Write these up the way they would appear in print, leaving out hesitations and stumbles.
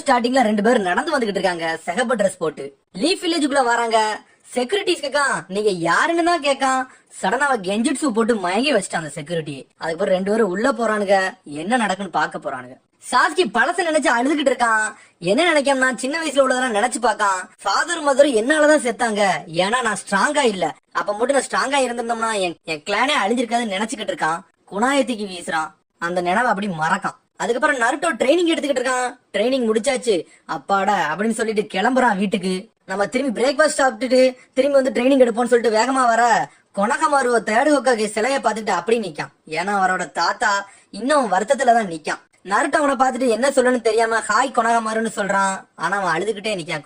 ஸ்டார்டிங்ல ரெண்டு பேரும் நடந்து வந்துகிட்டு இருக்காங்க சிகப்பு ட்ரெஸ் போட்டு. லீஃப் வில்லேஜுக்குள்ள வராங்க. செக்யூரிட்டிஸ் கேட்கான் நீங்க யாருன்னு தான் கேட்கான். சடனா அவ கெஞ்சிட்ஸு போட்டு மயங்கி வச்சிட்டான் அந்த செக்யூரிட்டி. அதுக்கப்புறம் ரெண்டு பேரும் உள்ள போறானுங்க. என்ன நடக்குன்னு பாக்க போறானுங்க. சாஸ்கி பழச நினைச்சு அழுதுகிட்டு இருக்கான். என்ன நினைக்காம சின்ன வயசுல உள்ளதெல்லாம் நினைச்சு பாக்கான். ஃபாதர் மதர் என்னாலதான் செத்தாங்க, ஏன்னா நான் ஸ்ட்ராங்கா இல்ல. அப்ப மட்டும் நான் ஸ்ட்ராங்கா இருந்திருந்தோம்னா என் கிளானே அழிஞ்சிருக்காதுன்னு நினைச்சுக்கிட்டு இருக்கான். குணாயத்துக்கு வீசுறான். அந்த நினைவை அப்படி மறக்கான். அதுக்கப்புறம் நருட்டோ ட்ரைனிங் எடுத்துக்கிட்டு இருக்கான். ட்ரைனிங் முடிச்சாச்சு அப்பாடா அப்படின்னு சொல்லிட்டு கிளம்புறான் வீட்டுக்கு. நம்ம திரும்பி பிரேக்பாஸ்ட் சாப்பிட்டுட்டு திரும்பி வந்து ட்ரைனிங் எடுப்போம்னு சொல்லிட்டு வேகமா வர கொனகமாருவ தேர்டு ஹோக்காகே சிலைய பாத்துட்டு அப்படி நிக்கான். ஏன்னா அவரோட தாத்தா இன்னும் வருத்தத்துலதான் நிக்கான். நருட்டோ அவனை பாத்துட்டு என்ன சொல்லணும்னு தெரியாம ஹாய் கொனகமாருன்னு சொல்றான். ஆனா அவன் அழுதுகிட்டே நிக்கான்.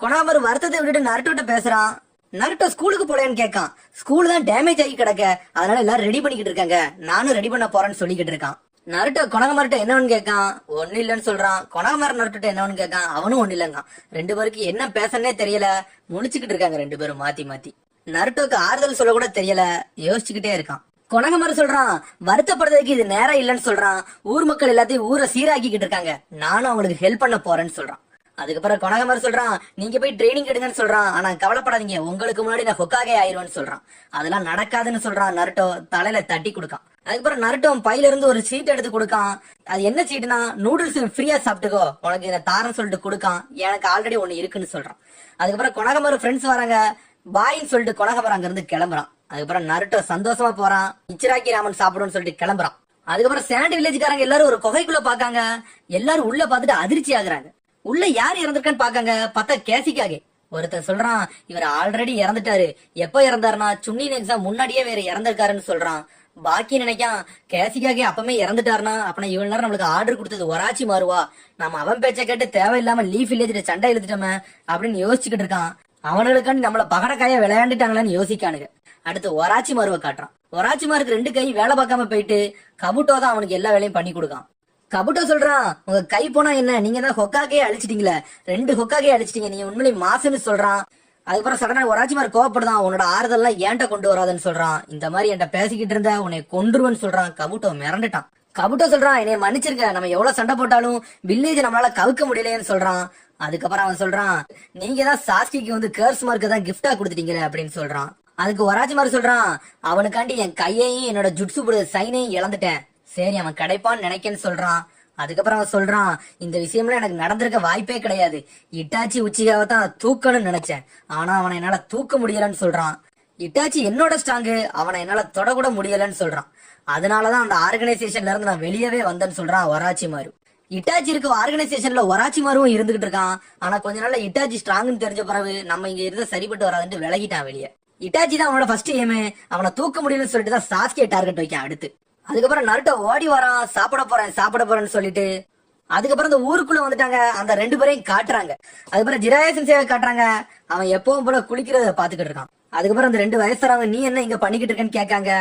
கொனகமாரு வருத்தத்தை விட்டுட்டு நருட்டோட்ட பேசுறான். நருட்டோ ஸ்கூலுக்கு போலேன்னு கேட்கான். ஸ்கூல் தான் டேமேஜ் ஆகி கிடக்க, அதனால எல்லாரும் ரெடி பண்ணிக்கிட்டு இருக்காங்க, நானும் ரெடி பண்ண போறேன்னு சொல்லிக்கிட்டு இருக்கான். நருட்டோ கொனகமார்ட்ட என்னன்னு கேட்கான். ஒண்ணு இல்லன்னு சொல்றான். கொனகமார் நருட்டோ என்னன்னு கேட்கான். அவனும் ஒண்ணு இல்லங்க. ரெண்டு பேருக்கு என்ன பேசனே தெரியல. முழிச்சுக்கிட்டு இருக்காங்க ரெண்டு பேரும் மாத்தி மாத்தி. நருட்டோக்கு ஆறுதல் சொல்ல கூட தெரியல. யோசிச்சுக்கிட்டே இருக்கான். கொனகமாரு சொல்றான் வருத்தப்படுறதுக்கு இது நேரம் இல்லன்னு சொல்றான். ஊர் மக்கள் எல்லாத்தையும் ஊரை சீராக்கிக்கிட்டு இருக்காங்க, நானும் அவங்களுக்கு ஹெல்ப் பண்ண போறேன்னு சொல்றான். அதுக்கப்புறம் கொனகமாரு சொல்றான் நீங்க போய் ட்ரைனிங் எடுங்கன்னு சொல்றான். ஆனா கவலைப்படாதீங்க, உங்களுக்கு முன்னாடி நான் ஹொக்காகே ஆயிருவேன்னு சொல்றான். அதெல்லாம் நடக்காதுன்னு சொல்றான். நருட்டோ தலையில தட்டி கொடுக்கான். அதுக்கப்புறம் நருட்டோ பையில இருந்து ஒரு சீட் எடுத்து கொடுக்கான். அது என்ன சீட்டுனா நூடுல்ஸ் ஃப்ரீயா சாப்பிட்டுக்கோ, உனக்கு இதை தாரன்னு சொல்லிட்டு கொடுக்கான். எனக்கு ஆல்ரெடி ஒண்ணு இருக்குன்னு சொல்றான். அதுக்கப்புறம் கொனகமாரு ஃப்ரெண்ட்ஸ் வராங்க. பாயின்னு சொல்லிட்டு கொனகமாரு அங்க இருந்து கிளம்புறான். அதுக்கப்புறம் நருட்டோ சந்தோஷமா போறான். இச்சிராக்கி ராமன் சாப்பிடுன்னு சொல்லிட்டு கிளம்புறான். அதுக்கப்புறம் சாண்ட் வில்லேஜ்காரங்க எல்லாரும் ஒரு குகைக்குள்ள பாக்காங்க. எல்லாரும் உள்ள பாத்துட்டு அதிர்ச்சி ஆகுறாங்க. உள்ள யார் இறந்திருக்கான்னு பாக்காங்க. பார்த்தா கேசிக்காகே. ஒருத்தன் சொல்றான் இவர் ஆல்ரெடி இறந்துட்டாரு. எப்ப இறந்தாருன்னா சுன்னின் எக்ஸாம் முன்னாடியே வேற இறந்திருக்காருன்னு சொல்றான். பாக்கி நினைக்கான் கேசிக்காகே அப்பமே இறந்துட்டாருனா அப்பனா இவன் நேரம் நம்மளுக்கு ஆர்டர் கொடுத்தது ஒராச்சி மாறுவா, நம்ம அவன் பேச்ச கேட்டு தேவையில்லாம லீஃப் வில்லேஜ்ல சண்டை எழுதிட்டோமே அப்படின்னு யோசிச்சுக்கிட்டு இருக்கான். அவனுக்காண்டி நம்மள பகடக்காய விளையாண்டுட்டாங்களான்னு யோசிக்கானுங்க. அடுத்து ஒராச்சி மாறுவை காட்டுறான். ஒராச்சி மாருக்கு ரெண்டு கை வேலை பார்க்காம போயிட்டு கபுட்டோ தான் அவனுக்கு எல்லா வேலையும் பண்ணி கொடுக்கான். கபுட்டோ சொல்றான் உங்க கை போனா என்ன, நீங்க தான் ஹொக்காகே அழிச்சிட்டீங்களே, 2 ஹொக்காகே அழிச்சிட்டீங்க, நீங்க உண்மையிலே மாசுன்னு சொல்றான். அதுக்கப்புறம் சடனா ஒராச்சிமார் கோவப்படுதான். உன்னோட ஆறுதல்லாம் ஏன்ட்ட கொண்டு வராதுன்னு சொல்றான். இந்த மாதிரி என்கிட்ட பேசிக்கிட்டு இருந்த உன்னை கொன்றுவன்னு சொல்றான். கபுட்டோ மிரண்டுட்டான். கபுட்டோ சொல்றான் என்னைய மன்னிச்சிருக்க, நம்ம எவ்வளவு சண்டை போட்டாலும் வில்லேஜ் நம்மளால கவுக்க முடியலையேன்னு சொல்றான். அதுக்கப்புறம் அவன் சொல்றான் நீங்க தான் சாஸ்கிக்கு வந்து கேர்ஸ் மார்க்க தான் கிஃப்டா கொடுத்துட்டீங்களே அப்படின்னு சொல்றான். அதுக்கு ஒராச்சிமார் சொல்றான் அவனுக்காண்டி என் கையையும் என்னோட ஜுட்சு சைனையும் இழந்துட்டேன், சரி அவன் கிடைப்பான்னு நினைக்கன்னு சொல்றான். அதுக்கப்புறம் அவன் சொல்றான் இந்த விஷயம்ல எனக்கு நடந்திருக்க வாய்ப்பே கிடையாது, இட்டாச்சி உச்சிகாவை தான் தூக்கணும்னு நினைச்சேன், ஆனா அவனை என்னால தூக்க முடியலன்னு சொல்றான். இட்டாச்சி என்னோட ஸ்ட்ராங்கு, அவனை என்னால தொடக்கூட முடியலன்னு சொல்றான். அதனாலதான் அந்த ஆர்கனைசேஷன்ல இருந்து நான் வெளியவே வந்தேன்னு சொல்றான் ஒராச்சிமாரு. இட்டாச்சி இருக்க ஆர்கனைசேஷன்ல ஒராச்சிமாரும் இருந்துகிட்டு இருக்கான். ஆனா கொஞ்ச நாள்ல இட்டாச்சி ஸ்ட்ராங்னு தெரிஞ்ச பிறகு நம்ம இங்க இருந்த சரிப்பட்டு வராதுன்னு விலகிட்டான் வெளியே. இட்டாச்சி தான் அவனோட ஃபர்ஸ்ட் எய்ம், அவனை தூக்க முடியலன்னு சொல்லிட்டு தான் சாஸ்கியை டார்கெட் வைக்கான் அடுத்து. அதுக்கப்புறம் நருட்டோ ஓடி வரான். சாப்பிட போறேன்னு சொல்லிட்டு. அதுக்கப்புறம் இந்த ஊருக்குள்ள வந்துட்டாங்க. அந்த 2 பேரையும் காட்டுறாங்க. அதுக்கப்புறம் ஜிராயா சென்சேவை காட்டுறாங்க. அவன் எப்பவும் போல குளிக்கிறத பாத்துக்கிட்டு இருக்கான். அதுக்கப்புறம் அந்த 2 வயசுறவங்க நீ என்ன இங்க பண்ணிக்கிட்டு இருக்கேன்னு கேட்காங்க.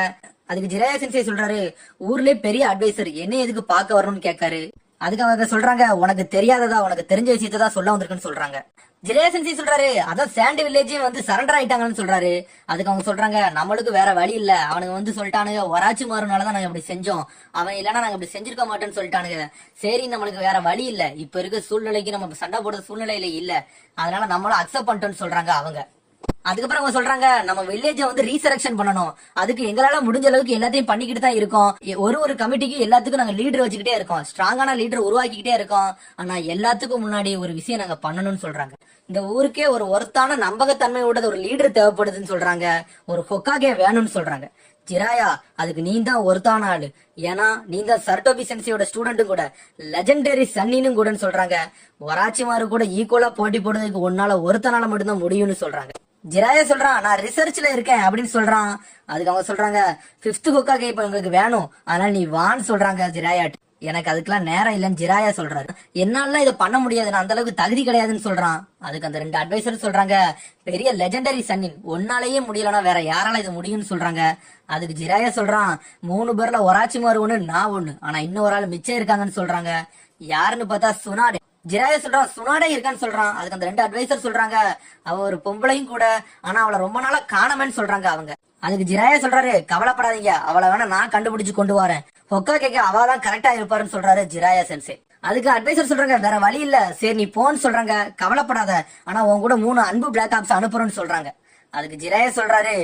அதுக்கு ஜிராயா சென்சே சொல்றாரு ஊர்லயே பெரிய அட்வைசர் என்ன எதுக்கு பாக்க வரணும்னு கேட்காரு. அதுக்கு அவங்க சொல்றாங்க உனக்கு தெரியாததா, உனக்கு தெரிஞ்ச விஷயத்தான் சொல்ல வந்திருக்குன்னு சொல்றாங்க. ஜிராயா சென்சே சொல்றாரு அதான் சாண்ட் வில்லேஜே வந்து சரண்டர் ஆயிட்டாங்கன்னு சொல்றாரு. அதுக்கு அவங்க சொல்றாங்க நம்மளுக்கு வேற வழி இல்ல, அவனுங்க வந்து சொல்லிட்டானுங்க ஒராச்சி மாறுனாலதான் நாங்க இப்படி செஞ்சோம், அவன் இல்லன்னா நாங்க இப்படி செஞ்சிருக்க மாட்டோம்னு சொல்லிட்டானுங்க. சரி நம்மளுக்கு வேற வழி இல்ல, இப்ப இருக்க சூழ்நிலைக்கு நம்ம சண்டை போடுற சூழ்நிலையில இல்ல, அதனால நம்மளும் அக்செப்ட் பண்ணிட்டோம்னு சொல்றாங்க அவங்க. அதுக்கப்புறம் அவங்க சொல்றாங்க நம்ம வில்லேஜ வந்து ரீசரக்ஷன் பண்ணணும், அதுக்கு எங்களால முடிஞ்ச அளவுக்கு எல்லாத்தையும் பண்ணிக்கிட்டு தான் இருக்கோம், ஒரு கமிட்டிக்கு எல்லாத்துக்கும் நாங்க லீடர் வச்சுக்கிட்டே இருக்கோம், ஸ்ட்ராங்கான லீடர் உருவாக்கிக்கிட்டே இருக்கோம், ஆனா எல்லாத்துக்கும் முன்னாடி ஒரு விஷயம் நாங்க பண்ணணும்னு சொல்றாங்க. இந்த ஊருக்கே ஒரு ஒருத்தான நம்பகத்தன்மை உள்ள ஒரு லீடர் தேவைப்படுதுன்னு சொல்றாங்க, ஒரு ஹொக்காகே வேணும்னு சொல்றாங்க. ஜிராயா அதுக்கு நீ தான் ஒருத்தான ஆளு, ஏன்னா நீ தான் சர்டோபி சென்சியோட ஸ்டூடெண்ட்டும் கூட, லெஜெண்டரி சன்னினும் கூடன்னு சொல்றாங்க. ஒராச்சிமாரு கூட ஈக்குவலா போட்டி போடுறதுக்கு ஒன்னால ஒருத்தனால மட்டும்தான் முடியும்னு சொல்றாங்க. ஜிராயா சொல்றான் நான் ரிசர்ச்ல இருக்கேன் அப்படின்னு சொல்றான். அதுக்கு அவங்க சொல்றாங்க 5th ஹொக்காகே இப்ப உங்களுக்கு வேணும், அதனால நீ வான்னு சொல்றாங்க ஜிராயா. எனக்கு அதுக்கெல்லாம் நேரம் இல்லைன்னு ஜிராயா சொல்றாரு. என்னால இதை பண்ண முடியாது, நான் அந்த அளவுக்கு தகுதி கிடையாதுன்னு சொல்றான். அதுக்கு அந்த 2 அட்வைசர் சொல்றாங்க பெரிய லெஜெண்டரி சன்னின் ஒன்னாலேயே முடியலன்னா வேற யாரால இது முடியும்னு சொல்றாங்க. அதுக்கு ஜிராயா சொல்றான் 3 பேர்ல ஒராச்சிமாரு ஒண்ணு நான் ஒண்ணு, ஆனா இன்னொரு ஆள் மிச்சம் இருக்காங்கன்னு சொல்றாங்க. யாருன்னு பார்த்தா சுனாடே. ஜிராயா சொல்றான் சுனாடே இருக்கான்னு சொல்றான். அதுக்கு அந்த 2 அட்வைசர் சொல்றாங்க அவ ஒரு பொம்பளையும் கூட, ஆனா அவளை ரொம்ப நாளா காணமேன்னு சொல்றாங்க அவங்க. அதுக்கு ஜிராயா சொல்றாரு கவலைப்படாதீங்க, அவளை வேணா நான் கண்டுபிடிச்சு கொண்டு வரேன், ஹொக்காகேக்கு அவதான் கரெக்டா இருப்பாருன்னு சொல்றாரு ஜிராயா சென்சே. அதுக்கு அட்வைசர் சொல்றாங்க வேற வழி இல்ல, சரி நீ போன்னு சொல்றாங்க. கவலைப்படாத, ஆனா உன் கூட 3 அன்பு பிளாக் ஆப்ஸ் அனுப்புறேன்னு சொல்றாங்க. அதுக்கு ஜிராய சொல்றாரு,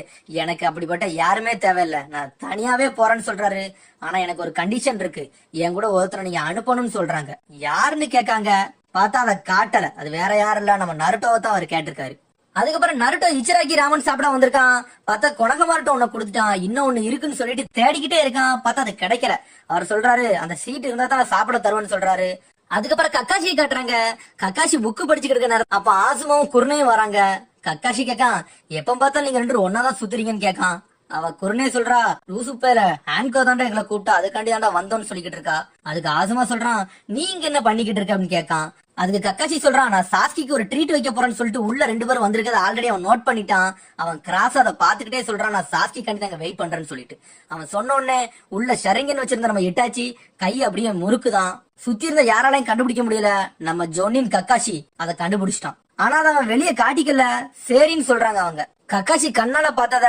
எனக்கு அப்படிப்பட்ட யாருமே தேவையில்ல, நான் தனியாவே போறேன்னு சொல்றாரு. ஆனா எனக்கு ஒரு கண்டிஷன் இருக்கு, என் கூட ஒருத்தரை நீங்க அனுப்பணும்னு சொல்றாங்க. யாருன்னு கேட்காங்க. பார்த்தா அதை காட்டல. அது வேற யாரும் இல்ல, நம்ம நருட்டோவை தான் அவர் கேட்டிருக்காரு. அதுக்கப்புறம் நருட்டோ இச்சிராக்கி ராமன் சாப்பிட வந்திருக்கான். பார்த்தா கொணகமார்ட்ட ஒண்ணு கொடுத்துட்டான். இன்னும் ஒண்ணு இருக்குன்னு சொல்லிட்டு தேடிக்கிட்டே இருக்கான். பார்த்தா அது கிடைக்கல. அவர் சொல்றாரு அந்த சீட் இருந்தா தான் சாப்பிட தருவேன்னு சொல்றாரு. அதுக்கப்புறம் கக்காஷியை காட்டுறாங்க. கக்காஷி புக்கு படிச்சுக்கிட்டு இருக்க நேரம் அப்ப ஆசுமாவும் குருணையும் வராங்க. கக்காஷி கேக்கான், எப்ப பார்த்தாலும் நீங்க 2 ஒன்னாதான் சுத்துறீங்கன்னு கேக்கான். அவ குருனே சொல்றா, லூசு பேர ஹேண்ட்கோ தாண்டா எங்களை கூப்பிட்டா, அதுக்காண்டி தாண்டா வந்தோன்னு சொல்லிக்கிட்டு இருக்கா. அதுக்கு ஆசுமா சொல்றான், நீ இங்க என்ன பண்ணிக்கிட்டு இருக்க அப்படின்னு கேட்கான். அதுக்கு கக்காஷி சொல்றான், நான் சாஸ்கிக்கு ஒரு ட்ரீட் வைக்க போறேன்னு சொல்லிட்டு உள்ள 2 பேரும் வந்திருக்கத ஆல்ரெடி அவன் நோட் பண்ணிட்டான். அவன் கிராஸ் அதை பாத்துக்கிட்டே சொல்றான், நான் சாஸ்கி கண்டி அங்க வெயிட் பண்றேன்னு சொல்லிட்டு. அவன் சொன்ன உடனே உள்ள ஷரிங்கன் வச்சிருந்த நம்ம இட்டாச்சி கை அப்படியே முறுக்குதான். சுத்தி இருந்த யாராலையும் கண்டுபிடிக்க முடியல. நம்ம ஜொன்னின் கக்காஷி அதை கண்டுபிடிச்சிட்டான். ஆனா அவன் வெளியே காட்டிக்கல. சரின்னு சொல்றாங்க அவங்க. கக்காஷி கண்ணால பார்த்தத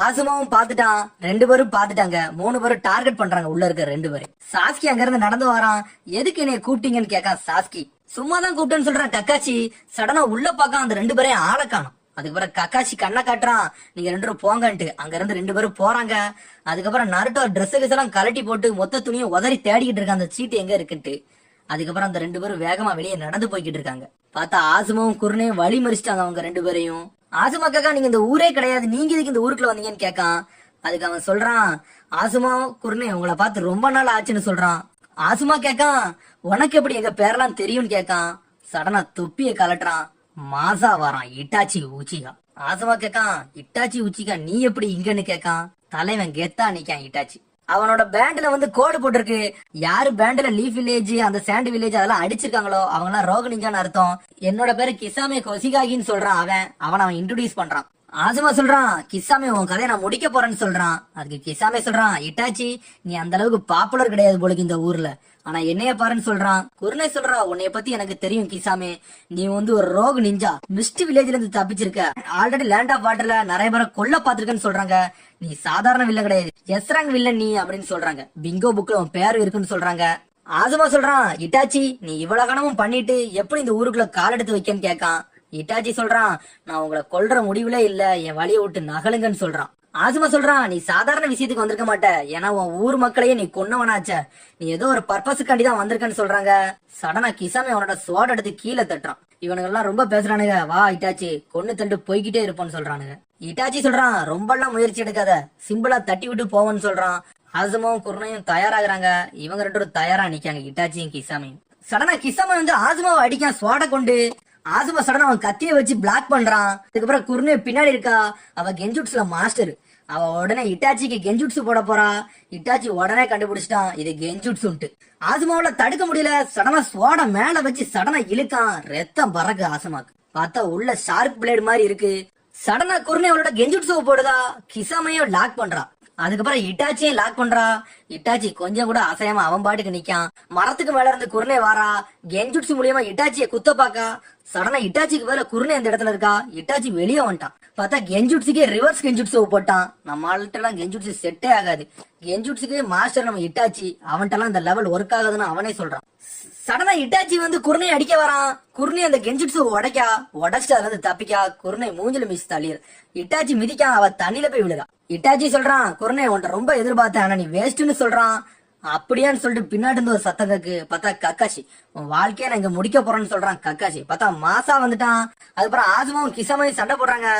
ஆசுமாவும் பாத்துட்டான். 2 பேரும் பாத்துட்டாங்க. 3 பேரும் டார்கெட் பண்றாங்க உள்ள இருக்க 2 பேரும். சாஸ்கி அங்க இருந்து நடந்து வரான். எதுக்கு என்னைய கூப்பிட்டீங்கன்னு கேட்கான் சாஸ்கி. சும்மாதான் கூப்பிட்டேன்னு சொல்றான் கக்காஷி. சடனா உள்ள பாக்க அந்த 2 பேரையும் ஆளை காணும். அதுக்கப்புறம் கக்காஷி கண்ணை காட்டுறான், நீங்க 2 பேரும் போங்கன்ட்டு. அங்க இருந்து 2 பேரும் போறாங்க. அதுக்கப்புறம் நருட்டோ ட்ரெஸ் எல்லாம் கலட்டி போட்டு மொத்த துணியும் உதறி தேடிக்கிட்டு இருக்கான் அந்த சீட்டு எங்க இருக்குன்ட்டு. அதுக்கப்புறம் அந்த 2 பேரும் வேகமா வெளியே நடந்து போய்கிட்டு இருக்காங்க. பார்த்தா ஆசுமாவும் குருணையும் வழி மறிச்சிட்டாங்க அவங்க 2 பேரையும். ஆசுமா கேக்கா, நீங்க இந்த ஊரே கிடையாது, நீங்க இதுக்கு இந்த ஊருக்குள்ள வந்தீங்கன்னு கேட்கான். அதுக்கு அவன் சொல்றான், ஆசுமாவும் குருணை உங்களை பார்த்து ரொம்ப நாள் ஆச்சுன்னு சொல்றான். ஆசுமா கேக்கான், உனக்கு எப்படி எங்க பேரெல்லாம் தெரியும்னு கேட்கான். சடனா தொப்பிய கலட்டுறான். மாசா வரான் இட்டாச்சி உச்சிகா. ஆசுமா கேக்கான், இட்டாச்சி உச்சிகா நீ எப்படி இங்கன்னு கேட்கான். தலைவன் கெத்தா நிக்கான் இட்டாச்சி. அவனோட பேண்ட்ல வந்து கோடு போட்டிருக்கு. யாரு பேண்ட்ல லீஃப் வில்லேஜ் அந்த சாண்ட் வில்லேஜ் அதெல்லாம் அடிச்சிருக்காங்களோ அவங்க எல்லாம் ரோகனிஞ்சான்னு அர்த்தம். என்னோட பேரு கிசாமே கொசிகாகின்னு சொல்றான். அவன் இன்ட்ரோடியூஸ் பண்றான். ஆசுமா சொல்றான், கிசாமே உன் கதையை நான் முடிக்க போறேன்னு சொல்றான். அதுக்கு கிசாமே சொல்றான், இட்டாச்சி நீ அந்த அளவுக்கு பாப்புலர் கிடையாது போலுக்கு இந்த ஊர்ல, ஆனா என்னைய பாருன்னு சொல்றான். குருணை சொல்றா, உன்னைய பத்தி எனக்கு தெரியும் கிசாமே, நீ வந்து ஒரு ரோக் நிஞ்சா, மிஸ்ட் வில்லேஜ்ல இருந்து தப்பிச்சிருக்க, ஆல்ரெடி லேண்ட் ஆஃப் வாட்டர்ல நிறைய பேரை கொல்ல பாத்துருக்கன்னு சொல்றாங்க. நீ சாதாரண வில்லன் கிடையாது, எஸ்ராங் வில்லன் நீ அப்படின்னு சொல்றாங்க. பிங்கோ புக்ல உன் பேரு இருக்குன்னு சொல்றாங்க. ஆசுமா சொல்றான், இட்டாச்சி நீ இவ்வளவு கணமும் பண்ணிட்டு எப்படி இந்த ஊருக்குள்ள கால் எடுத்து வைக்கன்னு கேட்கான். இட்டாச்சி சொல்றான், நான் உங்களை கொல்ற முடிவுல இல்ல, என் வழியை விட்டு நகலுங்கன்னு சொல்றான். ஆசுமா சொல்றான், நீ சாதாரண விஷயத்துக்கு வந்திருக்க மாட்ட, ஏன்னா உன் ஊர் மக்களையே நீ கொன்னவனாச்ச, நீ ஏதோ ஒரு பர்பஸுக்காண்டி தான் வந்திருக்கன்னு சொல்றாங்க. சடனா கிசாமே அவனோட ஸ்வாட் எடுத்து கீழே தட்டுறான். இவனுங்க எல்லாம் ரொம்ப பேசுறானுங்க, வா இட்டாச்சி கொன்னு தண்டு போய்கிட்டே இருப்போம்னு சொல்றானுங்க. இட்டாச்சி சொல்றான், ரொம்ப எல்லாம் முயற்சி எடுக்காத, சிம்பிளா தட்டி விட்டு போவன்னு சொல்றான். ஆசுமாவும் குருணையும் தயாராகிறாங்க. இவங்க 2 பேரும் தயாரா நிக்காங்க, இட்டாச்சியும் கிசாமையும். சடனா கிசாமே வந்து ஆசுமாவை அடிக்கான் ஸ்வாட கொண்டு. ஆசுமா சடனா அவன் கத்திய வச்சு பிளாக் பண்றான். அதுக்கப்புறம் குருணை பின்னாடி இருக்கா, அவ கெஞ்சுட்ஸ்ல மாஸ்டர். அவ உடனே இட்டாச்சிக்கு கெஞ்சுட்சு போட போறா. இட்டாச்சி உடனே கண்டுபிடிச்சிட்டான் இது கெஞ்சுட்சுன்ட்டு. ஆசுமாவில தடுக்க முடியல. சடனா ஸ்வாட மேல வச்சு சடனா இழுக்கான். ரத்தம் பறக்கு ஆசுமாக்கு. பார்த்தா உள்ள ஷார்ப் பிளேடு மாதிரி இருக்கு. சடனா குருணை அவளோட கெஞ்சுட்சுவை போடுதா. கிசாமையும் லாக் பண்றா. அதுக்கப்புறம் இட்டாச்சியும் லாக் பண்றா. இட்டாச்சி கொஞ்சம் கூட அசையாம அவன் பாட்டுக்கு நிக்கான். மரத்துக்கு மேல இருந்து குருணை வாரா. கெஞ்சுட்சு மூலியமா இட்டாச்சியை குத்த பாக்கா. சடனா இட்டாச்சிக்கு மேல குருணை அந்த இடத்துல இருக்கா. இட்டாச்சி வெளியே வந்துட்டான். பார்த்தா கெஞ்சுட்சுக்கே ரிவர்ஸ் கெஞ்சுட்சு போட்டான். நம்மள்ட்ட எல்லாம் கெஞ்சுட்சு செட்டே ஆகாது. கெஞ்சுட்சுக்கு மாஸ்டர் நம்ம இட்டாச்சி, அவன்கிட்ட எல்லாம் இந்த லெவல் ஒர்க் ஆகுதுன்னு அவனே சொல்றான். சடனா இட்டாச்சி வந்து குருணை அடிக்க வரான். குருணை அந்த கெஞ்சுட்சு உடைச்சிட்டு அதுல இருந்து தப்பிக்கா. குருணை மூஞ்சில மிஸ் தள்ளிடு. இட்டாச்சி மிதிக்கான். அவ தண்ணியில போய் விழுகா. இட்டாச்சி சொல்றான், குருணை உன்ட்ட ரொம்ப எதிர்பார்த்தேன், ஆனா நீ வேஸ்ட்னு சொல்றான். அப்படியான்னு சொல்லிட்டு பின்னாடி இருந்து ஒரு சத்தம் கேக்கு. பார்த்தா கக்காஷி, உன் வாழ்க்கைய நான் இங்க முடிக்க போறேன்னு சொல்றான் கக்காஷி. பார்த்தா மாசா வந்துட்டான். அதுக்கப்புறம் ஆசுமாவும் கிசாமையும் சண்டை போடுறாங்க.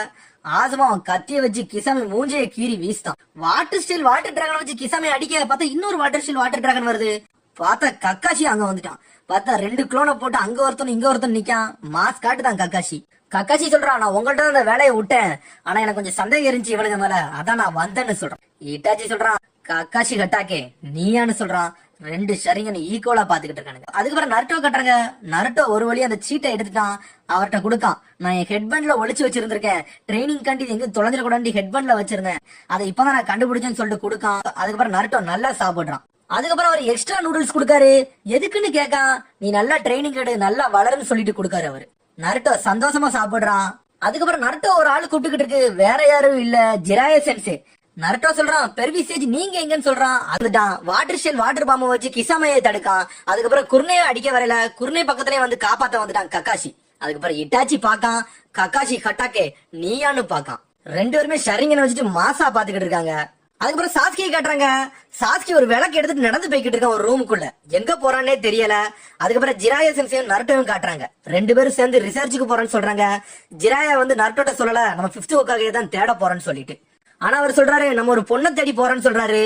ஆசுமா அவன் கத்திய வச்சு கிசாமி மூஞ்சியை கீறி வீசிட்டான். வாட்டர் ஸ்டைல் வாட்டர் டிராகன் வச்சு கிசாமி அடிக்க பார்த்தா இன்னொரு வாட்டர் ஸ்டைல் வாட்டர் டிராகன் வருது. பார்த்தா கக்காஷி அங்க வந்துட்டான். பார்த்தா 2 குளோனை போட்டு அங்க ஒருத்தன் இங்க ஒருத்தன் நிக்கான். மாஸ் காட்டுதான் கக்காஷி. கக்காஷி சொல்றான், நான் உங்கள்ட்ட தான் அந்த வேலையை விட்டேன், ஆனா எனக்கு கொஞ்சம் சந்தேகம் இருந்துச்சு இவளுங்க மேல, அதான் நான் வந்தேன்னு சொல்றான். இட்டாச்சி சொல்றான், கக்காஷி கட்டாக்கே நீயான்னு சொல்றான். 2 ஷரிங்கன் ஈக்குவலா பாத்துக்கிட்டு இருக்கானுங்க. அதுக்கப்புறம் நருட்டோ கட்டுறாங்க. நருட்டோ ஒரு வழி அந்த சீட்டை எடுத்துட்டான். அவர்கிட்ட கொடுக்கான். நான் என் ஹெட்பண்ட்ல ஒளிச்சு வச்சிருந்திருக்கேன், ட்ரைனிங் காண்டி எங்க தொலைஞ்சிடக்கூடாது ஹெட்பண்ட்ல வச்சிருந்தேன், அதை இப்பதான் நான் கண்டுபிடிச்சேன்னு சொல்லிட்டு கொடுக்கான். அதுக்கப்புறம் நருட்டோ நல்லா சாப்பிடுறான். அதுக்கப்புறம் அவர் எக்ஸ்ட்ரா நூடுல்ஸ் கொடுக்காரு. எதுக்குன்னு கேட்கான். நீ நல்லா ட்ரைனிங் எடு, நல்லா வளருன்னு சொல்லிட்டு கொடுக்காரு அவரு. நருட்டோ சந்தோஷமா சாப்பிடுறான். அதுக்கப்புறம் நருட்டோ ஒரு ஆளு கூப்பிட்டுக்கிட்டு இருக்கு. வேற யாரும் இல்ல, ஜிராய சென்சே. நரட்டோ சொல்றான் பெர்விசேஜ் நீங்க எங்கன்னு சொல்றான். அதுதான் வாட்டர் ஷெல் வாட்டர் பாம்பை வச்சு கிசாமையை தடுக்கான். அதுக்கப்புறம் குர்னையை அடிக்க வரல, குர்னை பக்கத்துலயே வந்து காப்பாத்த வந்துட்டான் கக்காஷி. அதுக்கப்புறம் இட்டாச்சி பாக்கான், கக்காஷி ஹட்டாக்கே நீயான்னு பாக்கான். ரெண்டு பேருமே ஷரிங்கனை வச்சுட்டு மாசா பாத்துக்கிட்டு இருக்காங்க. அதுக்கப்புறம் சாஸ்கியை காட்டுறாங்க. சாஸ்கி ஒரு விளக்கு எடுத்துட்டு நடந்து போய்கிட்டு இருக்கான் ஒரு ரூமுக்குள்ள, எங்க போறானே தெரியல. அதுக்கப்புறம் ஜிராயா சென்சையும் நருட்டோவும் காட்டுறாங்க. ரெண்டு பேரும் சேர்ந்து ரிசர்ச்சுக்கு போறேன்னு சொல்றாங்க. ஜிராயா வந்து நருட்டோட்ட சொல்லல, நம்ம 5th ஹோக்காகையை தான் தேட போறேன்னு சொல்லிட்டு. ஆனா அவர் சொல்றாரு நம்ம ஒரு பொண்ணை தேடி போறேன்னு சொல்றாரு.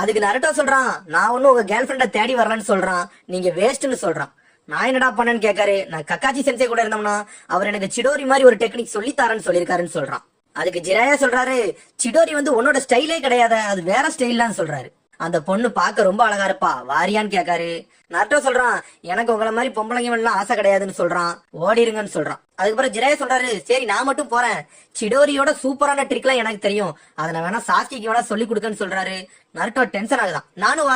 அதுக்கு நருட்டோ சொல்றான் நான் ஒன்னும் உங்க கேர்ள் ஃபிரெண்ட தேடி வரலன்னு சொல்றான், நீங்க வேஸ்ட்னு சொல்றான். நான் என்னடா பண்ணேன்னு கேட்காரு. நான் கக்காச்சி சென்சை கூட இருந்தோம்னா அவர் எனக்கு சிடோரி மாதிரி ஒரு டெக்னிக் சொல்லி தரேன்னு சொல்லிருக்காருன்னு சொல்றான். அதுக்கு ஜிராயா சொல்றாரு சிடோரி வந்து உன்னோட ஸ்டைலே கிடையாது, அது வேற ஸ்டைல்லான்னு சொல்றாரு. அந்த பொண்ணு பாக்க ரொம்ப அழகா இருப்பா, வாரியான்னு கேட்காரு. நருட்டோ சொல்றான் எனக்கு உங்களை மாதிரி பொம்பளைங்க எல்லாம் ஆசை கிடையாதுன்னு சொல்றான், ஓடிருங்கன்னு சொல்றான். அதுக்கப்புறம் ஜிராயா சொல்றாரு சரி நான் மட்டும் போறேன், சிடோரியோட சூப்பரான ட்ரிக் எல்லாம் எனக்கு தெரியும், அதை நான் வேணா சாஸ்கிக்கு வேணா சொல்லி கொடுக்கன்னு சொல்றாரு. நருட்டோ டென்ஷன் ஆகுதான், நானும்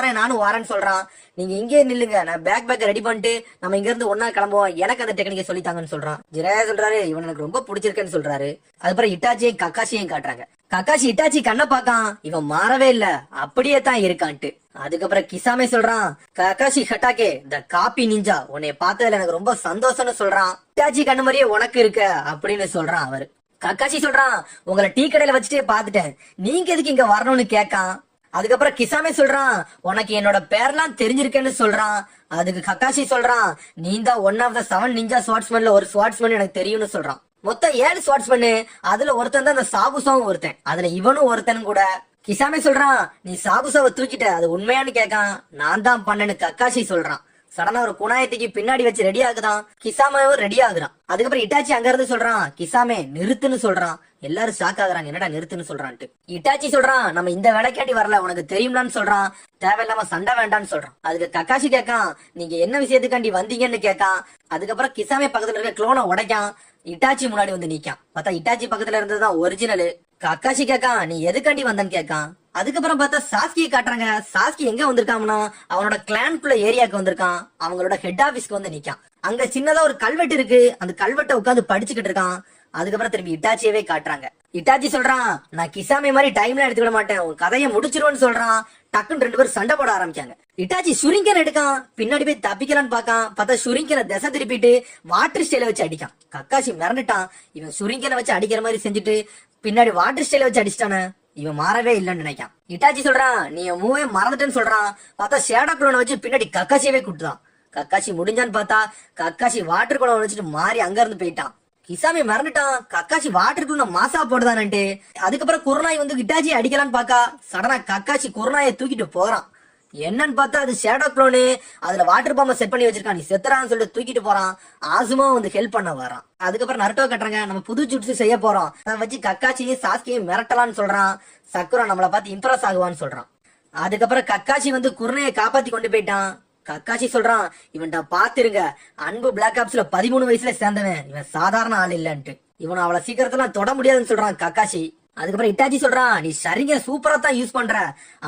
வரேன்னு சொல்றான். நீங்க இங்கே நில்லுங்க, நான் பேக் ரெடி பண்ணிட்டு நம்ம இங்க இருந்து ஒன்னா கிளம்புவோம், எனக்கு அந்த டெக்னிக்கை சொல்லித்தாங்கன்னு சொல்றான். ஜிராயா சொல்றாரு இவன் எனக்கு ரொம்ப பிடிச்சிருக்குன்னு சொல்றாரு. அதுக்கப்புறம் இட்டாச்சியும் கக்காஷியையும் காட்டுறாங்க. கக்காஷி இட்டாச்சி கண்ணை பாக்கான், இவன் மாறவே இல்ல, அப்படியே தான் இருக்கான்ட்டு. அதுக்கப்புறம் கிசாமே சொல்றான் கக்காஷி ஹட்டாக்கே த காப்பி நிஞ்சா, உன்னைய பார்த்ததுல எனக்கு ரொம்ப சந்தோஷம்னு சொல்றான். இட்டாச்சி கண்ணு மாதிரியே உனக்கு இருக்க அப்படின்னு சொல்றான் அவரு. கக்காஷி சொல்றான் உங்களை டீ கடையில வச்சுட்டே பாத்துட்டேன், நீங்க எதுக்கு இங்க வரணும்னு கேட்கான். அதுக்கப்புறம் கிசாமே சொல்றான் உனக்கு என்னோட பேர்லாம் தெரிஞ்சிருக்கேன்னு சொல்றான். அதுக்கு கக்காஷி சொல்றான் நீ தான் 1 of the 7 நிஞ்சா ஸ்வாட்ஸ்மேன்ல ஒரு ஸ்வாட்ஸ்மேன் எனக்கு தெரியும்னு சொல்றான். மொத்தம் 7 ஸ்வாட்ஸ்மேன், அதுல ஒருத்தன் தான் அந்த சாபுசாவும் ஒருத்தன், அதுல இவனும் ஒருத்தன் கூட. கிசாமே சொல்றான் நீ சாபுசாவை தூக்கிட்ட, அது உண்மையான்னு கேட்கான். நான் தான் பண்ணேன்னு கக்காஷி சொல்றான். சடனா ஒரு குணாயத்துக்கு பின்னாடி வச்சு ரெடி ஆகுதான். கிசாமாவும் ரெடி ஆகுறான். அதுக்கப்புறம் இட்டாச்சி அங்க இருந்து சொல்றான் கிசாமே நிறுத்துன்னு சொல்றான். எல்லாரும் ஷாக் ஆகுறாங்க, என்னடா நிறுத்துன்னு சொல்றான்ட்டு. இட்டாச்சி சொல்றான் நம்ம இந்த வேலைக்காண்டி வரல, உனக்கு தெரியும்லான்னு சொல்றான். தேவையில்லாம சண்டை வேண்டான்னு சொல்றான். அதுக்கு கக்காஷி கேட்கான் நீங்க என்ன விஷயத்துக்காண்டி வந்தீங்கன்னு கேட்கான். அதுக்கப்புறம் கிசாமே பக்கத்துல இருக்க க்ளோனை உடைக்கான். இட்டாச்சி முன்னாடி வந்து நிக்கான். பார்த்தா இட்டாச்சி பக்கத்துல இருந்ததுதான் ஒரிஜினல். கக்காஷி கேட்கான் நீ எதுக்காண்டி வந்தன்னு கேட்கான். அதுக்கப்புறம் பார்த்தா சாஸ்கியை காட்டுறாங்க. சாஸ்கி எங்க வந்திருக்கான்னா அவனோட கிளான்குள்ள ஏரியாக்கு வந்திருக்கான். அவங்களோட ஹெட் ஆபீஸ்க்கு வந்து நிக்கான். அங்க சின்னதா ஒரு கல்வெட்டு இருக்கு, அந்த கல்வெட்டை உட்காந்து படிச்சுக்கிட்டு இருக்கான். அதுக்கப்புறம் திரும்பி இட்டாச்சியவே காட்டுறாங்க. இட்டாச்சி சொல்றான் நான் கிசாமே மாதிரி டைம்ல எடுத்துக்கிட மாட்டேன், உன் கதையை முடிச்சிருவேன்னு சொல்றான். டக்குன்னு 2 பேரும் சண்டை போட ஆரம்பிச்சாங்க. இட்டாச்சி ஷுரிங்கன் எடுக்கான், பின்னாடி போய் தப்பிக்கலான்னு பாக்கான். பார்த்தா ஷுரிங்கனை திசை திருப்பிட்டு வாட்டர் ஸ்டைல வச்சு அடிக்கான். கக்காஷி மிரண்டுட்டான், இவன் ஷுரிங்கனை வச்சு அடிக்கிற மாதிரி செஞ்சுட்டு பின்னாடி வாட்டர் ஸ்டைல வச்சு அடிச்சிட்டானே, இவன் மாறவே இல்லன்னு நினைக்கான். இட்டாச்சி சொல்றான் நீ மூவே மறந்துட்டேன்னு சொல்றான். பார்த்தா ஷேடோ குளோனை வச்சு பின்னாடி கக்காஷியவே கூட்டுதான். கக்காஷி முடிஞ்சான்னு பார்த்தா கக்காஷி வாட்டர் குளோனை வச்சுட்டு மாறி அங்க இருந்து போயிட்டான். கிசாமி மறந்துட்டான் கக்காஷி வாட்டர் குளோனை மாசா போடுதான்ட்டு. அதுக்கப்புறம் குருநாய் வந்து இட்டாச்சி அடிக்கலான்னு பாக்கா. சடனா கக்காஷி குருநாயை தூக்கிட்டு போறான். என்னன்னு பார்த்தா அது ஷேடோ குளோனு, அதுல வாட்டர் பாம்பை செட் பண்ணி வச்சிருக்கான், நீ செத்துறான்னு சொல்லிட்டு தூக்கிட்டு போறான். ஆசுமா வந்து ஹெல்ப் பண்ண வரான். அதுக்கப்புறம் நருட்டோ கட்டுறாங்க நம்ம புது ஜுட்ஸு செய்ய போறோம், அதை வச்சு கக்காச்சியும் சாஸ்கியும் மிரட்டலான்னு சொல்றான். சக்குரா நம்மளை பார்த்து இம்ப்ரெஸ் ஆகுவான்னு சொல்றான். அதுக்கப்புறம் கக்காச்சி வந்து குருணையை காப்பாத்தி கொண்டு போயிட்டான். கக்காச்சி சொல்றான் இவன்ட்ட பாத்துருங்க, அன்பு பிளாக் ஆப்ஸ்ல 13 வயசுல சேர்ந்தவன், இவன் சாதாரண ஆள் இல்லன்ட்டு. இவன் அவளை சீக்கிரத்துல தொட முடியாதுன்னு சொல்றான் கக்காஷி. அதுக்கப்புறம் இட்டாச்சி சொல்றான் நீ சரிங்க சூப்பரா தான் யூஸ் பண்ற,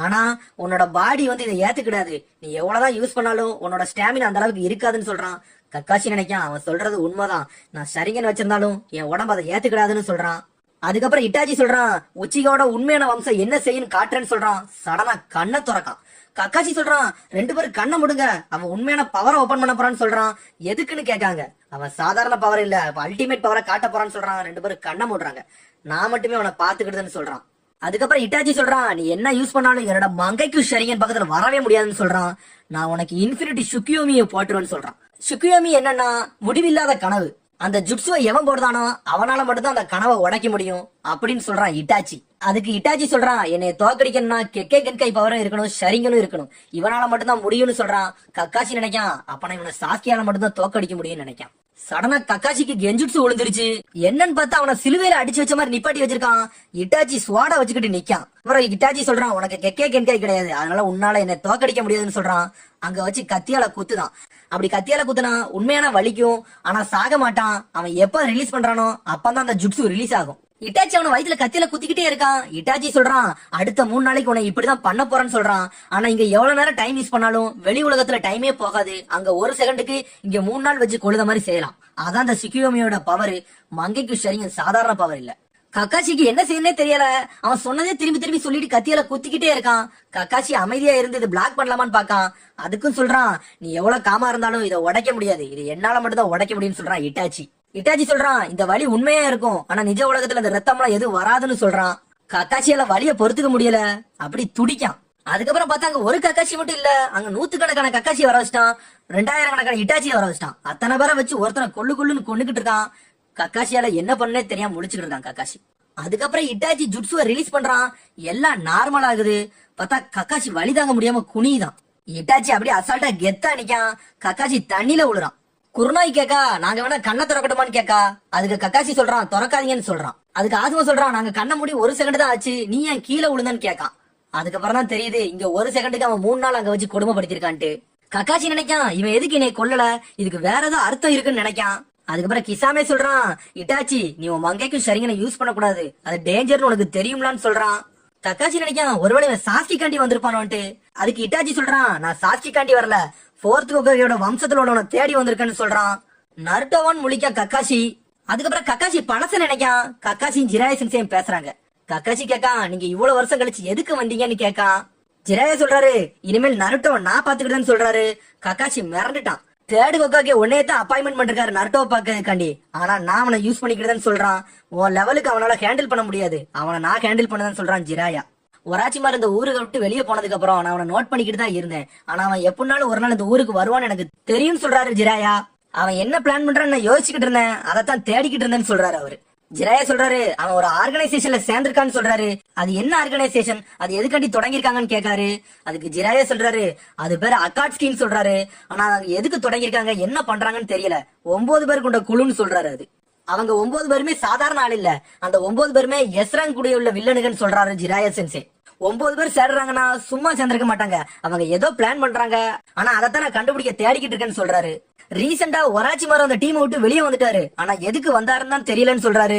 ஆனா உன்னோட பாடி வந்து இதை ஏத்துக்கிடாது, நீ எவ்வளவுதான் யூஸ் பண்ணாலும் உன்னோட ஸ்டாமினா அந்த அளவுக்கு இருக்காதுன்னு சொல்றான். கக்காஷி நினைக்கான் அவன் சொல்றது உண்மைதான், நான் சரிங்கன்னு வச்சிருந்தாலும் என் உடம்பு அதை ஏத்துக்கிடாதுன்னு சொல்றான். அதுக்கப்புறம் இட்டாச்சி சொல்றான் உச்சிகாவோட உண்மையான வம்சம் என்ன செய்யுன்னு காட்டுறேன்னு சொல்றான். சடனா கண்ணை துறக்கான். கக்காச்சி சொல்றான் 2 பேரும் கண்ணை முடுங்க, அவன் உண்மையான பவரை ஓபன் பண்ண போறான்னு சொல்றான். எதுக்குன்னு கேட்காங்க. அவன் சாதாரண பவர் இல்ல, அல்டிமேட் பவரை காட்ட போறான்னு சொல்றான். 2 பேரும் கண்ணை மூடுறாங்க. நான் மட்டுமே அவனை பாத்துக்கிடுதுன்னு சொல்றான். அதுக்கப்புறம் இட்டாச்சி சொல்றான் நீ என்ன யூஸ் பண்ணாலும் என்னோட மங்கைக்கு ஷரிங்கன் பக்கத்துல வரவே முடியாதுன்னு சொல்றான். நான் உனக்கு இன்ஃபினிட்டி ஷுக்கியோமியை போட்டுருவேன்னு சொல்றான். ஷுக்கியோமி என்னன்னா முடிவில்லாத கனவு, அந்த ஜுட்சுவை எவன் போடுதானோ அவனால மட்டும்தான் அந்த கனவை உடைக்க முடியும் அப்படின்னு சொல்றான் இட்டாச்சி. அதுக்கு இட்டாச்சி சொல்றான் என்னை தோக்கடிக்கணும்னா கெக்கே கென்கை பவரும் இருக்கணும், ஷரிங்கனும் இருக்கணும், இவனால மட்டும்தான் முடியும்னு சொல்றான். கக்காஷி நினைக்கான் அப்ப நான் இவனை சாஸ்கியால மட்டும்தான் தோக்கடிக்க முடியும்னு நினைக்கான். சடனா கக்காஷிக்கு கெஞ்சுட்சு விழுந்துருச்சு. என்னன்னு பார்த்தா அவனை சிலுவையில அடிச்சு வச்ச மாதிரி நிப்பாட்டி வச்சிருக்கான். இட்டாச்சி ஸ்வாட வச்சுக்கிட்டு நிக்கான். அப்புறம் இட்டாச்சி சொல்றான் உனக்கு கெக்கே கென்கை கிடையாது, அதனால உன்னால என்னை தோக்கடிக்க முடியாதுன்னு சொல்றான். அங்க வச்சு கத்தியால குத்துதான். அப்படி கத்தியால குத்துனா உண்மையான வலிக்கும், ஆனா சாக மாட்டான். அவன் எப்ப ரிலீஸ் பண்றானோ அப்பதான் அந்த ஜுட்சு ரிலீஸ் ஆகும். இட்டாச்சி அவன வயித்துல கத்தியில குத்திக்கிட்டே இருக்கான். இட்டாச்சி சொல்றான் அடுத்த 3 நாளைக்கு உன்னை இப்படிதான் பண்ண போறேன்னு சொல்றான். ஆனா இங்க எவ்வளவு நேரம் டைம் யூஸ் பண்ணாலும் வெளி உலகத்துல டைமே போகாது. அங்க 1 செகண்டுக்கு இங்க 3 நாள் வச்சு கொழுத மாதிரி செய்யலாம். அதான் அந்த சிக்கியோமியோட பவர். மங்கைக்கு ஷரிங்கன் சாதாரண பவர் இல்ல. கக்காஷிக்கு என்ன செய்யனே தெரியல. அவன் சொன்னதே திரும்பி திரும்பி சொல்லிட்டு கத்தியால குத்திக்கிட்டே இருக்கான். கக்காஷி அமைதியா இருந்து இது பிளாக் பண்ணலாமான்னு பாக்கான். அதுக்கும் சொல்றான், நீ எவ்வளவு காமா இருந்தாலும் இதை உடைக்க முடியாது, இது என்னால மட்டும் தான் உடைக்க முடியும்னு சொல்றான் இட்டாச்சி. இட்டாச்சி சொல்றான், இந்த வலி உண்மையா இருக்கும், ஆனா நிஜ உலகத்துல இந்த ரத்தம்லாம் எதுவும் வராதுன்னு சொல்றான். கக்காஷியால வலிய பொறுத்துக்க முடியல, அப்படி துடிக்கான். அதுக்கப்புறம் பார்த்தா அங்க ஒரு கக்காஷி மட்டும் இல்ல, அங்க 100கணக்கான கக்காஷி வர வச்சிட்டான். 2000 கணக்கான இட்டாச்சியை வர வச்சிட்டான். அத்தனை பேரை வச்சு ஒருத்தனை கொள்ளுன்னு கொண்டுகிட்டு இருக்கான். கக்காஷியால என்ன பண்ணே தெரியாம முடிச்சுட்டு இருக்கான் கக்காஷி. அதுக்கப்புறம் இட்டாச்சி ஜுட்சுவை ரிலீஸ் பண்றான். எல்லாம் நார்மல் ஆகுது. பார்த்தா கக்காஷி வலி தாங்க முடியாம குனிதான். இட்டாச்சி அப்படியே அசால்ட்டா கெத்தா நிக்கான். கக்காஷி தண்ணியில விழுறான். குருநாய் கேக்கா, நாங்க வேணா கண்ணை திறக்கட்டுமான்னு கேக்கா. அதுக்கு கக்காஷி சொல்றான், திறக்காதீங்கன்னு சொல்றான். அதுக்கு ஆசுமா சொல்றான், நாங்க கண்ணை மூடி 1 செகண்ட் தான் ஆச்சு, நீ ஏன் கீழே விழுந்தான்னு கேக்கான். அதுக்கப்புறம் தான் தெரியுது இங்க 1 செகண்டுக்கு அவன் 3 நாள் அங்க வச்சு கொடுமைப்படுத்திருக்கான்ட்டு. கக்காஷி நினைக்கான், இவன் எதுக்கு என்னை கொல்லல, இதுக்கு வேற ஏதோ அர்த்தம் இருக்குன்னு நினைக்கான். அதுக்கப்புறம் கிசாமே சொல்றான், இட்டாச்சி நீ உன் மங்கைக்கும் சரிங்கனை யூஸ் பண்ணக்கூடாது, அது டேஞ்சர்னு உனக்கு தெரியும்லான்னு சொல்றான். கக்காஷி நினைக்கான், ஒருவேளை இவன் சாஸ்கி காண்டி வந்திருப்பானோன்ட்டு. அதுக்கு இட்டாச்சி சொல்றான், நான் சாஸ்கி காண்டி வரல, 4th ஹோகாகேயோட வம்சத்துல உள்ளவனை தேடி வந்திருக்கேன்னு சொல்றான். நருட்டோவான் முழிக்கான் கக்காஷி. அதுக்கப்புறம் கக்காஷி பழச நினைக்கான். கக்காஷி ஜிராயா சென்சேயும் பேசுறாங்க. கக்காஷி கேக்கான், நீங்க இவ்வளவு வருஷம் கழிச்சு எதுக்கு வந்தீங்கன்னு கேக்கான். ஜிராயா சொல்றாரு, இனிமேல் நருட்டோவை நான் பாத்துக்கிட்டேன்னு சொல்றாரு. கக்காஷி மிரண்டுட்டான். 3rd ஹோகாகே உன்னையே தான் அப்பாயின்மெண்ட் பண்ணிருக்காரு நருட்டோவை பாக்கிறதுக்காண்டி, ஆனா நான் அவனை யூஸ் பண்ணிக்கிட்டேன்னு சொல்றான். உன் லெவலுக்கு அவனால ஹேண்டில் பண்ண முடியாது, அவனை நான் ஹேண்டில் பண்ணதான் சொல்றான் ஜிராயா. ஒராச்சிமார் இந்த ஊருக்கு விட்டு வெளியே போனதுக்கு அப்புறம் நான் அவனை நோட் பண்ணிக்கிட்டு தான் இருந்தேன், ஆனா அவன் எப்படினாலும் ஒரு நாள் இந்த ஊருக்கு வருவான்னு எனக்கு தெரியும் சொல்றாரு ஜிராயா. அவன் என்ன பிளான் பண்றான்னு நான் யோசிச்சுக்கிட்டு இருந்தேன், அதைத்தான் தேடிக்கிட்டு இருந்தேன்னு சொல்றாரு அவரு. ஜிராயா சொல்றாரு, அவன் ஒரு ஆர்கனைசேஷன்ல சேர்ந்திருக்கான்னு சொல்றாரு. அது என்ன ஆர்கனைசேஷன், அது எதுக்காண்டி தொடங்கிருக்காங்கன்னு கேட்காரு. அதுக்கு ஜிராயா சொல்றாரு, அது பேரு அகாட்ஸ்கின்னு சொல்றாரு. ஆனா அவங்க எதுக்கு தொடங்கிருக்காங்க, என்ன பண்றாங்கன்னு தெரியல, 9 பேர் கொண்ட குழுன்னு சொல்றாரு. அது அவங்க 9 பேருமே சாதாரண ஆள் இல்ல, அந்த 9 பேருமே எஸ்ராங் கூடிய உள்ள வில்லனுங்கன்னு சொல்றாரு ஜிராயா சென்சே. 9 பேர் சேர்றாங்கன்னா சும்மா சேர்ந்திருக்க மாட்டாங்க, அவங்க ஏதோ பிளான் பண்றாங்க, ஆனா அதைத்தான் நான் கண்டுபிடிக்க தேடிக்கிட்டு இருக்கேன்னு சொல்றாரு. ரீசெண்டா ஒராச்சிமார் அந்த டீம் விட்டு வெளியே வந்துட்டாரு, ஆனா எதுக்கு வந்தாருன்னு தான் தெரியலன்னு சொல்றாரு.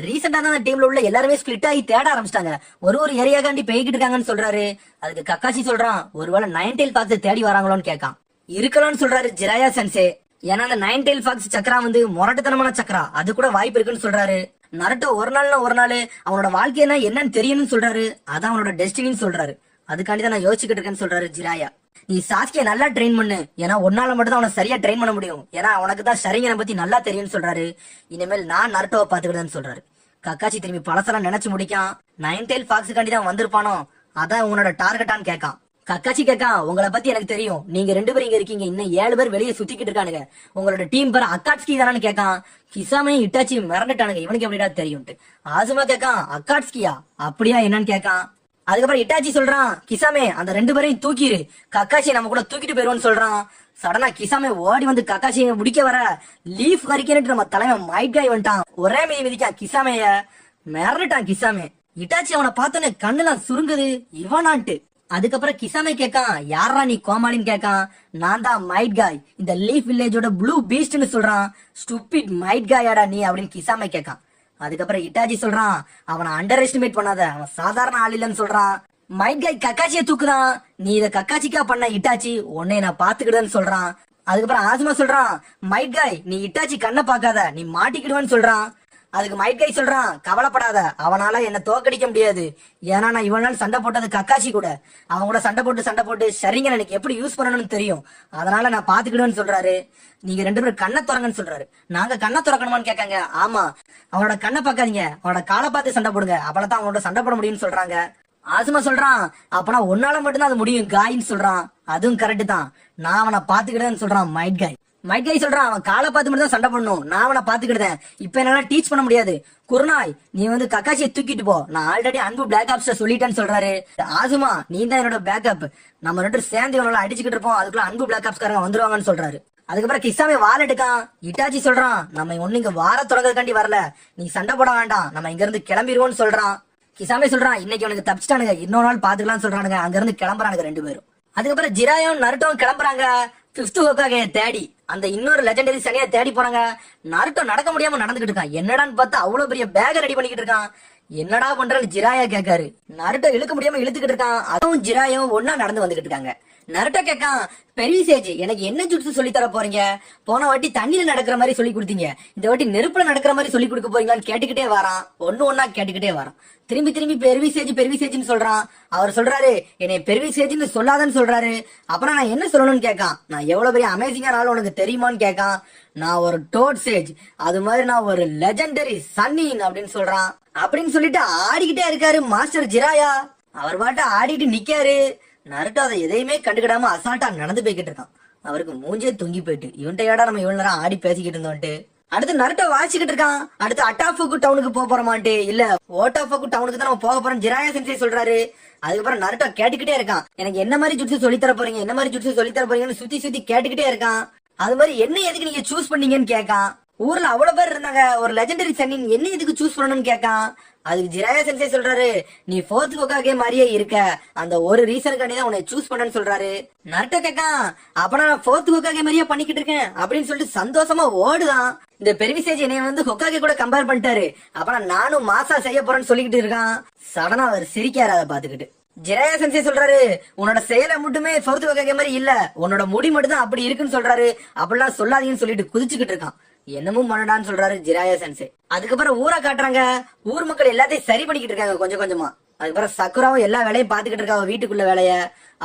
ரீசெண்டா தான் அந்த டீம்ல உள்ள எல்லாருமே ஸ்பிளிட் ஆகி தேட ஆரம்பிச்சிட்டாங்க, ஒரு ஏரியா காண்டி போய்கிட்டு இருக்காங்கன்னு சொல்றாரு. அதுக்கு கக்காஷி சொல்றான், ஒருவேளை 9 டெயில் ஃபாக்ஸ் தேடி வராங்களோன்னு கேட்கான். இருக்கலாம்னு சொல்றாரு ஜிராயா சென்சே. ஏன்னா அந்த 9 டெயில் ஃபாக்ஸ் சக்கரா வந்து முரட்டுத்தனமான சக்கரா, அது கூட வாய்ப்பு இருக்குன்னு சொல்றாரு. நருட்டோ ஒரு நாள் அவனோட வாழ்க்கைனா என்னன்னு தெரியணும்னு சொல்றாரு, அதான் அவனோட டெஸ்டினின்னு சொல்றாரு. அதுக்காண்டி தான் நான் யோசிச்சுக்கிட்டு இருக்கேன்னு சொல்றாரு ஜிராயா. நீ சாஸ்கியை நல்லா ட்ரெயின் பண்ணு, ஏன்னா ஒன்னால மட்டும் தான் அவனை சரியா ட்ரெயின் பண்ண முடியும், ஏன்னா அவனுக்கு தான் ஷரிங்கனை பத்தி நல்லா தெரியும்னு சொல்றாரு. இனிமேல் நான் நருட்டோவை பாத்துக்கிட்டேன்னு சொல்றாரு. கக்காஷி திரும்பி பழசெல்லாம் நினைச்சு முடிக்கான். 9 டெயில் ஃபாக்ஸ் காண்டி தான் வந்திருப்பானோ, அதான் உன்னோட டார்கெட்டான்னு கேட்கான். கக்காஷி கேட்கான், உங்களை பத்தி எனக்கு தெரியும், நீங்க 2 பேரும் இங்க இருக்கீங்க, இன்னும் 7 பேர் வெளியே சுத்திக்கிட்டு இருக்கானுங்க, உங்களோட டீம் பேர் அக்காட்ஸ்கி தானு கேட்கான். கிசாமையும் இட்டாச்சி மிரண்டுட்டானுங்க, இவனுக்கு எப்படிடா தெரியும்ட்டு. ஆசுமா கேட்கான், அக்காட்ஸ்கியா அப்படியா என்னன்னு கேட்கான். அதுக்கப்புறம் இட்டாச்சி சொல்றான், கிசாமே அந்த 2 பேரையும் தூக்கிடு, கக்காஷி நம்ம கூட தூக்கிட்டு போயிருவோம்னு சொல்றான். சடனா கிசாமே ஓடி வந்து கக்காஷியை முடிக்க வர லீஃப் கறிக்கேன்னு நம்ம தலைவன் மைட் காய் வந்துட்டான். ஒரே மீதி மிதிக்கான் கிசாமைய, மிரண்டுட்டான் கிசாமே. இட்டாச்சி அவனை பார்த்தோன்னே கண்ணுலாம் சுருங்குது, இவனான்ட்டு. அதுக்கப்புறம் கிசாமே கேட்கான், யாரா நீ கோமாளின்னு கேட்கான். நான் தான் மைட் காய், இந்த லீஃப் வில்லேஜோட ப்ளூ பீஸ்ட்னு சொல்றான். ஸ்டூபிட் மைட் காயாடா நீ அப்படின்னு கிசாமே கேட்கான். அதுக்கப்புறம் இட்டாச்சி சொல்றான், அவனை அண்டர் எஸ்டிமேட் பண்ணாத, அவன் சாதாரண ஆள் இல்லன்னு சொல்றான். மைட் காய் கக்காச்சியை தூக்குதான், நீ இதை கக்காச்சிக்கா பண்ண இட்டாச்சி, உன்னை நான் பாத்துக்கிட்டேன்னு சொல்றான். அதுக்கப்புறம் ஆசுமா சொல்றான், மைட் காய் நீ இட்டாச்சி கண்ணை பாக்காத, நீ மாட்டிக்கிடுவான்னு சொல்றான். அதுக்கு மைட் காய் சொல்றான், கவலைப்படாத, அவனால என்ன தோக்கடிக்க முடியாது, ஏன்னா நான் இவ்வளவு நாள் சண்டை போட்டது கக்காச்சி கூட, அவன் கூட சண்டை போட்டு சரிங்க எனக்கு எப்படி யூஸ் பண்ணணும்னு தெரியும், அதனால நான் பாத்துக்கிடுவேன்னு சொல்றாரு. நீங்க 2 பேரும் கண்ணை திறங்கன்னு சொல்றாரு. நாங்க கண்ணை திறக்கணுமான்னு கேட்காங்க. ஆமா, அவனோட கண்ணை பாக்காதீங்க, அவனோட காலை பார்த்து சண்டை போடுங்க, அப்பதான் அவனோட சண்டை போட முடியும்னு சொல்றாங்க. ஆசுமா சொல்றான், அப்பனா உன்னால மட்டும்தான் அது முடியும் காயின்னு சொல்றான். அதுவும் கரெக்ட் தான், நான் அவனை பாத்துக்கிட்டேன்னு சொல்றான் மைட் காய். மைட் காய் சொல்றான், அவன் காலை பார்த்து மட்டும் தான் சண்டை பண்ணணும், நான் அவனை பாத்துக்கிட்டேன், இப்ப என்னால டீச் பண்ண முடியாது. குருநாய் நீ வந்து கக்காசியை தூக்கிட்டு போ, நான் ஆல்ரெடி அன்பு பிளாக் ஆப்ஸ் சொல்லிட்டேன்னு சொல்றாரு. ஆசுமா நீ தான் என்னோட பேக்கப், நம்ம 2 சேர்ந்து இவனால அடிச்சுக்கிட்டு இருப்போம், அதுக்குள்ள அன்பு பிளாக் ஆப்ஸ்காரங்க வந்துருவாங்கன்னு சொல்றாரு. அதுக்கப்புறம் கிசாமே வால் எடுக்கான். இட்டாச்சி சொல்றான், நம்ம ஒண்ணு இங்க வார தொடங்கறதுக்காண்டி வரல, நீ சண்டை போட வேண்டாம், நம்ம இங்க இருந்து கிளம்பிடுவோம்னு சொல்றான். கிசாமே சொல்றான், இன்னைக்கு உனக்கு தப்பிச்சிட்டானுங்க, இன்னொரு நாள் பாத்துக்கலாம்னு சொல்றானுங்க. அங்க இருந்து கிளம்புறானுங்க 2 பேரும். அதுக்கப்புறம் ஜிராயும் நருட்டோவும் கிளம்புறாங்க 5th ஹோகாகே தேடி. அந்த இன்னொரு லெஜெண்டரி சனியா தேடி போறாங்க. நருட்டோ நடக்க முடியாம நடந்துகிட்டு இருக்கான். என்னடான்னு பார்த்தா அவ்வளவு பெரிய பேக ரெடி பண்ணிக்கிட்டு இருக்கான். என்னடா பண்றன்னு ஜிராயா கேட்காரு. நருட்டோ இழுக்க முடியாம இழுத்துக்கிட்டு இருக்கான். அதுவும் ஜிராயும் ஒன்னா நடந்து வந்துகிட்டு இருக்காங்க. நருட்டோ கேட்கான், பெரிய சேஜ் எனக்கு என்ன ஜுட்ஸு சொல்லி தர போறீங்க? போன வாட்டி தண்ணியில நடக்கிற மாதிரி சொல்லி கொடுத்தீங்க, இந்த வாட்டி நெருப்புல நடக்கிற மாதிரி சொல்லி கொடுக்க போறீங்களான்னு கேட்டுக்கிட்டே வரான். ஒன்னா கேட்டுக்கிட்டே வரான். திரும்பி திரும்பி பெருவிசேஜ்னு சொல்றான். அவர் சொல்றாரு, என்னை பெருவிசேஜ்னு சொல்லாதன்னு சொல்றாரு. அப்புறம் நான் என்ன சொல்லணும்னு கேட்கான். நான் எவ்வளவு பெரிய அமேசிங்கான ஆள் உனக்கு தெரியுமான்னு கேட்கான். நான் ஒரு டோட் சேஜ், அது மாதிரி நான் ஒரு லெஜெண்டரி சன்னின் அப்படின்னு சொல்றான். அப்படின்னு சொல்லிட்டு ஆடிக்கிட்டே இருக்காரு மாஸ்டர் ஜிராயா. அவர் பாட்டு ஆடிட்டு நிக்காரு. நருட்டோ அதை எதையுமே கண்டுக்கிடாம அசால்ட்டா நடந்து போய்கிட்டு இருக்கான். அவருக்கு மூஞ்சே தொங்கி போயிட்டு, இவன்ட்ட ஏடா நம்ம இவ்வளவு நேரம் ஆடி பேசிக்கிட்டு இருந்தோன்ட்டு. அடுத்து நருட்டோ வாசிக்கிட்டு இருக்கான். அடுத்து அட்டாஃபுக்கு டவுனுக்கு போறோமான்ட்டு, இல்ல ஓட்டாஃபுக்கு டவுனுக்கு தான் நம்ம போக போறோம் ஜிராயா சென்சே சொல்றாரு. அதுக்கப்புறம் நருட்டோ கேட்டுக்கிட்டே இருக்கான், எனக்கு என்ன மாதிரி ஜுட்ஸு சொல்லி தர போறீங்க, என்ன மாதிரி ஜுட்ஸு சொல்லி தர போறீங்கன்னு சுத்தி சுத்தி கேட்டுக்கிட்டே இருக்கான். அது மாதிரி என்ன எதுக்கு நீங்க சூஸ் பண்ணீங்கன்னு கேட்கான். ஊர்ல அவ்வளவு பேர் இருந்தாங்க, ஒரு லெஜெண்டரி சன்னின் என்ன எதுக்கு சூஸ் பண்ணணும்னு கேட்கான். அதுக்கு ஜிராயா சென்சே சொல்றாரு, நீ 4th ஹோகாகே மாதிரியே இருக்க, அந்த ஒரு ரீசனுக்காண்டி தான் உன்னை சூஸ் பண்ணன்னு சொல்றாரு. நருட்டோ கேட்கான், அப்ப நான் 4th ஹோகாகே மாதிரியே பண்ணிக்கிட்டு இருக்கேன் அப்படின்னு சொல்லிட்டு சந்தோஷமா ஓடுதான். இந்த பெருவிசேஜ் என்னைய வந்து ஹோகாகே கூட கம்பேர் பண்ணிட்டாரு, அப்ப நானும் மாசா செய்ய போறேன்னு சொல்லிக்கிட்டு இருக்கான். சடனா அவர் சிரிக்காரு அதை பாத்துக்கிட்டு. ஜிராயா சென்சே சொல்றாரு, உன்னோட செயலை மட்டுமே 4th ஹோகாகே மாதிரி இல்ல, உன்னோட முடி மட்டும் தான் அப்படி இருக்குன்னு சொல்றாரு. அப்படிலாம் சொல்லாதீங்கன்னு சொல்லிட்டு குதிச்சுக்கிட்டு இருக்கான். என்னமும் பண்ணடான்னு சொல்றாரு ஜிராயா சென்சே. அதுக்கப்புறம் ஊரை காட்டுறாங்க. ஊர் மக்கள் எல்லாத்தையும் சரி பண்ணிக்கிட்டு இருக்காங்க கொஞ்சம் கொஞ்சமா. அதுக்கப்புறம் சக்குராவும் எல்லா வேலையும் பாத்துக்கிட்டு இருக்கா வீட்டுக்குள்ள வேலைய.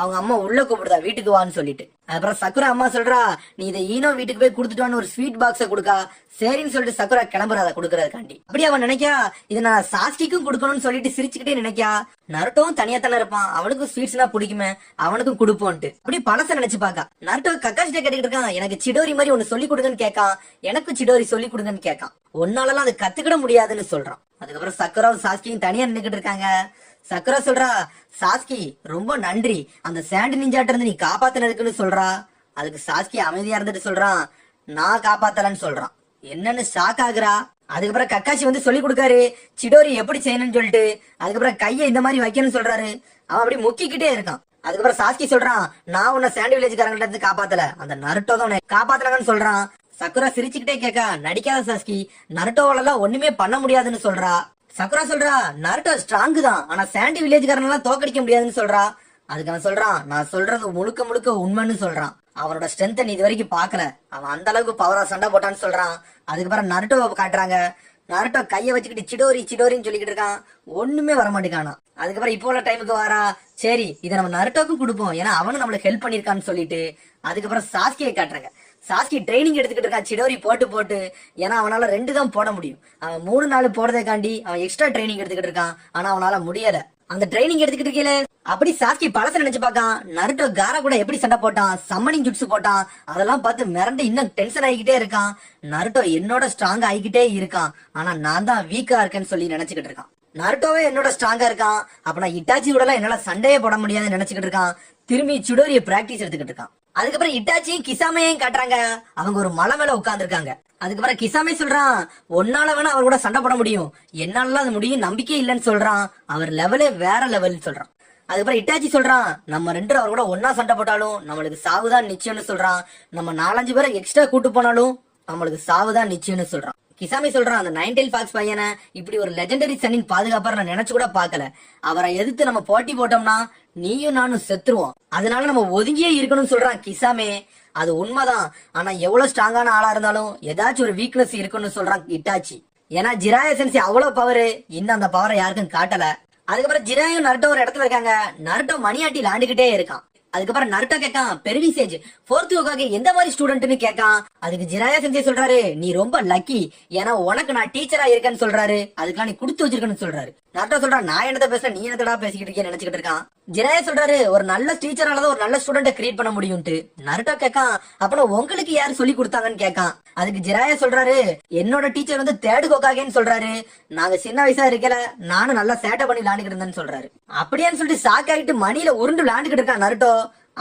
அவங்க அம்மா உள்ள கூப்பிடுதா வீட்டுக்கு வான்னு சொல்லிட்டு. அதுக்கப்புறம் சக்குரா அம்மா சொல்றா, நீ இதை ஈனோ வீட்டுக்கு போய் கொடுத்துட்டான்னு ஒரு ஸ்வீட் பாக்ஸ கொடுக்கா. சரின்னு சொல்லிட்டு சக்குரா கிளம்புறாத கொடுக்கறதுக்காண்டி. அப்படி அவன் நினைக்கா, இதை நான் சாஸ்கிக்கும் கொடுக்கணும்னு சொல்லிட்டு சிரிச்சுக்கிட்டே நினைக்கா. நருட்டோவும் தனியா தானே இருப்பான், அவனுக்கும் ஸ்வீட்ஸ்னா பிடிக்குமே, அவனுக்கும் கொடுப்போன்ட்டு அப்படி பழச நினைச்சு பாக்கா. நருட்டோ கக்காஷிட்ட கேட்டுக்கிட்டு இருக்கான், எனக்கு சிடோரி மாதிரி ஒன்னு சொல்லி கொடுங்கன்னு கேட்கான். எனக்கு சிடோரி சொல்லி கொடுங்கன்னு கேட்கான். ஒன்னாலலாம் அது கத்துக்கிட முடியாதுன்னு சொல்றான். அதுக்கப்புறம் சக்குராவும் சாஸ்கியும் தனியா நின்னுக்கிட்டு இருக்காங்க. சக்குரா சொல்றா, சாஸ்கி ரொம்ப நன்றி, அந்த சாண்ட் நிஞ்சாட்ட இருந்து நீ காப்பாத்தினதுக்குன்னு சொல்றா. அதுக்கு சாஸ்கி அமைதியா இருந்துட்டு சொல்றான், நான் காப்பாத்தலன்னு சொல்றான். என்னன்னு ஷாக் ஆகுறா. அதுக்கப்புறம் கக்காஷி வந்து சொல்லி கொடுக்காரு சிடோரி எப்படி செய்யணும்னு சொல்லிட்டு. அதுக்கப்புறம் கையை இந்த மாதிரி வைக்கணும்னு சொல்றாரு. அவன் அப்படி முக்கிக்கிட்டே இருக்கான். அதுக்கப்புறம் சாஸ்கி சொல்றான், நான் உன்னை சாண்ட் வில்லேஜ்காரங்கள்ட்ட இருந்து காப்பாத்தல, அந்த நருட்டோ தான் உன்னை காப்பாத்தினாங்கன்னு சொல்றான். சக்குரா சிரிச்சுக்கிட்டே கேட்கா, நடிக்காத சாஸ்கி, நருட்டோவால எல்லாம் ஒண்ணுமே பண்ண முடியாதுன்னு சொல்றா. சக்குரா சொல்றா, நருட்டோ ஸ்ட்ராங் தான், ஆனா சாண்டி வில்லேஜ்காரன் எல்லாம் தோக்கடிக்க முடியாதுன்னு சொல்றா. அதுக்கு அவன் சொல்றான், நான் சொல்றது முழுக்க முழுக்க உண்மைன்னு சொல்றான். அவனோட ஸ்ட்ரென்த் நீ இது வரைக்கும் பாக்கல, அவன் அந்த அளவுக்கு பவரா சண்டை போட்டான்னு சொல்றான். அதுக்கப்புறம் நருட்டோவை காட்டுறாங்க. நருட்டோ கைய வச்சுக்கிட்டு சிடோரி சிடோரின்னு சொல்லிக்கிட்டு இருக்கான். ஒண்ணுமே வரமாட்டேங்கானா. அதுக்கப்புறம் இப்போ உள்ள டைமுக்கு வாரா, சரி இதை நம்ம நருட்டோக்கும் கொடுப்போம், ஏன்னா அவனும் நம்மளுக்கு ஹெல்ப் பண்ணிருக்கான்னு சொல்லிட்டு. அதுக்கப்புறம் சாஸ்கியை காட்டுறாங்க. சாஸ்கி ட்ரைனிங் எடுத்துக்கிட்டு இருக்கான் சிடோரி போட்டு போட்டு. ஏன்னா அவனால 2 தான் போட முடியும். அவன் 3-4 போடுறதுக்காண்டி அவன் எக்ஸ்ட்ரா ட்ரைனிங் எடுத்துக்கிட்டு இருக்கான். ஆனா அவனால முடியல. அந்த ட்ரைனிங் எடுத்துக்கிட்டு இருக்கீல, அப்படி சாஸ்கி பழச நினைச்சு பாக்கான். நருட்டோ காரா கூட எப்படி சண்டை போட்டான், சம்மனிங் ஜுட்ஸு போட்டான், அதெல்லாம் பார்த்து மிரண்டு இன்னும் டென்ஷன் ஆகிக்கிட்டே இருக்கான். நருட்டோ என்னோட ஸ்ட்ராங் ஆகிக்கிட்டே இருக்கான், ஆனா நான் தான் வீக்கா இருக்கேன்னு சொல்லி நினைச்சுக்கிட்டு இருக்கான். நருட்டோவே என்னோட ஸ்ட்ராங்கா இருக்கான், அப்ப நான் இட்டாச்சி கூட எல்லாம் என்னால சண்டையே போட முடியாதுன்னு நினைச்சுக்கிட்டு இருக்கான். திரும்பி சிடோரிய பிராக்டிஸ் எடுத்துக்கிட்டு இருக்கான். அதுக்கப்புறம் இட்டாச்சியும் கிசாமையும் காட்டுறாங்க. அவங்க ஒரு மலை மேல உட்கார்ந்து இருக்காங்க. அதுக்கப்புறம் கிசாமே சொல்றான், ஒன்னால வேணா அவர் கூட சண்டை போட முடியும், என்னால அது முடியும் நம்பிக்கை இல்லைன்னு சொல்றான். அவர் லெவலே வேற லெவல்னு சொல்றான். அதுக்கப்புறம் இட்டாச்சி சொல்றான், நம்ம 2 அவர் கூட ஒன்னா சண்டை போட்டாலும் நம்மளுக்கு சாவுதான் நிச்சயம்னு சொல்றான். நம்ம 4-5 பேரை எக்ஸ்ட்ரா கூட்டு போனாலும் நம்மளுக்கு சாவுதான் நிச்சயம்னு சொல்றான். கிசாமி சொல்றான், அந்த 9 ஃபாக்ஸ் பையனை இப்படி ஒரு லெஜெண்டரி சன்னின் பாதுகாப்பர் நான் நினைச்சு கூட பாக்கல. அவரை எதிர்த்து நம்ம போட்டி போட்டோம்னா நீயும் நானும் செத்துருவோம், அதனால நம்ம ஒதுங்கியே இருக்கணும்னு சொல்றான் கிசாமே. அது உண்மைதான், ஆனா எவ்வளவு ஸ்ட்ராங்கான ஆளா இருந்தாலும் ஏதாச்சும் ஒரு வீக்னஸ் இருக்குன்னு சொல்றான் இட்டாச்சி. ஏன்னா ஜிராயா சென்சி அவ்வளவு பவரு, இன்னும் அந்த பவரை யாருக்கும் காட்டல. அதுக்கப்புறம் ஜிராயும் நருட்டோ ஒரு இடத்துல இருக்காங்க. நருட்டோ மணியாட்டி விளையாண்டுகிட்டே இருக்கான். அதுக்கப்புறம் நருட்டோ கேட்கான், பெருவிசேஜ் 4th ஹோகாகே எந்த மாதிரி ஸ்டூடெண்ட்னு கேட்கான். அதுக்கு ஜிராயா சென்சே சொல்றாரு, நீ ரொம்ப லக்கி, ஏன்னா உனக்கு நான் டீச்சரா இருக்கேன்னு சொல்றாரு, அதுக்காக நீ கொடுத்து வச்சிருக்கேன்னு சொல்றாரு. நருட்டோ சொல்றான், நான் என்னத்த பேசுறேன், நீ என்னத்தடா பேசிக்கிட்டு இருக்கேன்னு நினைச்சுக்கிட்டு இருக்கான். ஜிராயா சொல்றாரு, ஒரு நல்ல டீச்சராலதான் ஒரு நல்ல ஸ்டூடெண்ட கிரியேட் பண்ண முடியும்ட்டு. நருட்டோ கேட்கான், அப்புறம் உங்களுக்கு யாரு சொல்லி கொடுத்தாங்கன்னு கேட்கான். அதுக்கு ஜிராயா சொல்றாரு, என்னோட டீச்சர் வந்து 3rd ஹோகாகேன்னு சொல்றாரு, நாங்க சின்ன வயசா இருக்கல நானும் நல்லா சேட்டை பண்ணி விளையாண்டுக்கிட்டு இருந்தேன்னு சொல்றாரு. அப்படியான்னு சொல்லிட்டு ஷாக் ஆகிட்டு மணியில உருண்டு விளையாண்டுக்கிட்டு இருக்கான் நருட்டோ.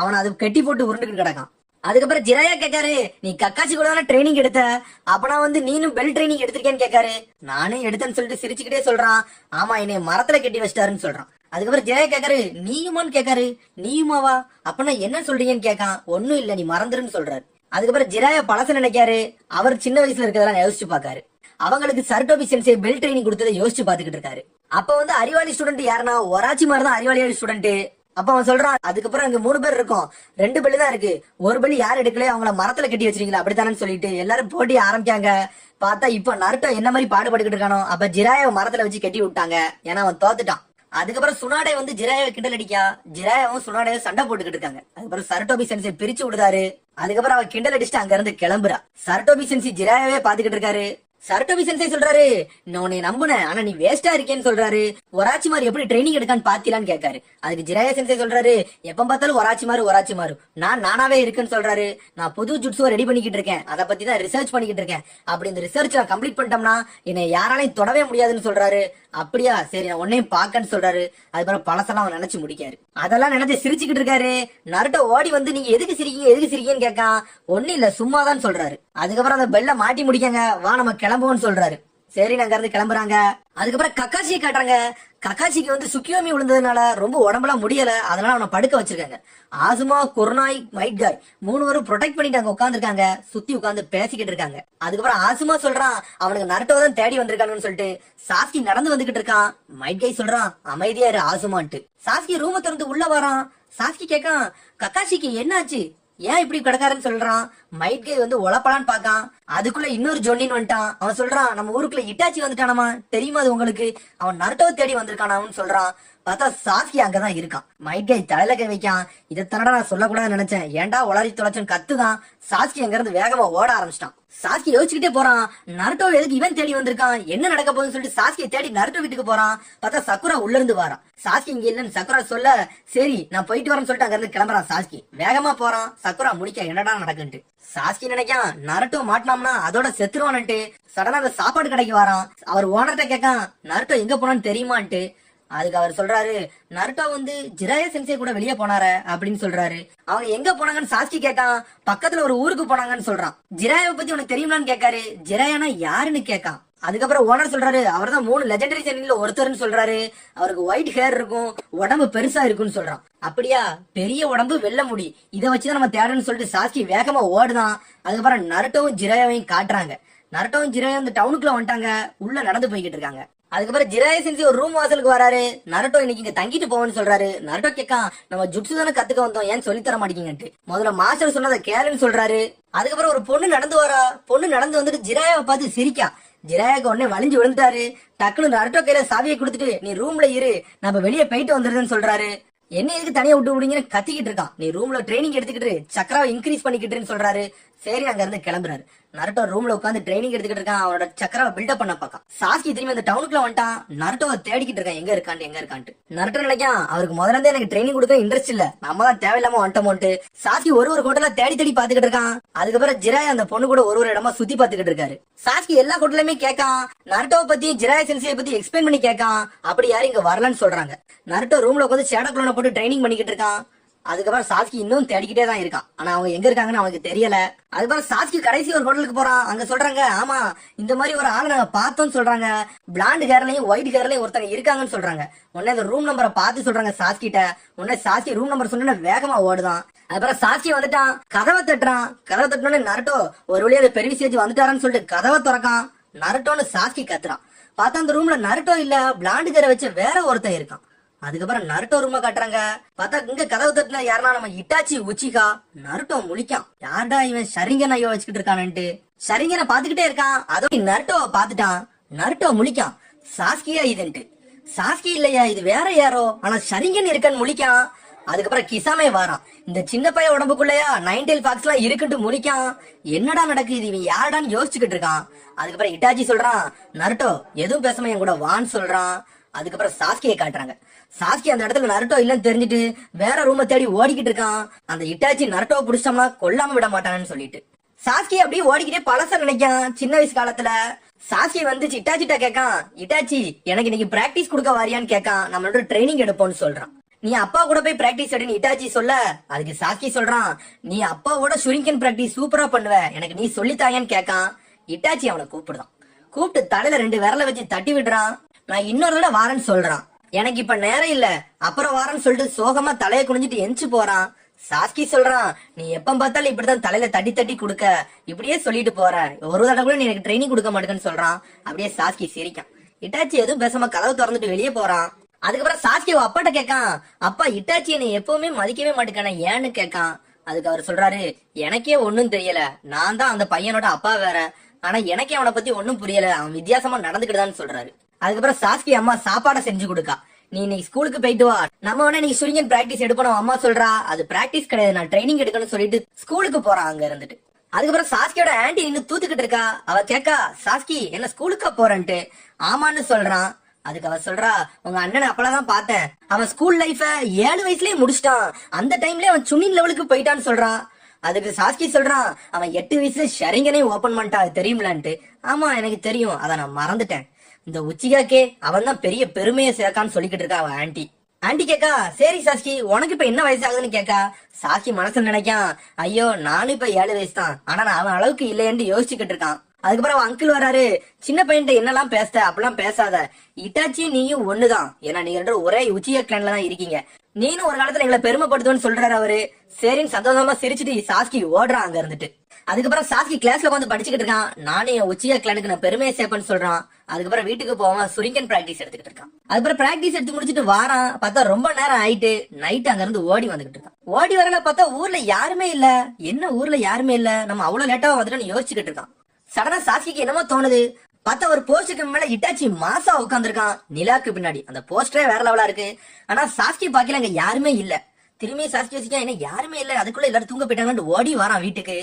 அவன் அது கட்டி போட்டு உருண்டுகிட்டு கிடக்கான். அதுக்கப்புறம் ஜிராயா கேட்காரு, நீ கக்காச்சி கூட தானே ட்ரைனிங் எடுத்த, அப்பனா வந்து நீனும் பெல் ட்ரைனிங் எடுத்திருக்கேன்னு கேட்காரு. நானே எடுத்தேன்னு சொல்லிட்டு சிரிச்சுக்கிட்டே சொல்றான். ஆமா, என்னைய மரத்துல கட்டி வச்சிட்டாருன்னு சொல்றான். அதுக்கப்புறம் ஜெயா கேட்காரு, நீயுமான்னு கேட்காரு. நீயுமாவா, அப்பனா என்ன சொல்றீங்கன்னு கேட்கான். ஒன்னும் இல்ல, நீ மறந்துருன்னு சொல்றாரு. அதுக்கப்புறம் ஜிராயா பழச நினைக்காரு. அவர் சின்ன வயசுல இருக்கிறதெல்லாம் யோசிச்சு பாக்காரு. அவங்களுக்கு சர்டோபி சென்சே பெல் ட்ரைனிங் கொடுத்ததை யோசிச்சு பாத்துக்கிட்டு இருக்காரு. அப்ப வந்து அறிவாளி ஸ்டூடெண்ட் யாருன்னா ஒராச்சி மாதிரி தான் அறிவாளியான ஸ்டூடெண்ட். அப்ப அவன் சொல்றான், அதுக்கப்புறம் அங்க 3 பேர் இருக்கும், 2 பலி தான் இருக்கு, ஒரு பலி யார் எடுக்கலையோ அவங்கள மரத்துல கட்டி வச்சிருக்கீங்களா அப்படித்தானு சொல்லிட்டு எல்லாரும் போட்டி ஆரம்பிக்காங்க. பார்த்தா இப்ப நருட்டோ என்ன மாதிரி பாடுபட்டுக்கிட்டு இருக்கானோ, அப்ப ஜிராயாவை மரத்துல வச்சு கட்டி விட்டாங்க. ஏன்னா அவன் தோத்துட்டான். அதுக்கப்புறம் சுனாடே வந்து ஜிராயாவை கிண்டல் அடிக்கா, ஜிராயாவும் சுனாடையும் சண்டை போட்டுக்கிட்டு இருக்காங்க. அதுக்கப்புறம் சரட்டோபி சென்சை பிரிச்சு விடுதாரு. அதுக்கப்புறம் அவன் கிண்டல் அடிச்சுட்டு அங்க இருந்து கிளம்புறா. சரட்டோபி சென்சி ஜிராயாவே பாத்துக்கிட்டு இருக்காரு. சரட்டோபி சென்சை சொல்றாரு, நான் உன்னை நம்புனேன், ஆனா நீ வேஸ்டா இருக்கேன்னு சொல்றாரு. ஒராச்சிமாரு எப்படி ட்ரைனிங் எடுக்கான்னு பாத்தீங்களான்னு கேட்காரு. அதுக்கு ஜிராயா சென்சை சொல்றாரு, எப்ப பார்த்தாலும் ஒராச்சிமாரு நான் நானாவே இருக்குன்னு சொல்றாரு. நான் புது ஜுட்ஸுவை ரெடி பண்ணிக்கிட்டு இருக்கேன், அதை பத்தி தான் ரிசர்ச் பண்ணிக்கிட்டு இருக்கேன். அப்படி இந்த ரிசர்ச் நான் கம்ப்ளீட் பண்ணிட்டோம்னா என்னை யாராலையும் தொடவே முடியாதுன்னு சொல்றாரு. அப்படியா, சரி நான் உன்னையும் பாக்கன்னு சொல்றாரு. அதுக்கப்புறம் பழசெல்லாம் அவன் நினைச்சு முடிக்காரு. அதெல்லாம் நினைச்சு சிரிச்சுக்கிட்டு இருக்காரு. நருட்டோ ஓடி வந்து நீங்க எதுக்கு சிரிக்கீங்கன்னு கேட்கான். ஒண்ணு இல்ல சும்மாதான் சொல்றாரு. அதுக்கப்புறம் அந்த பெல்ல மாட்டி முடிக்காங்க, வா நம்ம கிளம்புவோம்னு சொல்றாரு. சரி நாங்க இருந்து கிளம்புறாங்க. அதுக்கப்புறம் கக்காசியை காட்டுறாங்க. கக்காசிக்கு வந்து சுக்கியோமி விழுந்ததுனால ரொம்ப உடம்பெல்லாம் முடியல, அதனால அவனை படுக்க வச்சிருக்காங்க. ஆசுமா, குர்னாய், மைட் காய் 3 பேரும் ப்ரொடெக்ட் பண்ணிட்டு அங்க உட்காந்துருக்காங்க. சுத்தி உட்காந்து பேசிக்கிட்டு இருக்காங்க. அதுக்கப்புறம் ஆசுமா சொல்றான், அவனுக்கு நருட்டோ தான் தேடி வந்திருக்கானுன்னு சொல்லிட்டு. சாஸ்கி நடந்து வந்துகிட்டு இருக்கான். மைட் காய் சொல்றான், அமைதியா இரு ஆசுமான்ட்டு. சாஸ்கி ரூமை திறந்து உள்ள வரான். சாஸ்கி கேட்கான், கக்காசிக்கு என்னாச்சு, ஏன் இப்படி கிடக்காருன்னு சொல்றான். மைட் கை வந்து உழப்பலான்னு பாக்கான். அதுக்குள்ள இன்னொரு ஜொன்னின்னு வந்துட்டான். அவன் சொல்றான், நம்ம ஊருக்குள்ள இட்டாச்சி வந்துட்டானமா, தெரியுமா அது உங்களுக்கு, அவன் நருட்டோவை தேடி வந்திருக்கானான்னு சொல்றான். பார்த்தா சாஸ்கி அங்கதான் இருக்கான். மைட் கை தலையில கை வைக்கான். இதை தன்னடா நான் சொல்லக்கூடாதுன்னு நினைச்சேன், ஏன்டா உளறி தொலைச்சன் கத்துதான். சாஸ்கி அங்க இருந்து வேகமா ஓட ஆரம்பிச்சிட்டான். சாஸ்கி யோசிச்சுக்கிட்டே போறான், நருட்டோ எதுக்கு இவன் தேடி வந்திருக்கான், என்ன நடக்க போகுதுன்னு சொல்லிட்டு சாஸ்கியை தேடி நருட்டோ வீட்டுக்கு போறான். பார்த்தா சக்குரா உள்ள இருந்து வாரான். சாஸ்கி இங்க இல்லன்னு சக்குரா சொல்ல, சரி நான் போயிட்டு வரேன்னு சொல்லிட்டு அங்க இருந்து கிளம்புறான். சாஸ்கி வேகமா போறான். சக்குரா முடிக்க என்னடா நடக்குன்ட்டு. சாஸ்கி நினைக்கான், நருட்டோ மாட்டினோம்னா அதோட செத்துருவான்ட்டு. சடனா அந்த சாப்பாடு கடைக்கு வரான். அவர் ஓனர்கிட்ட கேட்கான், நருட்டோ எங்க போனான்னு தெரியுமான்ட்டு. அதுக்கு அவர் சொல்றாரு, நருட்டோ வந்து ஜிராயா சென்சே கூட வெளியே போனார அப்படின்னு சொல்றாரு. அவங்க எங்க போனாங்கன்னு சாஸ்கி கேட்கான். பக்கத்துல ஒரு ஊருக்கு போனாங்கன்னு சொல்றான். ஜிராயாவை பத்தி உனக்கு தெரியுமான்னு கேட்காரு. ஜிராயானா யாருன்னு கேட்கான். அதுக்கப்புறம் ஓனர் சொல்றாரு, அவர் தான் 3 லெஜெண்டரி சென்னில ஒருத்தர்னு சொல்றாரு. அவருக்கு ஒயிட் ஹேர் இருக்கும், உடம்பு பெருசா இருக்குன்னு சொல்றான். அப்படியா, பெரிய உடம்பு வெள்ள முடி, இதை வச்சுதான் நம்ம தேடணும்னு சொல்லிட்டு சாஸ்கி வேகமா ஓடுதான். அதுக்கப்புறம் நருட்டோவும் ஜிராயாவையும் காட்டுறாங்க. நருட்டோவும் ஜிராயா இந்த டவுனுக்குள்ள வந்துட்டாங்க. உள்ள நடந்து போய்கிட்டு இருக்காங்க. அதுக்கப்புறம் ஜிராயா சென்சி ஒரு ரூம் வாசலுக்கு வராரு. நருட்டோ இன்னைக்கு இங்க தங்கிட்டு போவோம்னு சொல்றாரு. நருட்டோ கேட்கான், நம்ம ஜுட்சு தானே கத்துக்க வந்தோம், ஏன் சொல்லி தர மாட்டீங்கன்ட்டு. முதல்ல மாஸ்டர் சொன்னதை கேளுன்னு சொல்றாரு. அதுக்கப்புறம் ஒரு பொண்ணு நடந்து வரா. பொண்ணு நடந்து வந்துட்டு ஜிராயாவை பார்த்து சிரிக்கா. ஜிராயாக்கு உடனே வலிஞ்சு விழுந்துட்டாரு. டக்குனு நருட்டோ கையில சாவியை கொடுத்துட்டு, நீ ரூம்ல இரு, நம்ம வெளியே போயிட்டு வந்துருதுன்னு சொல்றாரு. என்ன எதுக்கு தனியா விட்டு விடுங்கன்னு கத்திக்கிட்டு இருக்கான். நீ ரூம்ல ட்ரைனிங் எடுத்துக்கிட்டு சக்கராவை இன்க்ரீஸ் பண்ணிக்கிட்டுன்னு சொல்றாரு. சரி அங்க இருந்து கிளம்புறாரு. நருட்டோ ரூம்ல உட்காந்து ட்ரைனிங் எடுத்துக்கிட்டு இருக்கான். அவனோட சக்கராவை பில்டப் பண்ண பாக்கான். சாஸ்கி திரும்பி அந்த டவுனுக்குள்ள வந்துட்டான். நருட்டோவை தேடிக்கிட்டு இருக்கான், எங்க இருக்கான்ட்டு. நருட்டோ நினைக்கான், அவருக்கு முதல்ல இருந்தே எனக்கு ட்ரைனிங் கொடுக்க இன்ட்ரெஸ்ட் இல்ல, நம்ம தான் தேவையில்லாம வந்துட்டோமோன்ட்டு. சாஸ்கி ஒரு ஹோட்டலா தேடி பாத்துக்கிட்டு இருக்கான். அதுக்கப்புறம் ஜிராயா அந்த பொண்ணு கூட ஒரு இடமா சுத்தி பாத்துக்கிட்டு இருக்காரு. சாஸ்கி எல்லா ஹோட்டலுமே கேட்கான். நருட்டோவை பத்தி ஜிராயா சென்சியை பத்தி எக்ஸ்பிளைன் பண்ணி கேட்கான். அப்படி யாரும் இங்க வரலன்னு சொல்றாங்க. நருட்டோ ரூம்ல உட்காந்து ஷேடோ குளோனை போட்டு ட்ரைனிங் பண்ணிக்கிட்டு இருக்கான். அதுக்கப்புறம் சாஸ்கி இன்னும் தேடிக்கிட்டே தான் இருக்கான். ஆனா அவங்க எங்க இருக்காங்கன்னு அவனுக்கு தெரியல. அதுக்கப்புறம் சாஸ்கி கடைசி ஒரு ஹோட்டலுக்கு போறான். அங்க சொல்றாங்க, ஆமா இந்த மாதிரி ஒரு ஆளை நாங்க பார்த்தோம்னு சொல்றாங்க. பிளாண்ட் ஹேர்லயும் ஒயிட் ஹேர்லயும் ஒருத்தங்க இருக்காங்கன்னு சொல்றாங்க. உடனே அந்த ரூம் நம்பரை பார்த்து சொல்றாங்க சாஸ்கிட்ட. உடனே சாஸ்கி ரூம் நம்பர் சொன்ன வேகமா ஓடுதான். அதுக்கப்புறம் சாஸ்கி வந்துட்டான். கதவை தட்டுறான். கதவை தட்டினோட நருட்டோ ஒரு வழியா அந்த பெரிய சேஜ் வந்துட்டாரான்னு சொல்லிட்டு கதவை திறக்கான். நருட்டோன்னு சாஸ்கி கத்துறான். பார்த்தா அந்த ரூம்ல நருட்டோ இல்ல, பிளாண்ட் ஹேரை வச்சு வேற ஒருத்தன் இருக்கான். அதுக்கப்புறம் நருட்டோ ரூம காட்டுறாங்க. பார்த்தா இங்க கதவு தட்டுனா யாருன்னா நம்ம இட்டாச்சி உச்சிகா. நருட்டோ முழிக்கான், யாருடா இவன் ஷரிங்கன் ஐயோ வச்சுக்கிட்டு இருக்கானுட்டு. ஷரிங்கனை பாத்துக்கிட்டே இருக்கான். அதோ நருட்டோவை பாத்துட்டான். நருட்டோ முழிக்கான், சாஸ்கியா இதுன்ட்டு. சாஸ்கி இல்லையா, இது வேற யாரோ, ஆனா ஷரிங்கன் இருக்கான்னு முழிக்கான். அதுக்கப்புறம் கிசாமே வாரான். இந்த சின்ன பைய உடம்புக்குள்ளயா 9 டெயில் ஃபாக்ஸ் எல்லாம் இருக்குன்ட்டு முழிக்கான். என்னடா நடக்குது, இவன் யாருடான்னு யோசிச்சுக்கிட்டு இருக்கான். அதுக்கப்புறம் இட்டாச்சி சொல்றான், நருட்டோ எதுவும் பேசாம என் கூட வான்னு சொல்றான். அதுக்கப்புறம் சாஸ்கியை காட்டுறாங்க. சாஸ்கி அந்த இடத்துல நருட்டோ இல்லன்னு தெரிஞ்சுட்டு வேற ரூமை தேடி ஓடிக்கிட்டு இருக்கான். அந்த இட்டாச்சி நருட்டோவை பிடிச்சோம்னா கொல்லாம விட மாட்டானு சொல்லிட்டு சாஸ்கி அப்படியே ஓடிக்கிட்டே பழச நினைக்கான். சின்ன வயசு காலத்துல சாஸ்கி வந்து இட்டாச்சிட்ட கேட்கான், இட்டாச்சி எனக்கு இன்னைக்கு பிராக்டிஸ் கொடுக்க வாரியான்னு கேட்கான். நம்மளோட ட்ரைனிங் எடுப்போம்னு சொல்றான். நீ அப்பா கூட போய் பிராக்டிஸ் எடுன்னு இட்டாச்சி சொல்ல, அதுக்கு சாஸ்கி சொல்றான், நீ அப்பாவோட ஷுரிங்கன் பிராக்டிஸ் சூப்பரா பண்ணுவ, எனக்கு நீ சொல்லித்தாயான்னு கேட்கான். இட்டாச்சி அவனை கூப்பிடுதான். கூப்பிட்டு தலையில 2 விரல வச்சு தட்டி விடுறான். நான் இன்னொரு தடவை வாரேன்னு சொல்றான். எனக்கு இப்ப நேரம் இல்ல, அப்புறம் வாரேன்னு சொல்லிட்டு சோகமா தலையை குனிஞ்சிட்டு எந்திச்சு போறான். சாஸ்கி சொல்றான், நீ எப்ப பார்த்தாலும் இப்படிதான் தலையில தட்டி தட்டி கொடுக்க, இப்படியே சொல்லிட்டு போற, ஒரு தடவை கூட நீ எனக்கு ட்ரைனிங் கொடுக்க மாட்டேன்னு சொல்றான். அப்படியே சாஸ்கி சிரிக்கான். இட்டாச்சி எதுவும் பேசாம கதவு திறந்துட்டு வெளியே போறான். அதுக்கப்புறம் சாஸ்கி அப்பாட்ட கேட்கான், அப்பா இட்டாச்சி என்னை எப்பவுமே மதிக்கவே மாட்டேக்கான ஏன்னு கேட்கான். அதுக்கு அவர் சொல்றாரு, எனக்கே ஒன்னும் தெரியல, நான் தான் அந்த பையனோட அப்பா வேற, ஆனா எனக்கே அவனை பத்தி ஒன்னும் புரியல, அவன் வித்தியாசமா நடந்துக்கிட்டுதான்னு சொல்றாரு. அதுக்கப்புறம் சாஸ்கி அம்மா சாப்பாடை செஞ்சு கொடுக்கா, நீ இன்னைக்கு ஸ்கூலுக்கு போயிட்டு வா, நம்ம வேணா இன்னைக்கு சுரிங்கன் பிராக்டிஸ் எடுப்போம் அம்மா சொல்றா. அது பிராக்டிஸ் கிடையாது, நான் ட்ரைனிங் எடுக்கணும்னு சொல்லிட்டு ஸ்கூலுக்கு போறான் அங்க இருந்துட்டு. அதுக்கப்புறம் சாஸ்கியோட ஆன்டி நின்று தூத்துக்கிட்டு இருக்கா. அவ கேக்கா, சாஸ்கி என்ன ஸ்கூலுக்கா போறன்ட்டு. ஆமான்னு சொல்றான். அதுக்கு அவ சொல்றா, உங்க அண்ணனை அப்பதான் பார்த்தேன், அவன் ஸ்கூல் லைஃப 7 வயசுலயே முடிச்சிட்டான், அந்த டைம்லயே அவன் சுனின் லெவலுக்கு போயிட்டான்னு சொல்றான். அதுக்கு சாஸ்கி சொல்றான், அவன் 8 வயசுல ஷரிங்கனே ஓபன் பண்ணிட்டா, அது தெரியுமிலான்ட்டு. ஆமா எனக்கு தெரியும், அதை நான் மறந்துட்டேன். இந்த உச்சிகாக்கே அவன் தான் பெரிய பெருமையை சேர்க்கான்னு சொல்லிக்கிட்டு இருக்கா அவன் ஆன்டி. ஆன்டி கேக்கா, சரி சாஸ்கி உனக்கு இப்ப என்ன வயசு ஆகுதுன்னு கேக்கா. சாஸ்கி மனசுல நினைக்கான், ஐயோ நானும் இப்ப 7 வயசு தான், ஆனா நான் அவன் அளவுக்கு இல்லையேன்னு யோசிச்சுக்கிட்டு இருக்கான். அதுக்கப்புறம் அவன் அங்கிள் வராரு, சின்ன பையன்ட்ட என்னெல்லாம் பேச அப்படிலாம் பேசாத, இட்டாச்சி நீயும் ஒண்ணுதான், ஏன்னா நீங்க ரெண்டு ஒரே உச்சியா கிளான்ல தான் இருக்கீங்க, நீனும் ஒரு காலத்துல எங்களை பெருமைப்படுத்துன்னு சொல்றாரு அவரு. சரின்னு சந்தோஷமா சிரிச்சுட்டு சாஸ்கி ஓடுறான் அங்க இருந்துட்டு. அதுக்கப்புறம் சாஸ்கி கிளாஸ்ல உட்காந்து படிச்சுக்கிட்டு இருக்கான், நானே என் உச்சியா கிளானுக்கு நான் பெருமையை சேர்ப்பேன்னு சொல்றான். அதுக்கப்புறம் வீட்டுக்கு போவான், சுரிங்கன் பிராக்டிஸ் எடுத்துக்கிட்டு இருக்கான். அதுக்கப்புறம் பிராக்டிஸ் எடுத்து முடிச்சுட்டு வாரான், பார்த்தா ரொம்ப நேரம் ஆயிட்டு. நைட் அங்க இருந்து ஓடி வந்துகிட்டு இருக்கான். ஓடி வரல பார்த்தா ஊர்ல யாருமே இல்ல. என்ன ஊர்ல யாருமே இல்ல, நம்ம அவ்வளவு லேட்டா வந்துட்டோம்னு யோசிச்சுக்கிட்டு இருக்கான். சடனா சாஸ்கிக்கு என்னமோ தோணுது, பார்த்தா ஒரு போஸ்டருக்கு மேல இட்டாச்சி மாசா உட்காந்துருக்கான் நிலாக்கு பின்னாடி. அந்த போஸ்டரே வேற லெவலா இருக்கு. ஆனா சாஸ்கி பாக்கல அங்க யாருமே இல்ல. திரும்பி சாஸ்கி வச்சுக்கா, என்ன யாருமே இல்ல, அதுக்குள்ள எல்லாரும் தூங்க போயிட்டாங்கன்னு ஓடி வரான் வீட்டுக்கு.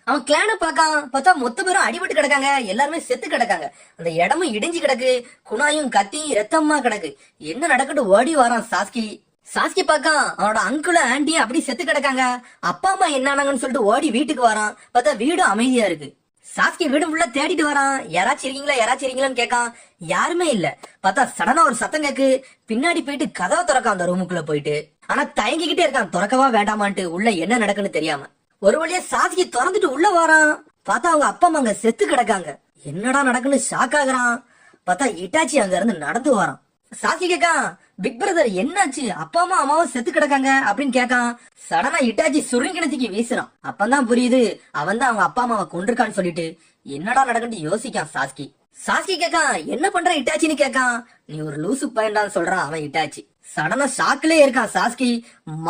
அவன் கிளான பாக்கான், பார்த்தா மொத்த பேரும் அடிபட்டு கிடக்காங்க, எல்லாருமே செத்து கிடக்காங்க, அந்த இடமும் இடிஞ்சு கிடக்கு, குணாயும் கத்தியும் ரத்தமா கிடக்கு. என்ன நடக்கட்டு ஓடி வரான் சாஸ்கி. சாஸ்கி பாக்கான், அவனோட அங்கிள் ஆண்டியும் அப்படி செத்து கிடக்காங்க. அப்பா அம்மா என்னானாங்கன்னு சொல்லிட்டு ஓடி வீட்டுக்கு வரான். பார்த்தா வீடும் அமைதியா இருக்கு. சாஸ்கி வீடு ஃபுல்லா தேடிட்டு வரான், யாராச்சும் இருக்கீங்களா யாராச்சும் இருக்கீங்களான்னு கேட்கான். யாருமே இல்ல. பார்த்தா சடனா ஒரு சத்தம் கேக்கு. பின்னாடி போயிட்டு கதவை திறக்கான் அந்த ரூமுக்குள்ள போயிட்டு. ஆனா தயங்கிக்கிட்டே இருக்கான், திறக்கவா வேண்டாமான்ட்டு, உள்ள என்ன நடக்குன்னு தெரியாம. ஒரு வழியா சாஸ்கி திறந்துட்டு உள்ள வரான். பார்த்தா அவங்க அப்பா அம்மா அங்க செத்து கிடக்காங்க. என்னடா நடக்குன்னு ஷாக் ஆகுறான். பார்த்தா இட்டாச்சி அங்க இருந்து நடந்து வரான். சாஸ்கி கேக்கான், பிக் பிரதர் என்னாச்சு, அப்பா அம்மா அம்மாவும் செத்து கிடக்காங்க அப்படின்னு கேக்கான். சடனா இட்டாச்சி சுருங்கிணத்துக்கு வீசுறான். அப்பதான் புரியுது அவன் தான் அவங்க அப்பா அம்மாவை கொண்டிருக்கான்னு சொல்லிட்டு. என்னடா நடக்குன்னு யோசிக்கான் சாஸ்கி. சாஸ்கி கேக்கான், என்ன பண்ற இட்டாச்சின்னு கேக்கான். நீ ஒரு லூசு பையன்டான்னு சொல்றான் அவன் இட்டாச்சி. சடனா ஷாக்லயே இருக்கான் சாஸ்கி.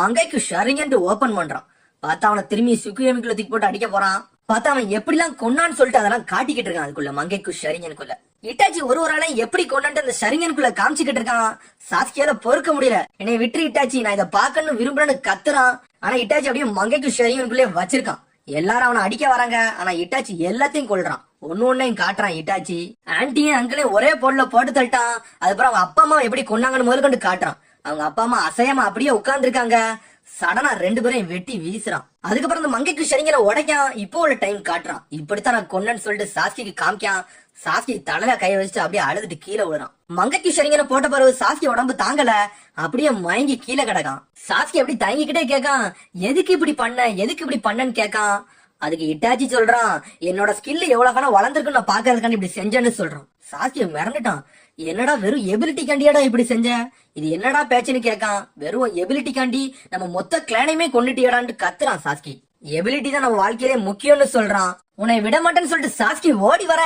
மங்கைக்கு ஷரிங்கன்ட்டு ஓபன் பண்றான். பார்த்தா அவனை திரும்பி சுக்குயமிக்குள்ள தூக்கி போட்டு அடிக்க போறான். பார்த்தா அவன் எப்படிலாம் கொண்டான்னு சொல்லிட்டு அதெல்லாம் காட்டிக்கிட்டு இருக்கான் அதுக்குள்ள மங்கைக்கு ஷரிங்கனுக்குள்ள. இட்டாச்சி ஒரு ஆளையும் எப்படி கொண்டாண்டு அந்த ஷரிங்கனுக்குள்ள காமிச்சுக்கிட்டு இருக்கான். சாஸ்கியால பொறுக்க முடியல. என்னை விட்டு இட்டாச்சி, நான் இதை பாக்கணும்னு விரும்புறேன்னு கத்துறான். ஆனா இட்டாச்சி அப்படியே மங்கைக்கு ஷரிங்கனுக்குள்ளே வச்சிருக்கான். எல்லாரும் அவனை அடிக்க வராங்க. ஆனா இட்டாச்சி எல்லாத்தையும் கொள்றான். ஒன்னையும் காட்டுறான் இட்டாச்சி. ஆன்டியும் அங்கிளையும் ஒரே பொருளை போட்டு தள்ளிட்டான். அதுக்கப்புறம் அவங்க அப்பா அம்மா எப்படி கொண்டாங்கன்னு முதல் கொண்டு காட்டுறான். அவங்க அப்பா அம்மா அசையாம அப்படியே உட்கார்ந்து இருக்காங்க. சடனா 2 பேரையும் வெட்டி வீசுறான். அதுக்கப்புறம் அந்த மங்கைக்கு ஷரிங்கனை உடைக்கான். இப்போ உள்ள டைம் காட்டுறான். இப்படித்தான் நான் கொண்டேன்னு சொல்லிட்டு சாஸ்கிக்கு காமிக்கான். சாஸ்கி தலையில கைய வச்சுட்டு அப்படியே அழுதுட்டு கீழே விழுறான். மங்கைக்கு ஷரிங்கனை போட்ட பிறகு சாஸ்கி உடம்பு தாங்கல, அப்படியே மயங்கி கீழே கிடக்கான். சாஸ்கி அப்படி தயங்கிக்கிட்டே கேட்கான், எதுக்கு இப்படி பண்ண எதுக்கு இப்படி பண்ணன்னு கேட்கான். அதுக்கு இட்டாச்சி சொல்றான், என்னோட ஸ்கில் எவ்வளவு வளர்ந்துருக்குன்னு நான் பாக்குறதுக்காண்டி இப்படி செஞ்சேன்னு சொல்றான். சாஸ்கி மிரண்டுட்டான். என்னடா வெறும் எபிலிட்டி காண்டியாடா இப்படி செஞ்ச, இது என்னடா பேச்சுன்னு கேட்கான். வெறும் எபிலிட்டி காண்டி நம்ம மொத்த கிளானையுமே கொண்டுட்டியாடான்னு கத்துறான் சாஸ்கி. எபிலிட்டி தான் நம்ம வாழ்க்கையிலே முக்கியம்னு சொல்றான். உன்னை விட மாட்டேன்னு சொல்லிட்டு சாஸ்கி ஓடி வர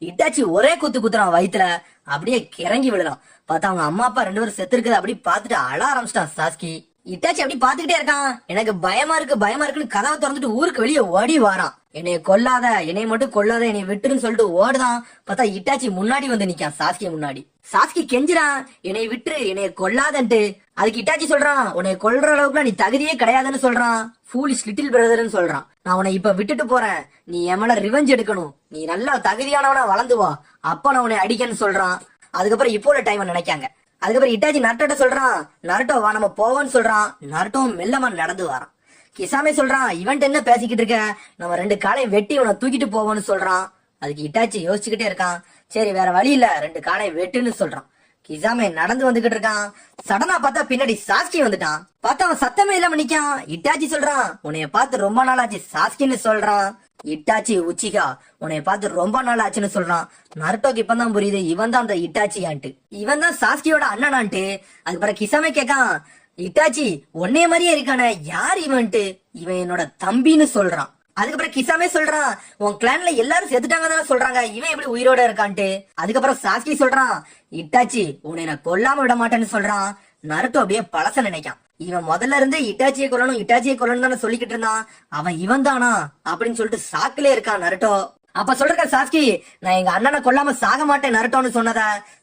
இட்டாச்சி ஒரே குத்துறான் வயித்துல. அப்படியே கிறங்கி விழுறான். பார்த்தா அவங்க அம்மா அப்பா 2 பேரும் செத்து இருக்குது அப்படி பாத்துட்டு அழ ஆரம்பிச்சிட்டான் சாஸ்கி. இட்டாச்சி அப்படி பாத்துக்கிட்டே இருக்கான். எனக்கு பயமா இருக்குன்னு கதவை திறந்துட்டு ஊருக்கு வெளியே ஓடி வாரான். என்னைய கொல்லாத, என்னைய மட்டும் கொல்லாத, என்னை விட்டுருன்னு சொல்லிட்டு ஓடுதான். பார்த்தா இட்டாச்சி முன்னாடி வந்து நிக்கான் சாஸ்கி முன்னாடி. சாஸ்கி கெஞ்சிரான், என்னை விட்டுரு என்னைய கொல்லாதன்ட்டு. அதுக்கு இட்டாச்சி சொல்றான், உன்னை கொல்ற அளவுக்கு நீ தகுதியே கிடையாதுன்னு சொல்றான். ஃபூலிஷ் லிட்டில் பிரதர்ன்னு சொல்றான். நான் உன்னை இப்ப விட்டுட்டு போறேன், நீ என் மேல ரிவெஞ்ச் எடுக்கணும், நீ நல்லா தகுதியானவனா வளர்ந்து வா, அப்ப நான் உன்னை அடிக்கன்னு சொல்றான். அதுக்கப்புறம் இப்போ உள்ள டைம் நினைக்காங்க. அதுக்கப்புறம் இட்டாச்சி நருட்டோட்ட சொல்றான், நருட்டோ வா நம்ம போவோன்னு சொல்றான். நருட்டோ மெல்லமா நடந்து வரான். கிசாமே சொல்றான், இவன்ட்டு என்ன பேசிக்கிட்டு இருக்க, நம்ம 2 காலையும் வெட்டி உன்னை தூக்கிட்டு போவோம்னு சொல்றான். அதுக்கு இட்டாச்சி யோசிச்சுக்கிட்டே இருக்கான். சரி வேற வழி இல்ல, 2 காலையும் வெட்டுன்னு சொல்றான். கிசாமே நடந்து வந்துகிட்டு இருக்கான். சடனா பார்த்தா பின்னாடி சாஸ்கி வந்துட்டான். பார்த்தா அவன் சத்தமே இல்லாம நிக்கான். இட்டாச்சி சொல்றான், உன்னைய பார்த்து ரொம்ப நாள் ஆச்சு சாஸ்கின்னு சொல்றான். இட்டாச்சி உச்சிகா, உன்னைய பார்த்து ரொம்ப நாள் ஆச்சுன்னு சொல்றான். நருட்டோக்கு இப்பதான் புரியுது இவன் தான் அந்த இட்டாச்சி ஆன்ட்டு, இவன் தான் சாஸ்கியோட அண்ணனான்ட்டு. அதுக்கப்புறம் கிசாமே கேக்கான், இட்டாச்சி உன்னைய மாதிரியே இருக்கானே யார் இவன்ட்டு. இவன் என்னோட தம்பின்னு சொல்றான். அதுக்கப்புறம் கிசாமே சொல்றான், உன் கிளான்ல எல்லாரும் செத்துட்டாங்க சொல்றாங்க, இவன் எப்படி உயிரோட இருக்கான்ட்டு. அதுக்கப்புறம் சாஸ்கி சொல்றான், இட்டாச்சி உன்னை நான் கொல்லாம விட மாட்டேன்னு சொல்றான். நருட்டோ அப்படியே பழச நினைக்கான். இவன் முதல்ல இருந்து இட்டாச்சியை கொல்லணும் தானே சொல்லிக்கிட்டு இருந்தான். அவன் இவன் தானா அப்படின்னு சொல்லிட்டு சாக்கிலே இருக்கான் நருட்டோ. அப்ப சொல்ற சாஸ்கி, நான் எங்க அண்ணனை கொல்லாம சாக மாட்டேன் நருட்டோன்னு சொன்னத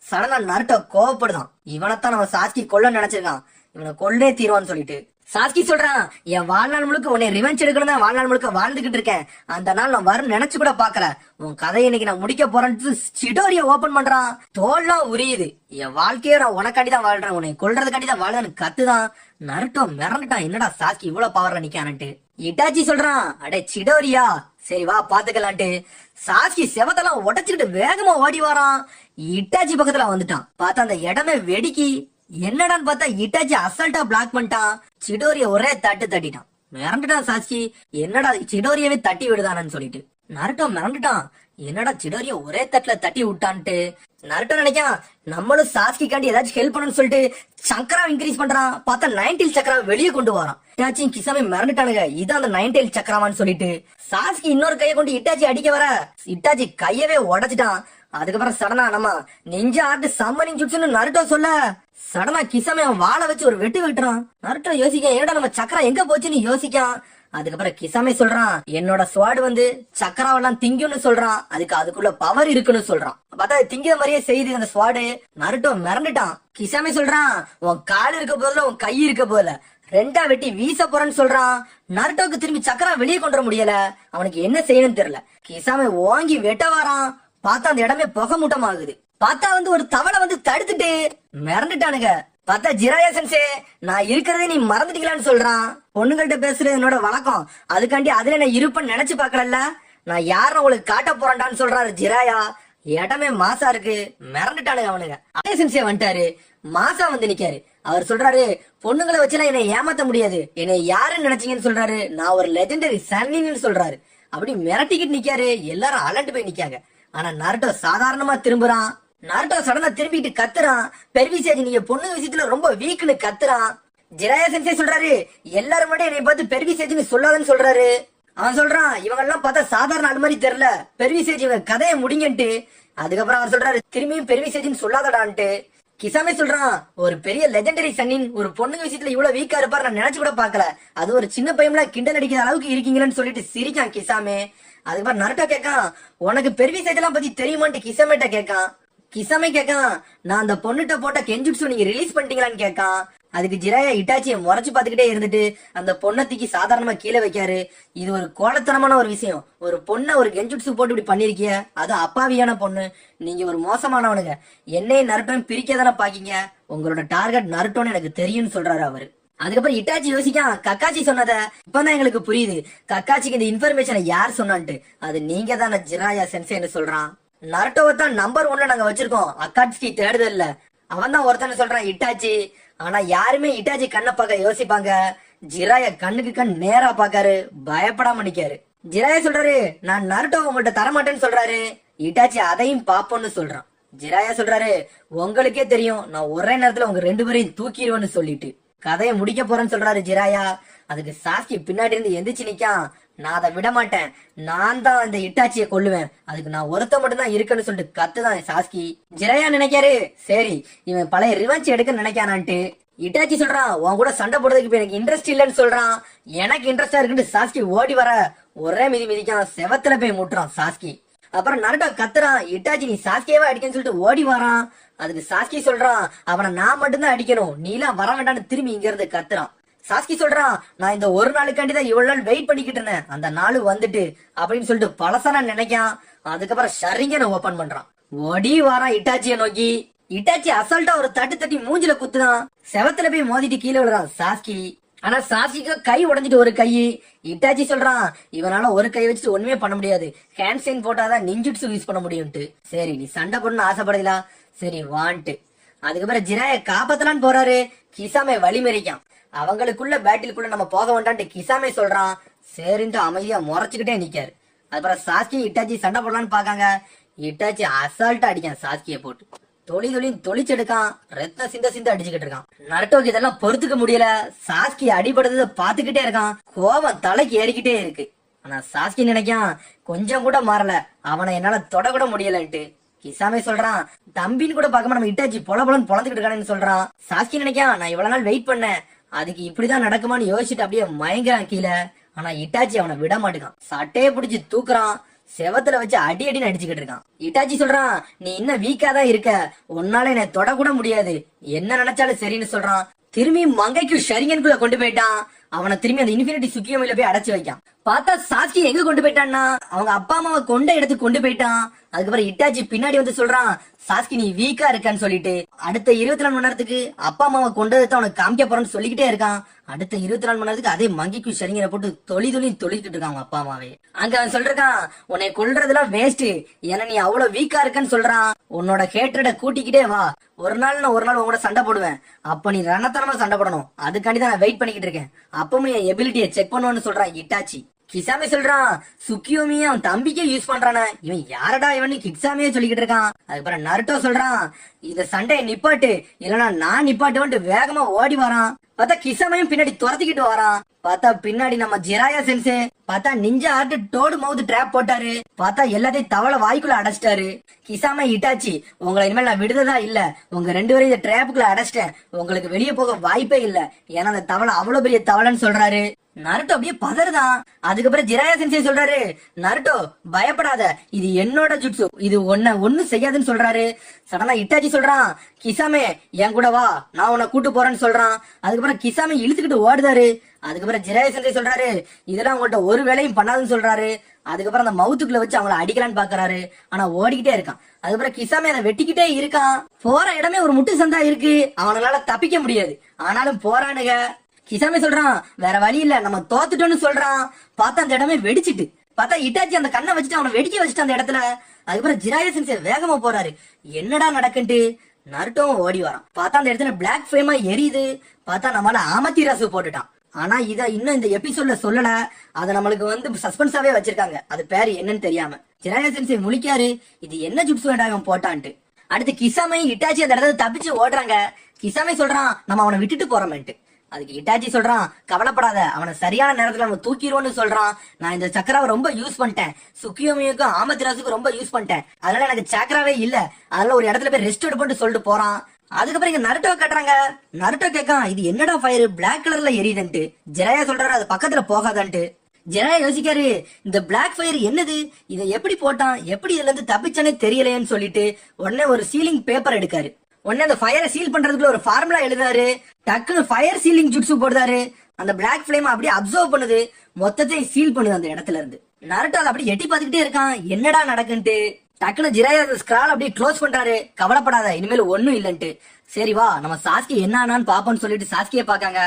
சடனா நருட்டோ கோவப்படுதான். இவனைத்தான் நம்ம சாஸ்கி கொல்ல நினைச்சிருக்கான், இவனை கொல்லே தீர்வான்னு சொல்லிட்டு. சாஸ்கி சொல்றான், என் வாழ்நாள் முழுக்க உன்னை ரிவெஞ்ச் எடுக்கணும் தான் வாழ்நாள் முழுக்க வாழ்ந்துகிட்டு இருக்கேன். அந்த நாள் நான் வரும் நினைச்சு கூட பாக்கல. உன் கதையை இன்னைக்கு நான் முடிக்க போறேன்னு சிடோரிய ஓபன் பண்றான். தோல்லாம் உரியுது. என் வாழ்க்கைய நான் உனக்காண்டி தான் வாழ்றேன், உன்னை கொல்றதுக்காண்டி தான் வாழ்றேன்னு கத்துதான். நருட்டோ மிரண்டுட்டான், என்னடா சாஸ்கி இவ்வளவு பவர்ல நிக்கான்ட்டு. இட்டாச்சி சொல்றான், அடே சிடோரியா, சரி வா பாத்துக்கலான்ட்டு. சாஸ்கி செவத்தெல்லாம் உடைச்சுக்கிட்டு வேகமா ஓடி வாரான். இட்டாச்சி பக்கத்துல வந்துட்டான். பார்த்தா அந்த இடமே வெடிக்கி. என்னடான்னு பார்த்தா இட்டாச்சி அசால்ட்டா பிளாக் பண்ணிட்டான். சிடோரிய ஒரே தட்டிட்டான். மிரண்டுட்டான் சாஸ்கி, என்னடா சிடோரியவே தட்டி விடுதானு சொல்லிட்டு. நருட்டோ மிரண்டுட்டான், என்னடா சிடோரிய ஒரே தட்டுல தட்டி விட்டான்ட்டு. நருட்டோ நினைக்கான், நம்மளும் சாஸ்கி காண்டி ஏதாச்சும் ஹெல்ப் பண்ணணும்னு சொல்லிட்டு சக்கரா இன்க்ரீஸ் பண்றான். பார்த்தா 9 சக்கரா வெளியே கொண்டு வரான். இட்டாச்சியும் கிசாமே மிரண்டுட்டானுங்க, இதான் அந்த 9 சக்கராவான்னு சொல்லிட்டு. சாஸ்கி இன்னொரு கையை கொண்டு இட்டாச்சி அடிக்க வர இட்டாச்சி கையவே உடைச்சிட்டான். அதுக்கப்புறம் சடனா நம்ம நெஞ்ச ஆட்டு சம்மனிங் ஜுட்ஸ்னு நருட்டோ சொல்ல சடனா கிசாமே அவன் வாழை வச்சு ஒரு வெட்டு வெட்டுறான். நருட்டோ யோசிக்க, என்னடா நம்ம சக்கரா எங்க போச்சுன்னு யோசிக்கான். அதுக்கப்புறம் கிசாமே சொல்றான், என்னோட ஸ்வாடு வந்து சக்கராவெல்லாம் திங்குன்னு சொல்றான். அதுக்குள்ள பவர் இருக்குன்னு சொல்றான். பார்த்தா திங்கிற மாதிரியே செய்யுது அந்த ஸ்வாடு. நருட்டோ மிரண்டுட்டான். கிசாமே சொல்றான், உன் கால் இருக்க போதுல உன் கை இருக்க போதுல ரெண்டா வெட்டி வீச போறேன்னு சொல்றான். நருட்டோக்கு திரும்பி சக்கரா வெளியே கொண்டு வர முடியல. அவனுக்கு என்ன செய்யணும்னு தெரியல. கிசாமே ஓங்கி வெட்ட வாரான். பார்த்தா அந்த இடமே புகை மூட்டம் ஆகுது. பார்த்தா வந்து ஒரு தவளை வந்து தடுத்துட்டு மிரண்டுட்டானுங்க. பார்த்தா ஜிராயா சென்சே, நான் இருக்கிறதே நீ மறந்துட்டீங்களான்னு சொல்றான். பொண்ணுங்கள்ட்ட பேசுறது என்னோட வழக்கம், அதுக்காண்டி அதுல நான் இருப்பேன்னு நினைச்சு பாக்கல, நான் யாரும் உங்களுக்கு காட்ட போறேன்டான்னு சொல்றாரு ஜிராயா. இடமே மாசா இருக்கு. மிரண்டுட்டானுங்க அவனுங்க. அதே சென்சே வந்துட்டாரு. மாசா வந்து நிக்காரு. அவர் சொல்றாரு, பொண்ணுங்களை வச்சுலாம் என்னை ஏமாத்த முடியாது, என்னை யாருன்னு நினைச்சீங்கன்னு சொல்றாரு. நான் ஒரு லெஜெண்டரி சன்னின்னு சொல்றாரு. அப்படி மிரட்டிக்கிட்டு நிக்காரு. எல்லாரும் அலண்டு போய் நிக்காங்க. ஆனா நருட்டோ சாதாரணமா திரும்புறான். நருட்டோ சடனா திரும்பிட்டு கத்துறான், பெர்விசேஜ் நீங்க பொண்ணு விஷயத்துல ரொம்ப வீக்னு கத்துறான். ஜிராயா சென்சே சொல்றாரு, எல்லாரும் மட்டும் என்னை பார்த்து பெர்விசேஜ்னு சொல்லாதன்னு சொல்றாரு. அவன் சொல்றான், இவங்க எல்லாம் பார்த்தா சாதாரண ஆள் மாதிரி தெரியல, பெர்விசேஜ் இவங்க கதையை முடிங்கன்ட்டு. அதுக்கப்புறம் அவர் சொல்றாரு, திரும்பியும் பெர்விசேஜ்னு சொல்லாதடான்ட்டு. கிசாமே சொல்றான், ஒரு பெரிய லெஜெண்டரி சன்னின் ஒரு பொண்ணுங்க விஷயத்துல இவ்வளவு வீக்கா இருப்பாரு நான் நினைச்சு கூட பாக்கல, அது ஒரு சின்ன பையன்ல கிண்டல் அடிக்கிற அளவுக்கு இருக்கீங்களன்னு சொல்லிட்டு சிரிக்கான் கிசாமே. அதுக்கப்புறம் நருட்டோ கேட்கான், உனக்கு பெர்விசேஜ் எல்லாம் பத்தி தெரியுமான்ட்டு கிசாமேட்ட கேட்கான். கிசாமே கேட்கான், நான் அந்த பொண்ணுட்ட போட்ட கெஞ்சுட்சு நீங்க ரிலீஸ் பண்ணிட்டீங்களான்னு கேட்கான். அதுக்கு ஜிராயா இட்டாச்சியை முறைச்சு பாத்துக்கிட்டே இருந்துட்டு அந்த பொண்ணை தூக்கி சாதாரணமா கீழே வைக்காரு. இது ஒரு கோலத்தனமான ஒரு விஷயம். ஒரு பொண்ணை ஒரு கெஞ்சுட்சு போட்டு இப்படி பண்ணிருக்கிய, அது அப்பாவியான பொண்ணு, நீங்க ஒரு மோசமானவனுங்க, என்னையும் நருட்டோன்னு பிரிக்க தானே பாக்கீங்க, உங்களோட டார்கெட் நருட்டோன்னு எனக்கு தெரியும்னு சொல்றாரு அவரு. அதுக்கப்புறம் இட்டாச்சி யோசிக்கான், கக்காச்சி சொன்னத இப்பதான் எங்களுக்கு புரியுது, கக்காச்சிக்கு இந்த இன்ஃபர்மேஷனை யார் சொன்னான்ட்டு, அது நீங்க தானே ஜிராயா சென்சேன்னு சொல்றான். நருட்டோவை தான் நம்பர் 1 நாங்க வச்சிருக்கோம் அக்காட்சி தேடுதல்ல, அவன் தான் ஒருத்தன்னு சொல்றான் இட்டாச்சி. ஆனா யாருமே இட்டாச்சி கண்ணை பார்க்க யோசிப்பாங்க, ஜிராயா கண்ணுக்கு கண் நேரா பாக்காரு, பயப்படாம நிக்காரு. ஜிராயா சொல்றாரு, நான் நருட்டோ உங்கள்ட்ட தரமாட்டேன்னு சொல்றாரு. இட்டாச்சி அதையும் பாப்போம்னு சொல்றான். ஜிராயா சொல்றாரு, உங்களுக்கே தெரியும் நான் ஒரே நேரத்துல உங்க 2 பேரையும் தூக்கிடுவேன்னு சொல்லிட்டு கதையை முடிக்க போறேன்னு சொல்றாரு ஜிராயா. அதுக்கு சாஸ்கி பின்னாடி இருந்து எந்திரிச்சு நிக்கான், நான் அதை விட மாட்டேன், நான் தான் அந்த இட்டாச்சியை கொல்லுவேன், அதுக்கு நான் ஒருத்த மட்டும் தான் இருக்குன்னு சொல்லிட்டு கத்துதான் சாஸ்கி. ஜிராயா நினைக்காரு, சரி இவன் பழைய ரிவெஞ்ச் எடுக்க நினைக்கானான்ட்டு. இட்டாச்சி சொல்றான், உன் கூட சண்டை போடுறதுக்கு இப்ப எனக்கு இன்ட்ரெஸ்ட் இல்லைன்னு சொல்றான். எனக்கு இன்ட்ரெஸ்டா இருக்குன்னு சாஸ்கி ஓடி வர ஒரே மிதிக்கான், செவத்துல போய் முட்டுறான் சாஸ்கி. அப்புறம் நருட்டோ கத்துறான், இட்டாச்சி நீ சாஸ்கியவே அடிக்கன்னு சொல்லிட்டு ஓடி வரான். அதுக்கு சாஸ்கி சொல்றான், அவனை நான் மட்டும்தான் அடிக்கணும், நீலாம் வர வேண்டான்னு திரும்பி இங்க இருந்து கத்துறான். சாஸ்கி சொல்றான், நான் இந்த ஒரு நாளுக்காண்டிதான் இவ்வளவு நாள் வெயிட் பண்ணிக்கிட்டு இருந்தேன், அந்த நாள் வந்துட்டு அப்படின்னு சொல்லிட்டு பழசா நினைக்கான். அதுக்கப்புறம் ஷரிங்கனை ஓபன் பண்றான், ஓடி வாரான் இட்டாச்சியை நோக்கி. இட்டாச்சி அசால்ட்டா ஒரு தட்டி மூஞ்சில குத்துறான், செவத்துல போய் மோதிட்டு கீழே விழுறான் சாஸ்கி. ஆனா சாஸ்கிக்கு கை உடைஞ்சிட்டு ஒரு கை. இட்டாச்சி சொல்றான், இவனால ஒரு கை வச்சுட்டு ஒண்ணுமே பண்ண முடியாது, ஹேண்ட் சைன் போட்டாதான் நிஞ்சுட்சு யூஸ் பண்ண முடியும்ட்டு. சரி நீ சண்டை போடணும்னு ஆசைப்படலாம், சரி வான்ட்டு. அதுக்கப்புறம் ஜிராய காப்பாத்தலான்னு போறாரு. கிசாமே வழிமறிக்கான், அவங்களுக்குள்ள பேட்டிலுக்குள்ள நம்ம போக வேண்டான்ட்டு கிசாமே சொல்றான். சரின்ட்டு அமைதியா முறைச்சுக்கிட்டே நிக்காரு. அதுக்கப்புறம் சாஸ்கி இட்டாச்சி சண்டை போடலான்னு பாக்காங்க. இட்டாச்சி அசால்ட்டா அடிக்கான் சாஸ்கிய போட்டு, தொளிச்செடுக்கான், ரத்ன சிந்த அடிச்சுக்கிட்டு இருக்கான். நருட்டோக்கு இதெல்லாம் பொறுத்துக்க முடியல, சாஸ்கி அடிபடுறத பாத்துக்கிட்டே இருக்கான். கோபம் தலைக்கு ஏறிக்கிட்டே இருக்கு. ஆனா சாஸ்கி நினைக்கான் கொஞ்சம் கூட மாறல, அவனை என்னால தொட கூட முடியலன்ட்டு. கிசாமே சொல்றான், தம்பின்னு கூட பார்க்காம நம்ம இட்டாச்சி பொல பொலன்னு பொழந்துக்கிட்டு இருக்கானு சொல்றான். சாஸ்கி நினைக்கான், நான் இவ்வளவு நாள் வெயிட் பண்ணேன், அதுக்கு இப்படிதான் நடக்குமான்னு யோசிச்சுட்டு அப்படியே மயங்குறான் கீழே. ஆனா இட்டாச்சி அவனை விட மாட்டேங்கான், சட்டையை பிடிச்சி தூக்குறான், செவத்துல வச்சு அடி அடின்னு அடிச்சுக்கிட்டு இருக்கான். இட்டாச்சி சொல்றான், நீ இன்னும் வீக்கா தான் இருக்க, உன்னால என்னை தொட கூட முடியாது, என்ன நினைச்சாலும் சரின்னு சொல்றான். திரும்பி மங்கைக்கு ஷரிங்கனுக்குள்ள கொண்டு போயிட்டான். அவனை திரும்பி அந்த இன்ஃபினிட்டி சுக்கியோமில போய் அடைச்சு வைக்கான். பார்த்தா சாஸ்கி எங்க கொண்டு போயிட்டான்னா அவங்க அப்பா அம்மாவை கொண்ட இடத்துக்கு கொண்டு போயிட்டான். அதுக்கப்புறம் இட்டாச்சி பின்னாடி வந்து சொல்றான், சாஸ்கி நீ வீக்கா இருக்கான்னு சொல்லிட்டு அடுத்த 24 மணி நேரத்துக்கு அப்பா அம்மாவை கொண்டதை அவனுக்கு காமிக்க போறேன்னு சொல்லிக்கிட்டே இருக்கான். அடுத்த 24 மணி நேரத்துக்கு அதே மங்கிக்கு சரிங்கனை போட்டு தொழிக்கிட்டு இருக்கான் அவங்க அப்பா அம்மாவே. அங்க அவன் சொல்றான், உன்னை கொல்றதுலாம் வேஸ்ட், ஏன்னா நீ அவ்வளவு வீக்கா இருக்கன்னு சொல்றான். உன்னோட ஹேட்ரட கூட்டிக்கிட்டே வா, ஒரு நாள் உங்களோட சண்டை போடுவேன், அப்ப நீ ரணத்தனமா சண்டை போடணும், அதுக்காண்டி தான் நான் வெயிட் பண்ணிக்கிட்டு இருக்கேன், அப்பவும் என் எபிலிட்டியை செக் பண்ணுவான்னு சொல்றான் இட்டாச்சி. கிசாமே சொல்றான், சுக்கியோமியே அவன் தம்பிக்கே யூஸ் பண்றானே, இவன் யாரடா இவன் கிசாமியே சொல்லிக்கிட்டு இருக்கான். அதுக்கப்புறம் நருட்டோ சொல்றான், இந்த சண்டையை நிப்பாட்டு, இல்லனா நான் நிப்பாட்டுவன்ட்டு வேகமா ஓடி வரான். பார்த்தா கிசாமையும் பின்னாடி துரத்திக்கிட்டு வரான். பார்த்தா பின்னாடி நம்ம ஜிராயா சென்சே, பார்த்தா நிஞ்சா ஆர்ட் டோடு மவுத் டிராப் போட்டாரு. பார்த்தா எல்லாத்தையும் தவளை வாய்க்குள்ள அடைச்சிட்டாரு. கிசாமே இட்டாச்சி, உங்களை இனிமேல் நான் விடுததா இல்ல, உங்க 2 பேரும் இந்த டிராப்புக்குள்ள அடைச்சிட்டேன், உங்களுக்கு வெளியே போக வாய்ப்பே இல்ல, ஏன்னா அந்த தவளை அவ்வளவு பெரிய தவளைன்னு சொல்றாரு. நருட்டோ அப்படியே பதறுதான். அதுக்கப்புறம் ஜிராயா சென்சே சொல்றாரு, நருட்டோ பயப்படாத, இது என்னோட ஜுட்சு, இது ஒண்ணு செய்யாதுன்னு சொல்றாரு. சடனா இட்டாச்சி சொல்றான், கிசாமே என் கூட வா, நான் உன்னை கூட்டு போறேன்னு சொல்றான். அதுக்கப்புறம் கிசாமே இழுத்துக்கிட்டு ஓடுதாரு. அதுக்கப்புறம் ஜிராயா சென்சே சொல்றாரு, இதெல்லாம் உங்கள்கிட்ட ஒரு வேலையும் பண்ணாதுன்னு சொல்றாரு. அதுக்கப்புறம் அந்த மவுத்துக்குள்ள வச்சு அவங்கள அடிக்கலான்னு பாக்குறாரு, ஆனா ஓடிக்கிட்டே இருக்கான். அதுக்கப்புறம் கிசாமே அதை வெட்டிக்கிட்டே இருக்கான். போற இடமே ஒரு முட்டு சந்தா இருக்கு, அவனால தப்பிக்க முடியாது, ஆனாலும் போறானுங்க. கிசாமே சொல்றான், வேற வழி இல்ல, நம்ம தோத்துட்டோம்னு சொல்றான். பார்த்தா அந்த இடமே வெடிச்சிட்டு, பார்த்தா இட்டாச்சி அந்த கண்ணை வச்சுட்டு அவனை வெடிக்க வச்சுட்டு அந்த இடத்துல. அதுக்கப்புறம் ஜிராயா சென்சே வேகமா போறாரு, என்னடா நடக்குன்ட்டு. நருட்டோவும் ஓடி வரான். பார்த்தா அந்த இடத்துல பிளாக் ஃபேமா எரியுது. பார்த்தா நம்மளால ஆமத்திராசு போட்டுட்டான். ஆனா இத இன்னும் இந்த எபிசோட்ல சொல்லல, அத நம்மளுக்கு சஸ்பென்ஸாவே வச்சிருக்காங்க, அது பேரு என்னன்னு தெரியாம. ஜிராயா சென்சே முழிக்காரு, இது என்ன ஜுட்சு வேண்டாம் போட்டான்ட்டு. அடுத்து கிசாமே இட்டாச்சி அந்த இடத்துல தப்பிச்சு ஓடுறாங்க. கிசாமே சொல்றான், நம்ம அவனை விட்டுட்டு போறோம்ட்டு. அதுக்கு இட்டாச்சி சொல்றான், கவலைப்படாத, அவனை சரியான நேரத்துல நம்ம தூக்கிடுவோம்னு சொல்றான். நான் இந்த சக்கராவை ரொம்ப யூஸ் பண்ணிட்டேன், சுக்கியோமியுக்கும் ஆமத்திராசுக்கும் ரொம்ப யூஸ் பண்ணிட்டேன், அதனால எனக்கு சக்கராவே இல்ல, அதனால ஒரு இடத்துல போய் ரெஸ்ட் எடுப்போம்னு சொல்லிட்டு போறான். அதுக்கப்புறம் இங்க நருட்டோ கட்டுறாங்க. நருட்டோ கேட்கான், இது என்னடா ஃபயர் பிளாக் கலர்ல எரியுதுன்ட்டு. ஜிராயா சொல்றாரு, அது பக்கத்துல போகாதான்ட்டு. ஜிராயா யோசிக்காரு, இந்த பிளாக் ஃபயர் என்னது, இதை எப்படி போட்டான், எப்படி இதுல இருந்து தப்பிச்சானே தெரியலையேன்னு சொல்லிட்டு உடனே ஒரு சீலிங் பேப்பர் எடுக்காரு. உடனே அந்த ஃபயரை சீல் பண்றதுக்குள்ள ஒரு ஃபார்முலா எழுதாரு. டக்குன்னு ஃபயர் சீலிங் ஜுட்சு போடுறாரு. அந்த பிளாக் ஃபிளேம் அப்படியே அப்சர்வ் பண்ணுது, மொத்தத்தையும் சீல் பண்ணுது அந்த இடத்துல இருந்து. நருட்டோ அதை அப்படியே எட்டி பார்த்துக்கிட்டே இருக்கான், என்னடா நடக்குன்ட்டு. டக்குன்னு ஜிராயா அந்த ஸ்கிரால் அப்படியே க்ளோஸ் பண்றாரு, கவலைப்படாத இனிமேல் ஒண்ணும் இல்லன்ட்டு. சரி வா நம்ம சாஸ்கி என்னான்னு பாப்போம்னு சொல்லிட்டு சாஸ்கியை பாக்காங்க.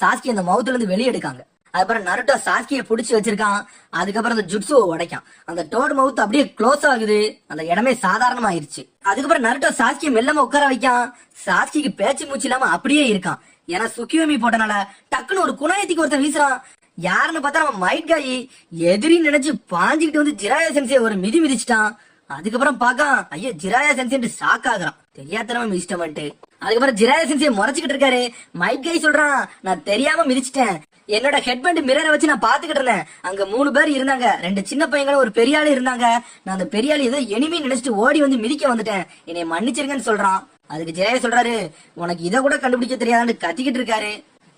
சாஸ்கி அந்த மவுத்துல இருந்து வெளியே எடுக்காங்க. அதுக்கப்புறம் நருட்டோ சாஸ்கியை புடிச்சு வச்சிருக்கான். அதுக்கப்புறம் அந்த ஜுட்சுவை உடைக்கான். அந்த டோட் மவுத் அப்படியே க்ளோஸ் ஆகுது, அந்த இடமே சாதாரணமாயிருச்சு. அதுக்கப்புறம் நருட்டோ சாஸ்கியை மெல்லமா உட்கார வைக்கான். சாஸ்கிக்கு பேச்சு மூச்சு இல்லாம அப்படியே இருக்கான், ஏன்னா சுக்கியோமி போட்டனால. டக்குன்னு ஒரு குணாயத்துக்கு ஒருத்தன் வீசுறான். யாருன்னு பார்த்தா நம்ம மைட் காயி எதிரின்னு நினைச்சு பாஞ்சுக்கிட்டு வந்து ஜிராயா சென்சே ஒரு மிதி மிதிச்சிட்டான். அதுக்கப்புறம் பாக்கான், ஐயோ ஜிராயா சென்சே ஷாக் ஆகுறான், தெரியாதனமா மிதிச்சிட்டேன்ட்டு. அதுக்கப்புறம் ஜிராயா சென்சே முறைச்சுக்கிட்டு இருக்காரு. மைட் காய் சொல்றான், நான் தெரியாம மிதிச்சிட்டேன், என்னோட ஹெட்பண்ட் மிரரை வச்சு நான் பாத்துக்கிட்டு இருந்தேன், அங்க 3 பேர் இருந்தாங்க, 2 சின்ன பையங்களும் ஒரு பெரிய ஆளு இருந்தாங்க, நான் அந்த பெரிய ஆளு ஏதோ எனிமி நினைச்சிட்டு ஓடி வந்து மிதிக்க வந்துட்டேன், என்னை மன்னிச்சிருங்கன்னு சொல்றான். அதுக்கு ஜிராயா சொல்றாரு, உனக்கு இதை கூட கண்டுபிடிக்க தெரியாதான்னு கத்திக்கிட்டு இருக்காரு.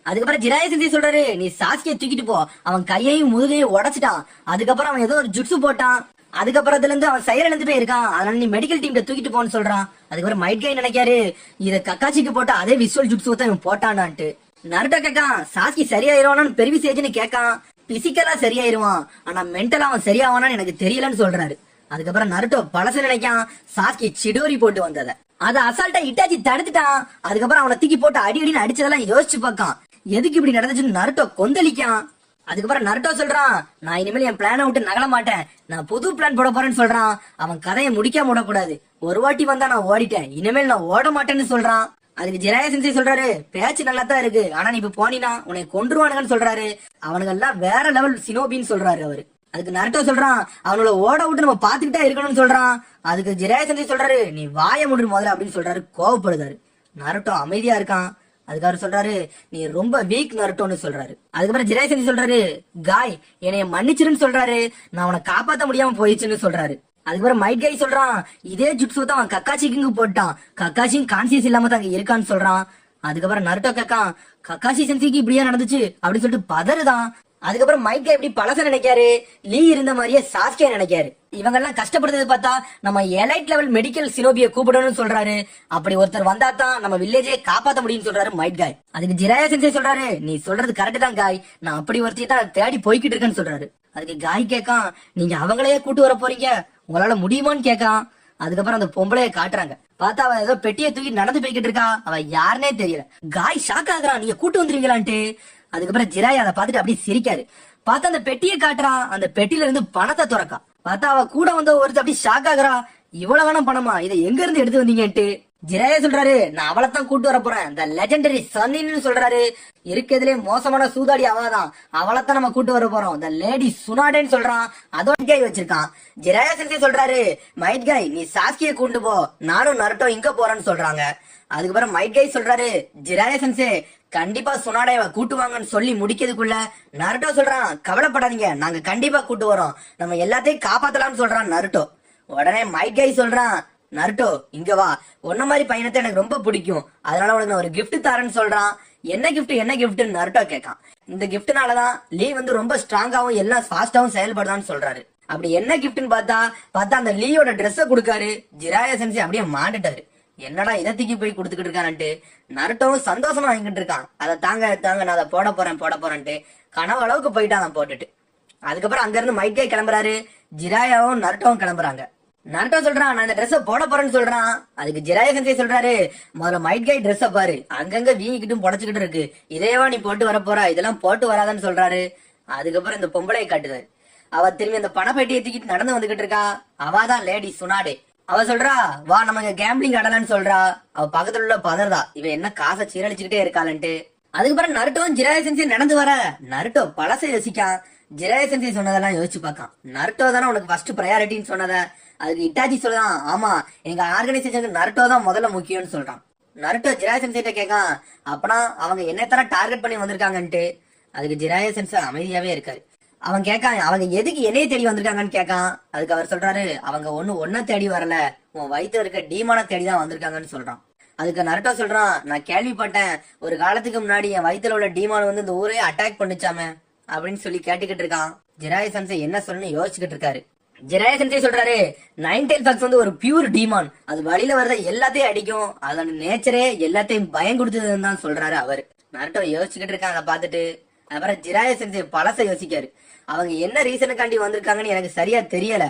அதுக்கப்புறம் ஜிராயா சென்சே சொல்றாரு, நீ சாஸ்கியை தூக்கிட்டு போ, அவன் கையையும் முதுகையும் உடைச்சிட்டான், அதுக்கப்புறம் அவன் ஏதோ ஒரு ஜுட்சு போட்டான், அதுக்கப்புறத்துல இருந்து அவன் செயலிழந்து போய் இருக்கான், அதனால நீ மெடிக்கல் டீம்ல தூக்கிட்டு போன்னு சொல்றான். அதுக்கப்புறம் மைட் கை நினைக்காரு, இத கக்காச்சிக்கு போட்டா அதே விசுவல் ஜுட்சு தான் இவன் போட்டானான்ட்டு. நருட்டோ கேட்கான், சாஸ்கி சரியாயிருவானு பெரிய சேஜ்னு கேட்கான். பிசிக்கலா சரியாயிருவான், ஆனா மென்டலா அவன் சரியாவானான்னு எனக்கு தெரியலன்னு சொல்றாரு. அதுக்கப்புறம் நருட்டோ பழசு நினைக்கான், சாஸ்கி சிடோரி போட்டு வந்தத அத அசால்ட்டா இட்டாச்சி தடுத்துட்டான். அதுக்கப்புறம் அவனை தூக்கி போட்டு அடி அடின்னு அடிச்சதெல்லாம் யோசிச்சு பார்க்கான், எதுக்கு இப்படி நடந்துச்சுன்னு நருட்டோ கொந்தளிக்கான். அதுக்கப்புறம் நருட்டோ சொல்றான், நான் இனிமேல் என் பிளானை விட்டு நகல மாட்டேன், நான் புது பிளான் போட போறேன்னு சொல்றான். அவன் கதையை முடிக்காம விடக்கூடாது, ஒரு வாட்டி வந்தா நான் ஓடிட்டேன், இனிமேல் நான் ஓட மாட்டேன்னு சொல்றான். அதுக்கு ஜிராயா சென்சே சொல்றாரு, பேச்சு நல்லா தான் இருக்கு, ஆனா நீ இப்ப போனீனா உன்னை கொன்றுவானுங்கன்னு சொல்றாரு. அவனுங்க எல்லாம் வேற லெவல் சினோபின்னு சொல்றாரு அவரு. அதுக்கு நருட்டோ சொல்றான், அவனோட ஓட விட்டு நம்ம பாத்துக்கிட்டா இருக்கணும்னு சொல்றான். அதுக்கு ஜிராயா சென்சே சொல்றாரு, நீ வாய முடியும் முதல்ல அப்படின்னு சொல்றாரு, கோவப்படுதாரு. நருட்டோ அமைதியா இருக்கான். அதுக்கு அவர் சொல்றாரு, நீ ரொம்ப வீக் நருட்டோன்னு சொல்றாரு. அதுக்கப்புறம் ஜிராயா சென்சை சொல்றாரு, காய் என்னைய மன்னிச்சிருன்னு சொல்றாரு, நான் அவனை காப்பாத்த முடியாம போயிடுச்சுன்னு சொல்றாரு. அதுக்கப்புறம் மைட் கை சொல்றான், இதே ஜுட்சு தான் அவன் கக்காஷிக்கு போட்டான், கக்காஷியும் கான்சியஸ் இல்லாம தான் அங்க இருக்கான்னு சொல்றான். அதுக்கப்புறம் நருட்டோ கேட்கான், கக்காஷி சென்சிக்கு இப்படியா நடந்துச்சு அப்படின்னு சொல்லிட்டு பதறுதான். அதுக்கப்புறம் மைட் கை இப்படி பழச நினைக்காரு, லீ இருந்த மாதிரியே சாஸ்கே நினைக்காரு. இவங்க எல்லாம் கஷ்டப்படுறது பார்த்தா நம்ம எலைட் லெவல் மெடிக்கல் சினோபியை கூப்பிடணும்னு சொல்றாரு. அப்படி ஒருத்தர் வந்தா தான் நம்ம வில்லேஜே காப்பாத்த முடியும்னு சொல்றாரு மைட் காய். அதுக்கு ஜிராயா சென்சை சொல்றாரு, நீ சொல்றது கரெக்ட் தான் காய், நான் அப்படி ஒருத்தையை தான் தேடி போய்கிட்டு இருக்கேன்னு சொல்றாரு. அதுக்கு காய் கேட்கான், நீங்க அவங்களையே கூட்டு வர போறீங்க, உங்களால முடியுமான்னு கேட்கான். அதுக்கப்புறம் அந்த பொம்பளைய காட்டுறாங்க. பார்த்தா அவ ஏதோ பெட்டியை தூக்கி நடந்து போய்கிட்டு இருக்கா, அவ யாருன்னே தெரியல. காய் ஷாக் ஆகுறான், நீங்க கூட்டு வந்துருவீங்களான்ட்டு. அதுக்கப்புறம் ஜிராயா அதை பார்த்துட்டு அப்படியே சிரிக்காரு. பார்த்தா அந்த பெட்டியை காட்டுறான், அந்த பெட்டியில இருந்து பணத்தை துறக்கா. பார்த்தா அவ கூட வந்த ஒருத்தர் அப்படி ஷாக் ஆகுறா, இவ்வளவு வேணும் பணமா, இதை எங்க இருந்து எடுத்து வந்தீங்கன்ட்டு. ஜிராயா சொல்றாரு, நான் அவளைத்தான் கூட்டு வர போறேன், இந்த லெஜெண்டரி சன்னின்னு சொல்றாரு. இருக்கிறதுலே மோசமான சூதாடி அவதான், அவளைத்தான் நம்ம கூட்டு வர போறோம், இந்த லேடி சுனாடேன்னு சொல்றான். அதோட கை வச்சிருக்கான். ஜிராயா சென்சை சொல்றாரு, மைட் காய் நீ சாஸ்கியை கூட்டு போ, நானும் நருட்டோ இங்க போறேன்னு சொல்றாங்க. அதுக்கப்புறம் மைட் கை சொல்றாரு, ஜிராயா சென்சை கண்டிப்பா சுனாடேவ கூட்டுவாங்கன்னு சொல்லி முடிக்கிறதுக்குள்ள நருட்டோ சொல்றான், கவலைப்படாதீங்க, நாங்க கண்டிப்பா கூட்டு வரோம், நம்ம எல்லாத்தையும் காப்பாத்தலாம்னு சொல்றான் நருட்டோ. உடனே மைட் கை சொல்றான், நருட்டோ இங்க வா, உன்ன மாதிரி பையனத்தை எனக்கு ரொம்ப பிடிக்கும், அதனால உனக்கு நான் ஒரு கிஃப்ட் தரேன்னு சொல்றான். என்ன கிஃப்ட் நருட்டோ கேட்கான். இந்த கிஃப்ட்னாலதான் லீ வந்து ரொம்ப ஸ்ட்ராங்காவும் எல்லாம் ஃபாஸ்டாவும் செயல்படுதான்னு சொல்றாரு. அப்படி என்ன கிஃப்ட்னு பார்த்தா அந்த லீயோட ட்ரெஸ்ஸ கொடுக்காரு. ஜிராயா சென்சை அப்படியே மாண்டுட்டாரு. என்னடா இதத்துக்கு போய் கொடுத்துக்கிட்டு இருக்கான்ட்டு நருட்டோவும் சந்தோஷமா வாங்கிட்டு இருக்கான். அதை தாங்க நான் அதை போட போறேன்ட்டு கனவு அளவுக்கு போயிட்டான் போட்டுட்டு. அதுக்கப்புறம் அங்க இருந்து மைட் கை கிளம்புறாரு, ஜிராயாவும் நருட்டோவும் கிளம்புறாங்க. நருட்டோ சொல்றான், நான் இந்த ட்ரெஸ் போட போறேன்னு சொல்றான். அதுக்கு ஜிராயா சென்சை சொல்றாரு, முதல்ல மைட் கை ட்ரெஸ்ஸ பாரு, அங்கங்க வீங்கிக்கிட்டும் புடச்சுக்கிட்டு இருக்கு, இதேவா நீ போட்டு வர போறா, இதெல்லாம் போட்டு வராதான்னு சொல்றாரு. அதுக்கப்புறம் இந்த பொம்பளையை காட்டுதாரு. அவ திரும்பி அந்த பணப்பெட்டியை தூக்கிட்டு நடந்து வந்துகிட்டு இருக்கா. அவதான் லேடி சுனாடே. அவ சொல்றா, வா நம்ம கேம்பிளிங் ஆடலான்னு சொல்றா. அவ பக்கத்துல உள்ள பதறதா, இவன் என்ன காசை சீரழிச்சுக்கிட்டே இருக்காளன்ட்டு. அதுக்கப்புறம் நருட்டோவும் ஜிராயா சென்சை நடந்து வர நருட்டோ பழசை யோசிக்கான். ஜிராயா சென்சை சொன்னதெல்லாம் யோசிச்சு பார்க்கான். நருட்டோ தானே உனக்கு ஃபர்ஸ்ட் ப்ரையாரிட்டின்னு சொன்னத. அதுக்கு இட்டாச்சி சொல்லலாம், ஆமா எங்க ஆர்கனைசேஷனுக்கு நருட்டோ தான் முதல்ல முக்கியம்னு சொல்றான். நருட்டோ ஜிராயா சென்சை கேட்கான், அப்பனா அவங்க என்னத்தர டார்கெட் பண்ணி வந்திருக்காங்கன்ட்டு. அதுக்கு ஜிராயா சென்சை அமைதியாவே இருக்காரு. அவன் கேட்கான், அவங்க எதுக்கு என்னைய தேடி வந்திருக்காங்கன்னு கேட்கான். அதுக்கு அவர் சொல்றாரு, அவங்க ஒன்ன தேடி வரல, உன் வயிற்று இருக்க டீமான தேடிதான் வந்திருக்காங்கன்னு சொல்றான். அதுக்கு நருட்டோ சொல்றான், நான் கேள்விப்பட்டேன் ஒரு காலத்துக்கு முன்னாடி என் வயிற்றுல உள்ள டீமான வந்து இந்த ஊரே அட்டாக் பண்ணிச்சாமே அப்படின்னு சொல்லி கேட்டுக்கிட்டு இருக்கான். ஜிராயா சென்சை என்ன சொல்லணும்னு யோசிச்சுக்கிட்டு இருக்காரு. ஜிராயா சென்சை சொல்றாரு, நைன் டெயில் ஃபாக்ஸ் வந்து ஒரு பியூர் டீமான், அது வழியில வரத எல்லாத்தையும் அடிக்கும், அதோட நேச்சரே எல்லாத்தையும் பயம் கொடுத்ததுன்னு தான் சொல்றாரு அவரு. நருட்டோ யோசிச்சுக்கிட்டு இருக்கான். அதை பார்த்துட்டு அப்புறம் ஜிராயா சென்சை பழச யோசிக்காரு. அவங்க என்ன ரீசனுக்காண்டி வந்திருக்காங்கன்னு எனக்கு சரியா தெரியல,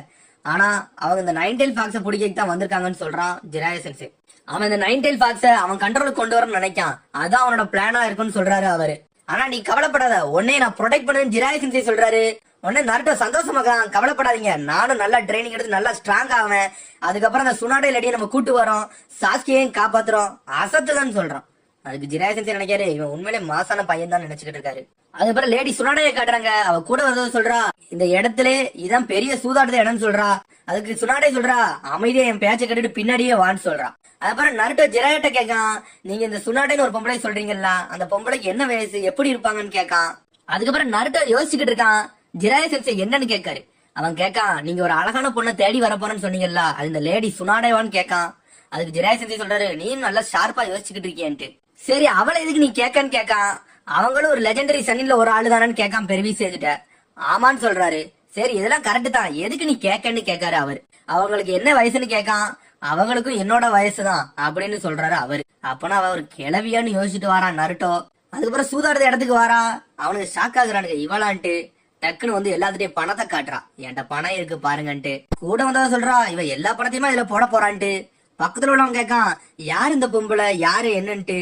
ஆனா அவங்க இந்த நைன் டெயில் ஃபாக்ஸ பிடிக்க தான் வந்திருக்காங்கன்னு சொல்றான் ஜிராயா சென்சை. அவன் இந்த நைன் டெயில் ஃபாக்ஸ அவன் கண்ட்ரோலுக்கு கொண்டு வரணும்னு நினைக்கான், அதான் அவனோட பிளானா இருக்குன்னு சொல்றாரு அவரு. ஆனா நீ கவலைப்படாத, உன்னை நான் ப்ரொடெக்ட் பண்ணுவேன் ஜிராயா சென்சை சொல்றாரு. உடனே நருட்டோ சந்தோஷமாக்கான், கவலைப்படாதீங்க, நானும் நல்லா ட்ரைனிங் எடுத்து நல்லா ஸ்ட்ராங் ஆவேன், அதுக்கப்புறம் அந்த சுனாடே லேடியை நம்ம கூட்டு வரோம், சாஸ்கியையும் காப்பாத்துறோம், அசத்துதான் சொல்றான். அதுக்கு ஜிராயா சென்சை நினைக்காரு, இவன் உண்மையிலே மாசான பையன் தான் நினைச்சுக்கிட்டு இருக்காரு. அதுக்கப்புறம் லேடி சுனாடையை காட்டுறாங்க. அவ கூட வரத சொல்றா, இந்த இடத்துல இதான் பெரிய சூதாடுத இடம்னு சொல்றா. அதுக்கு சுனாடே சொல்றா, அமைதியா என் பேச்சை கட்டிட்டு பின்னாடியே வான்னு சொல்றா. அதுக்கப்புறம் நருட்டோ ஜிராயாட்ட கேட்கான், நீங்க இந்த சுனாடேன்னு ஒரு பொம்பளை சொல்றீங்கல்ல, அந்த பொம்பளைக்கு என்ன வயசு, எப்படி இருப்பாங்கன்னு கேட்கான். அதுக்கப்புறம் நருட்டோ யோசிச்சுக்கிட்டு இருக்கான். ஜிராயா சென்சை என்னன்னு கேட்காரு. அவன் கேட்கான், நீங்க ஒரு அழகான பொண்ணை தேடி வர போறேன்னு சொன்னீங்கல்ல, அது இந்த லேடி சுனாடேவான்னு கேட்கான். அதுக்கு ஜிராயா சென்சை சொல்றாரு, நீ நல்லா ஷார்ப்பா யோசிச்சுக்கிட்டு இருக்கியான்ட்டு. சரி அவளை எதுக்கு நீ கேட்கன்னு கேட்கான். அவங்களும் ஒரு லெஜெண்டரி சன்னில ஒரு ஆளு தானு கேட்கான் பெருவி செய்துட்ட. ஆமான்னு சொல்றாரு. சரி இதெல்லாம் கரெக்ட் தான், எதுக்கு நீ கேட்கன்னு கேட்காரு அவரு. அவங்களுக்கு என்ன வயசுன்னு கேட்கான். அவங்களுக்கும் என்னோட வயசுதான் அப்படின்னு சொல்றாரு அவரு. அப்பனா அவ ஒரு கிளவியான்னு யோசிச்சுட்டு வாரான் நருட்டோ. அதுக்கப்புறம் சூதாடுற இடத்துக்கு வாரா. அவனுக்கு ஷாக் ஆகுறானுங்க இவளான்ட்டு. டக்குன்னு வந்து எல்லாத்துட்டையும் பணத்தை காட்டுறா, என்கிட்ட பணம் இருக்கு பாருங்கன்ட்டு. கூட வந்தவ சொல்றா, இவ எல்லா பணத்தையுமா இதுல போட போறான்ட்டு. பக்கத்துல உள்ளவன் கேட்கான், யாரு இந்த பொம்பளை, யாரு என்னன்ட்டு.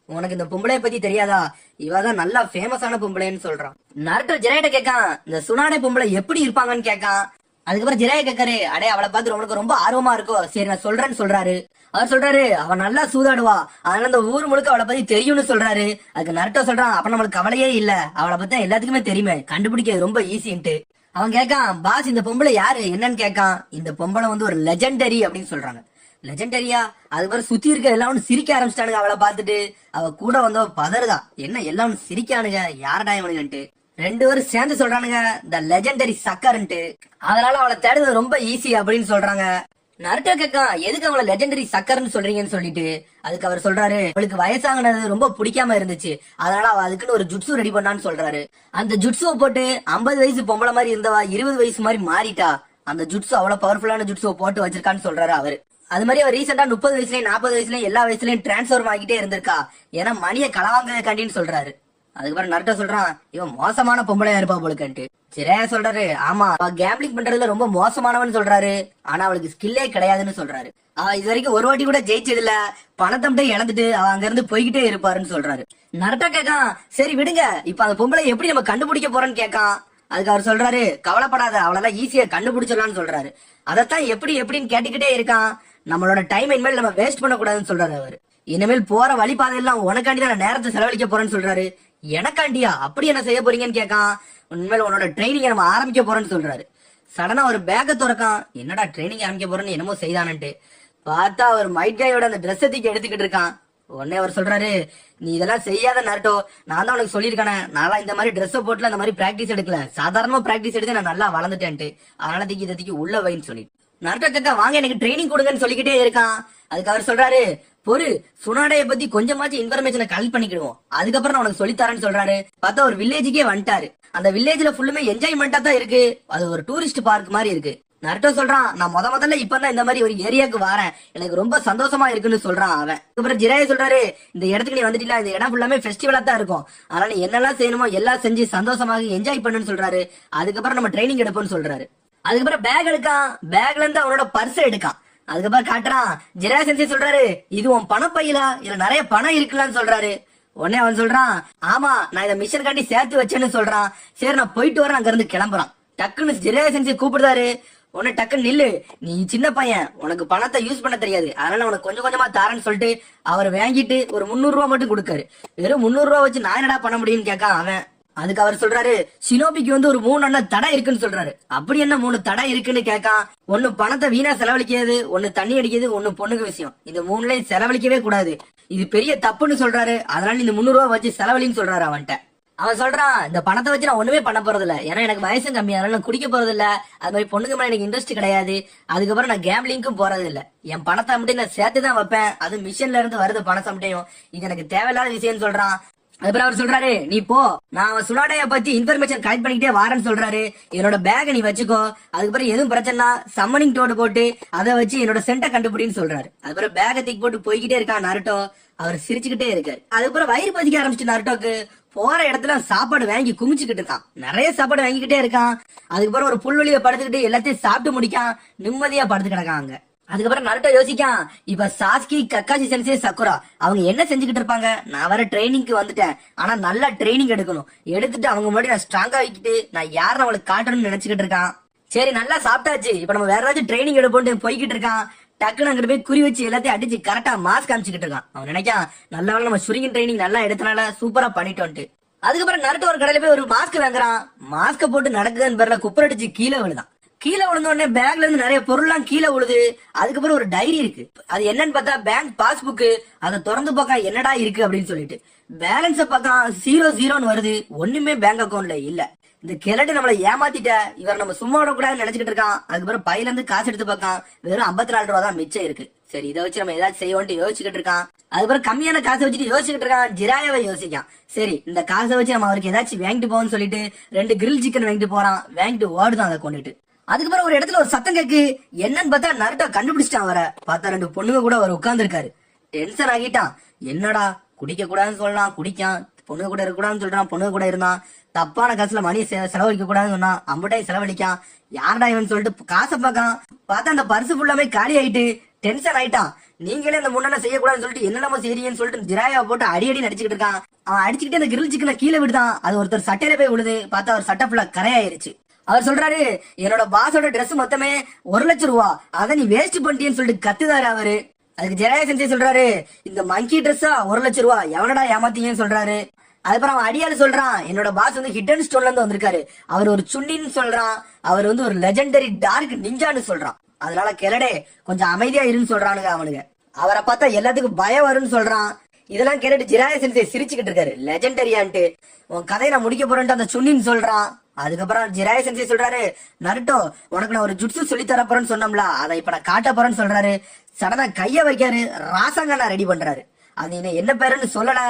உனக்கு இந்த பொம்பளைய பத்தி தெரியாதா, இவதான் நல்லா ஃபேமஸான பொம்பளைன்னு சொல்றான். நருட்டோ ஜிராயிட்ட கேட்கான், இந்த சுனாடே பொம்பளை எப்படி இருப்பாங்கன்னு கேட்கான். அதுக்கப்புறம் ஜிராய கேட்காரு, அடே அவளை பார்த்து உனக்கு ரொம்ப ஆர்வமா இருக்கோ, சரி நான் சொல்றேன்னு சொல்றாரு. அவர் சொல்றாரு, அவன் நல்லா சூதாடுவா, அதனால இந்த ஊர் முழுக்க அவளை பத்தி தெரியும்னு சொல்றாரு. அதுக்கு நருட்டோ சொல்றான், அப்ப நம்மளுக்கு கவலையே இல்ல, அவளை பத்தி எல்லாத்துக்குமே தெரியுமே, கண்டுபிடிக்க ரொம்ப ஈஸின்ட்டு. அவன் கேட்கான், பாஸ் இந்த பொம்பளை யாரு என்னன்னு கேட்கான். இந்த பொம்பளை வந்து ஒரு லெஜெண்டரி அப்படின்னு சொல்றாங்க. லெஜெண்டரியா? அதுக்கப்புறம் சுத்தி இருக்க எல்லாம் சிரிக்க ஆரம்பிச்சிட்டானுங்க அவளை பார்த்துட்டு. அவ கூட வந்தவ பதறுதா, என்ன எல்லாம் சிரிக்கானுங்க, யாரடா இவனுங்கன்ட்டு. ரெண்டு பேரும் சேர்ந்து சொல்றானுங்க த லெஜெண்டரி சக்கர்ன்ட்டு. அதனால அவளை தேடுறது ரொம்ப ஈஸி அப்படின்னு சொல்றாங்க. நருட்டோ கேட்கான், எதுக்கு அவளை லெஜெண்டரி சக்கர்னு சொல்றீங்கன்னு சொல்லிட்டு. அதுக்கு அவர் சொல்றாரு, அவளுக்கு வயசாங்கினது ரொம்ப பிடிக்காம இருந்துச்சு, அதனால அவ அதுக்குன்னு ஒரு ஜுட்ஸு ரெடி பண்ணான்னு சொல்றாரு. அந்த ஜுட்ஸுவை போட்டு 50 வயசு பொம்பளை மாதிரி இருந்தவா 20 வயசு மாதிரி மாறிட்டா. அந்த ஜுட்ஸு அவ்வளவு பவர்ஃபுல்லான ஜுட்ஸுவை போட்டு வச்சிருக்கான்னு சொல்றாரு அவரு. அது மாதிரி அவர் ரீசெண்டா 30 வயசுலயும் 40 வயசுலயும் எல்லா வயசுலயும் டிரான்ஸ்ஃபார்ம் ஆகிட்டே இருந்திருக்கா, ஏன்னா மணியை களவாங்க கண்டின்னு சொல்றாரு. அதுக்கப்புறம் நருட்டோ சொல்றான், இவன் மோசமான பொம்பளையா இருப்பா போலுக்கன்ட்டு. ஜிராயா சொல்றாரு, ஆமா அவ கேம்பிளிங் பண்றதுல ரொம்ப மோசமானவன்னு சொல்றாரு, ஆனா அவளுக்கு ஸ்கில்லே கிடையாதுன்னு சொல்றாரு. அவ இது வரைக்கும் ஒரு வாட்டி கூட ஜெயிச்சது இல்ல, பணத்தை மட்டும் இழந்துட்டு அவ அங்க இருந்து போய்கிட்டே இருப்பாருன்னு சொல்றாரு. நருட்டோ கேட்கான், சரி விடுங்க, இப்ப அந்த பொம்பளை எப்படி நம்ம கண்டுபிடிக்க போறோம்னு கேட்கான். அதுக்கு அவர் சொல்றாரு, கவலைப்படாத, அவளெல்லாம் ஈஸியா கண்டுபிடிச்சிடலாம்னு சொல்றாரு. அதத்தான் எப்படின்னு கேட்டுக்கிட்டே இருக்கான். நம்மளோட டைம் இனிமேல் நம்ம வேஸ்ட் பண்ணக்கூடாதுன்னு சொல்றாரு அவரு. இனிமேல் போற வழிபாதையெல்லாம் உனக்காண்டி தான் நேரத்தை செலவழிக்க போறேன்னு சொல்றாரு. எனக்காண்டியா? அப்படி என்ன செய்ய போறீங்கன்னு கேட்கான். உண்மையில உன்னோட ட்ரைனிங் நம்ம ஆரம்பிக்க போறேன்னு சொல்றாரு. சடனா ஒரு பேக்க திறக்கான், என்னடா ட்ரைனிங் ஆரம்பிக்க போறேன்னு என்னமோ செய்தானன்ட்டு பார்த்தா அவர் மைட் கையோட அந்த ட்ரெஸ் தூக்கி எடுத்துக்கிட்டு இருக்கான். உடனே அவர் சொல்றாரு, நீ இதெல்லாம் செய்யாத நருட்டோ, நான் தான் உனக்கு சொல்லியிருக்கானே, நான் இந்த மாதிரி ட்ரெஸ் போட்டுல அந்த மாதிரி பிராக்டிஸ் எடுக்கல, சாதாரணமா பிராக்டிஸ் எடுத்து நான் நல்லா வளர்ந்துட்டேன்ட்டு, அதனால தூக்கி இதை தூக்கி உள்ள வைன்னு சொல்லி நருட்டோ கேட்கா, வாங்க எனக்கு ட்ரைனிங் கொடுங்கன்னு சொல்லிக்கிட்டே இருக்கான். அதுக்கு அவர் சொல்றாரு, பொறு, சுனாடைய பத்தி கொஞ்சமாச்சும் இன்ஃபர்மேஷனை கலெக்ட் பண்ணிக்கிடுவோம், அதுக்கப்புறம் நான் உனக்கு சொல்லித்தரேன்னு சொல்றாரு. பார்த்தா ஒரு வில்லேஜுக்கே வந்துட்டாரு. அந்த வில்லேஜ்ல ஃபுல்லுமே என்ஜாய்மெண்டா தான் இருக்கு, அது ஒரு டூரிஸ்ட் பார்க் மாதிரி இருக்கு. நருட்டோ சொல்றான், நான் முதல்ல இப்பதான் இந்த மாதிரி ஒரு ஏரியாவுக்கு வரேன், எனக்கு ரொம்ப சந்தோஷமா இருக்குன்னு சொல்றான் அவன். அப்புறம் ஜிராயா சொல்றாரு, இந்த இடத்துக்கு நீ வந்துட்டீங்களா, இந்த இடம் ஃபுல்லாமே ஃபெஸ்டிவலா தான் இருக்கும், அதனால நீ என்னெல்லாம் செய்யணுமோ எல்லாம் செஞ்சு சந்தோஷமாக என்ஜாய் பண்ணுன்னு சொல்றாரு. அதுக்கப்புறம் நம்ம ட்ரைனிங் எடுப்போம்னு சொல்றாரு. அதுக்கப்புறம் பேக் எடுக்கான், பேக்ல இருந்து அவனோட பர்ஸ் எடுக்கான். அதுக்கப்புறம் காட்டுறான். ஜிராயா சென்சை சொல்றாரு, இது உன் பணப்பையிலா, இதுல நிறைய பணம் இருக்குலான்னு சொல்றாரு. உடனே அவன் சொல்றான், ஆமா நான் இதை மிஷன் காட்டி சேர்த்து வச்சேன்னு சொல்றான். சரி நான் போயிட்டு வரேன், அங்க இருந்து கிளம்புறான். டக்குன்னு ஜிராயா சென்சை கூப்பிடுறாரு. உன்னை டக்குன்னு நில்லு, நீ சின்ன பையன், உனக்கு பணத்தை யூஸ் பண்ண தெரியாது, அதனால உனக்கு கொஞ்சம் கொஞ்சமா தாரேன்னு சொல்லிட்டு அவர் வாங்கிட்டு ஒரு 300 ரூபா மட்டும் கொடுக்காரு. வெறும் 300 ரூபா வச்சு நான் என்னடா பண்ண முடியும்னு கேட்கான் அவன். அதுக்கு அவர் சொல்றாரு, ஷினோபிக்கு வந்து ஒரு 3 அண்ணன் தடை இருக்குன்னு சொல்றாரு. அப்படி என்ன 3 தடை இருக்குன்னு கேட்கான். ஒண்ணு பணத்தை வீணா செலவழிக்கிறது, ஒண்ணு தண்ணி அடிக்கிறது, ஒண்ணு பொண்ணுக்கு விஷயம். இந்த 3லயும் செலவழிக்கவே கூடாது, இது பெரிய தப்புன்னு சொல்றாரு. அதனால இந்த 300 ரூபா வச்சு செலவழின்னு சொல்றாரு அவன்கிட்ட. அவன் சொல்றான், இந்த பணத்தை வச்சு நான் ஒண்ணுமே பண்ண போறது இல்ல, ஏன்னா எனக்கு வயசும் கம்மி, அதனால நான் குடிக்க போறது இல்ல, அது மாதிரி பொண்ணுக்கு மேல எனக்கு இன்ட்ரெஸ்ட் கிடையாது, அதுக்கப்புறம் நான் கேம்லிங்க்கும் போறது இல்ல, என் பணத்தை மட்டும் நான் சேர்த்துதான் வைப்பேன், அது மிஷன்ல இருந்து வருது பணத்தை மட்டும், இது எனக்கு தேவையில்லாத விஷயம் சொல்றான். அதுக்கப்புறம் அவர் சொல்றாரு, நீ போ, நான் சுனாடைய பத்தி இன்ஃபர்மேஷன் கலெக்ட் பண்ணிக்கிட்டே வாரேன்னு சொல்றாரு. என்னோட பேக நீ வச்சுக்கோ, அதுக்கப்புறம் எதுவும் பிரச்சனை சம்மனிங் டோடு போட்டு அதை வச்சு என்னோட சென்டை கண்டுபிடின்னு சொல்றாரு. அதுக்கப்புறம் பேக தூக்கி போட்டு போய்கிட்டே இருக்கான் நருட்டோ. அவர் சிரிச்சுக்கிட்டே இருக்காரு. அதுக்கப்புறம் வயிறு பதிக்க ஆரம்பிச்சு நருட்டோக்கு. போற இடத்துல சாப்பாடு வாங்கி குமிச்சுக்கிட்டு இருக்கான், நிறைய சாப்பாடு வாங்கிக்கிட்டே இருக்கான். அதுக்கப்புறம் ஒரு புல்வெளியில படுத்துக்கிட்டு எல்லாத்தையும் சாப்பிட்டு முடிக்கான், நிம்மதியா படுத்து கிடக்காங்க. அதுக்கப்புறம் நருட்டோ யோசிக்கான், இப்ப சாஸ்கி, கக்காஷி சென்சே, சக்குரா அவங்க என்ன செஞ்சுக்கிட்டு இருப்பாங்க, நான் வர ட்ரைனிங்க்கு வந்துட்டேன், ஆனா நல்லா ட்ரைனிங் எடுக்கணும், எடுத்துட்டு அவங்க முன்னாடி நான் ஸ்ட்ராங்கா வைக்கிட்டு நான் யாரும் அவளுக்கு காட்டணும்னு நினைச்சுக்கிட்டு இருக்கான். சரி நல்லா சாப்பிட்டாச்சு, இப்ப நம்ம வேற ஏதாச்சும் ட்ரைனிங் எடுப்போம் போய்கிட்டு இருக்கான். டக்குன்னு அங்கிட்டு போய் குறி வச்சு எல்லாத்தையும் அடிச்சு கரெக்டா மாஸ்க் காமிச்சுக்கிட்டு இருக்கான். அவன் நினைக்கான், நல்ல நம்ம சுருங்கி ட்ரைனிங் நல்லா எடுத்தனால சூப்பரா பண்ணிட்டோன்ட்டு. அதுக்கப்புறம் நருட்டோ ஒரு கடையில போய் ஒரு மாஸ்க் வாங்குறான். மாஸ்க போட்டு நடக்குதுன்னு பேர்ல குப்பரடிச்சு கீழே விழுதான். கீழே விழுந்த உடனே பேக்ல இருந்து நிறைய பொருள்லாம் கீழே விழுது. அதுக்கப்புறம் ஒரு டைரி இருக்கு, அது என்னன்னு பார்த்தா பேங்க் பாஸ்புக். அதை திறந்து பார்க்க என்னடா இருக்கு அப்படின்னு சொல்லிட்டு பேலன்ஸ பார்க்க 00 வருது, ஒண்ணுமே பேங்க் அக்கௌண்ட்ல இல்ல. இந்த கிழட்டு நம்மளை ஏமாத்திட்ட, இவர் நம்ம சும்மா விடக்கூடாதுன்னு நினைச்சுக்கிட்டு இருக்கான். அதுக்கப்புறம் பையில இருந்து காசு எடுத்து பார்க்கான், வெறும் 54 ரூபா தான் மிச்சம் இருக்கு. சரி இதை வச்சு நம்ம ஏதாச்சும் செய்வோம்னு யோசிச்சுக்கிட்டு இருக்கான். அதுக்கப்புறம் கம்மியான காசை வச்சுட்டு யோசிச்சுக்கிட்டு இருக்கான். ஜிராயாவை யோசிக்கான், சரி இந்த காசை வச்சு நம்ம அவருக்கு ஏதாச்சும் வாங்கிட்டு போவோம்னு சொல்லிட்டு 2 கிரில் சிக்கன் வாங்கிட்டு போறான். வாங்கிட்டு ஓடுதான் அதை கொண்டுட்டு. அதுக்கப்புறம் ஒரு இடத்துல ஒரு சத்தம் கேக்கு, என்னன்னு பார்த்தா நருட்டோ கண்டுபிடிச்சிட்டான். வர பார்த்தா 2 பொண்ணுங்க கூட அவர் உட்கார்ந்து இருக்காரு. டென்ஷன் ஆகிட்டான், என்னடா குடிக்க கூடாதுன்னு சொல்லலாம் குடிக்கான், பொண்ணு கூட இருக்க கூடாதுன்னு சொல்றான் பொண்ணு கூட இருந்தான், தப்பான காசுல மணி செலவழிக்க கூடாதுன்னு சொன்னான், அம்புட்டாய் செலவழிக்கான், யாரடா இவன் சொல்லிட்டு காசை பார்க்கான். பார்த்தா அந்த பர்சு ஃபுல்லாமே காலி ஆயிட்டு டென்ஷன் ஆயிட்டான். நீங்களே இந்த முன்னாடி செய்யக்கூடாதுன்னு சொல்லிட்டு என்னென்னமோ செய்றீங்கன்னு சொல்லிட்டு ஜிராயாவை போட்டு அடி நடிச்சுக்கிட்டு இருக்கான். அவன் அடிச்சுக்கிட்டு அந்த கிரில் சிக்கனை கீழே விடுதான். அது ஒருத்தர் சட்டையில போய் விழுது. பார்த்தா அவர் சட்டை ஃபுல்லா கரையாயிருச்சு. அவர் சொல்றாரு, என்னோட பாஸோட ட்ரெஸ் மொத்தமே 1 லட்சம் ரூபா, அதை நீ வேஸ்ட் பண்ணிட்டேன்னு சொல்லிட்டு கத்துதாரு அவரு. அதுக்கு ஜெராயா செஞ்சே சொல்றாரு, இந்த மங்கி ட்ரெஸ்ஸா 1 லட்சம் ரூபா, எவனடா ஏமாத்தீங்கன்னு சொல்றாரு. அதுக்கப்புறம் அவன் அடியால சொல்றான், என்னோட பாஸ் வந்து ஹிடன் ஸ்டோன்ல இருந்து வந்திருக்காரு, அவர் ஒரு சுன்னின்னு சொல்றான், அவர் வந்து ஒரு லெஜெண்டரி டார்க் நிஞ்சான்னு சொல்றான். அதனால கிளடே கொஞ்சம் அமைதியா இருன்னு சொல்றானுங்க அவனுங்க. அவரை பார்த்தா எல்லாத்துக்கும் பயம் வரும்னு சொல்றான். இதெல்லாம் கேட்டுட்டு ஜிராய சென்சே சிரிச்சுக்கிட்டு இருக்காரு. லெஜெண்டரியான்ட்டு உன் கதையை நான் முடிக்க போறேன்ட்டு அந்த சுன்னின்னு சொல்றான். அதுக்கப்புறம் ஜிராய சென்சே சொல்றாரு, நருட்டோ உனக்கு நான் ஒரு ஜுட்சு சொல்லி தர போறேன்னு சொன்னோம்ல, அதை இப்ப நான் காட்ட போறேன்னு சொல்றாரு. சடனா கைய வைக்காரு, ராசங்கண்ணா ரெடி பண்றாரு. அது என்ன பேருன்னு சொல்லல,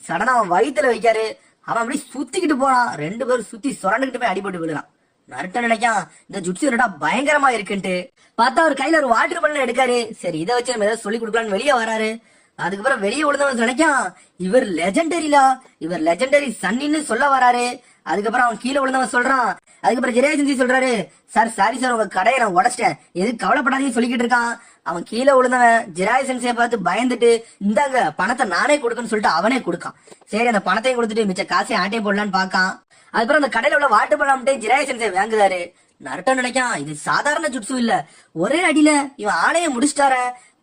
சடனா அவன் வயித்துல வைக்காரு. அவன் அப்படி சுத்திக்கிட்டு போறான். 2 பேரும் சுத்தி சுரண்டுகிட்டு போய் அடிபட்டு விடுறான். நருட்டோ நினைக்கான் இந்த ஜுட்சு என்னடா பயங்கரமா இருக்குன்ட்டு. பார்த்தா அவர் கையில ஒரு வாட்டர் பலன் எடுக்காரு. சரி இதை வச்சு நம்ம ஏதாவது சொல்லி கொடுக்கலான்னு வெளியே வராரு. அதுக்கப்புறம் வெளியே விழுந்தவன் நினைக்கான் இவர் லெஜெண்டரிலா, இவர் லெஜெண்டரி சன்னின்னு சொல்ல வராரு. அதுக்கப்புறம் அவன் கீழே விழுந்தவன் சொல்றான். அதுக்கப்புறம் ஜிராய சென்சே சொல்றாரு, சார் சாரி சார் உங்க கடையை நான் உடைச்சிட்டேன், எதுக்கு கவலைப்படாதீங்கன்னு சொல்லிக்கிட்டு இருக்கான். அவன் கீழே விழுந்தவன் ஜிராய சென்சே பார்த்து பயந்துட்டு இந்தாங்க பணத்தை நானே கொடுக்கன்னு சொல்லிட்டு அவனே கொடுக்கான். சரி அந்த பணத்தையும் கொடுத்துட்டு மிச்ச காசையும் ஆட்டே போடலான்னு பாக்கான். அதுக்கப்புறம் அந்த கடையில உள்ள வாட்டர் பழம் ஜிராய சென்சே வாங்குதாரு. நருட்டோ நினைக்கான் இது சாதாரண ஜுட்சு இல்ல, ஒரே அடியில இவன் ஆளைய முடிச்சிட்டார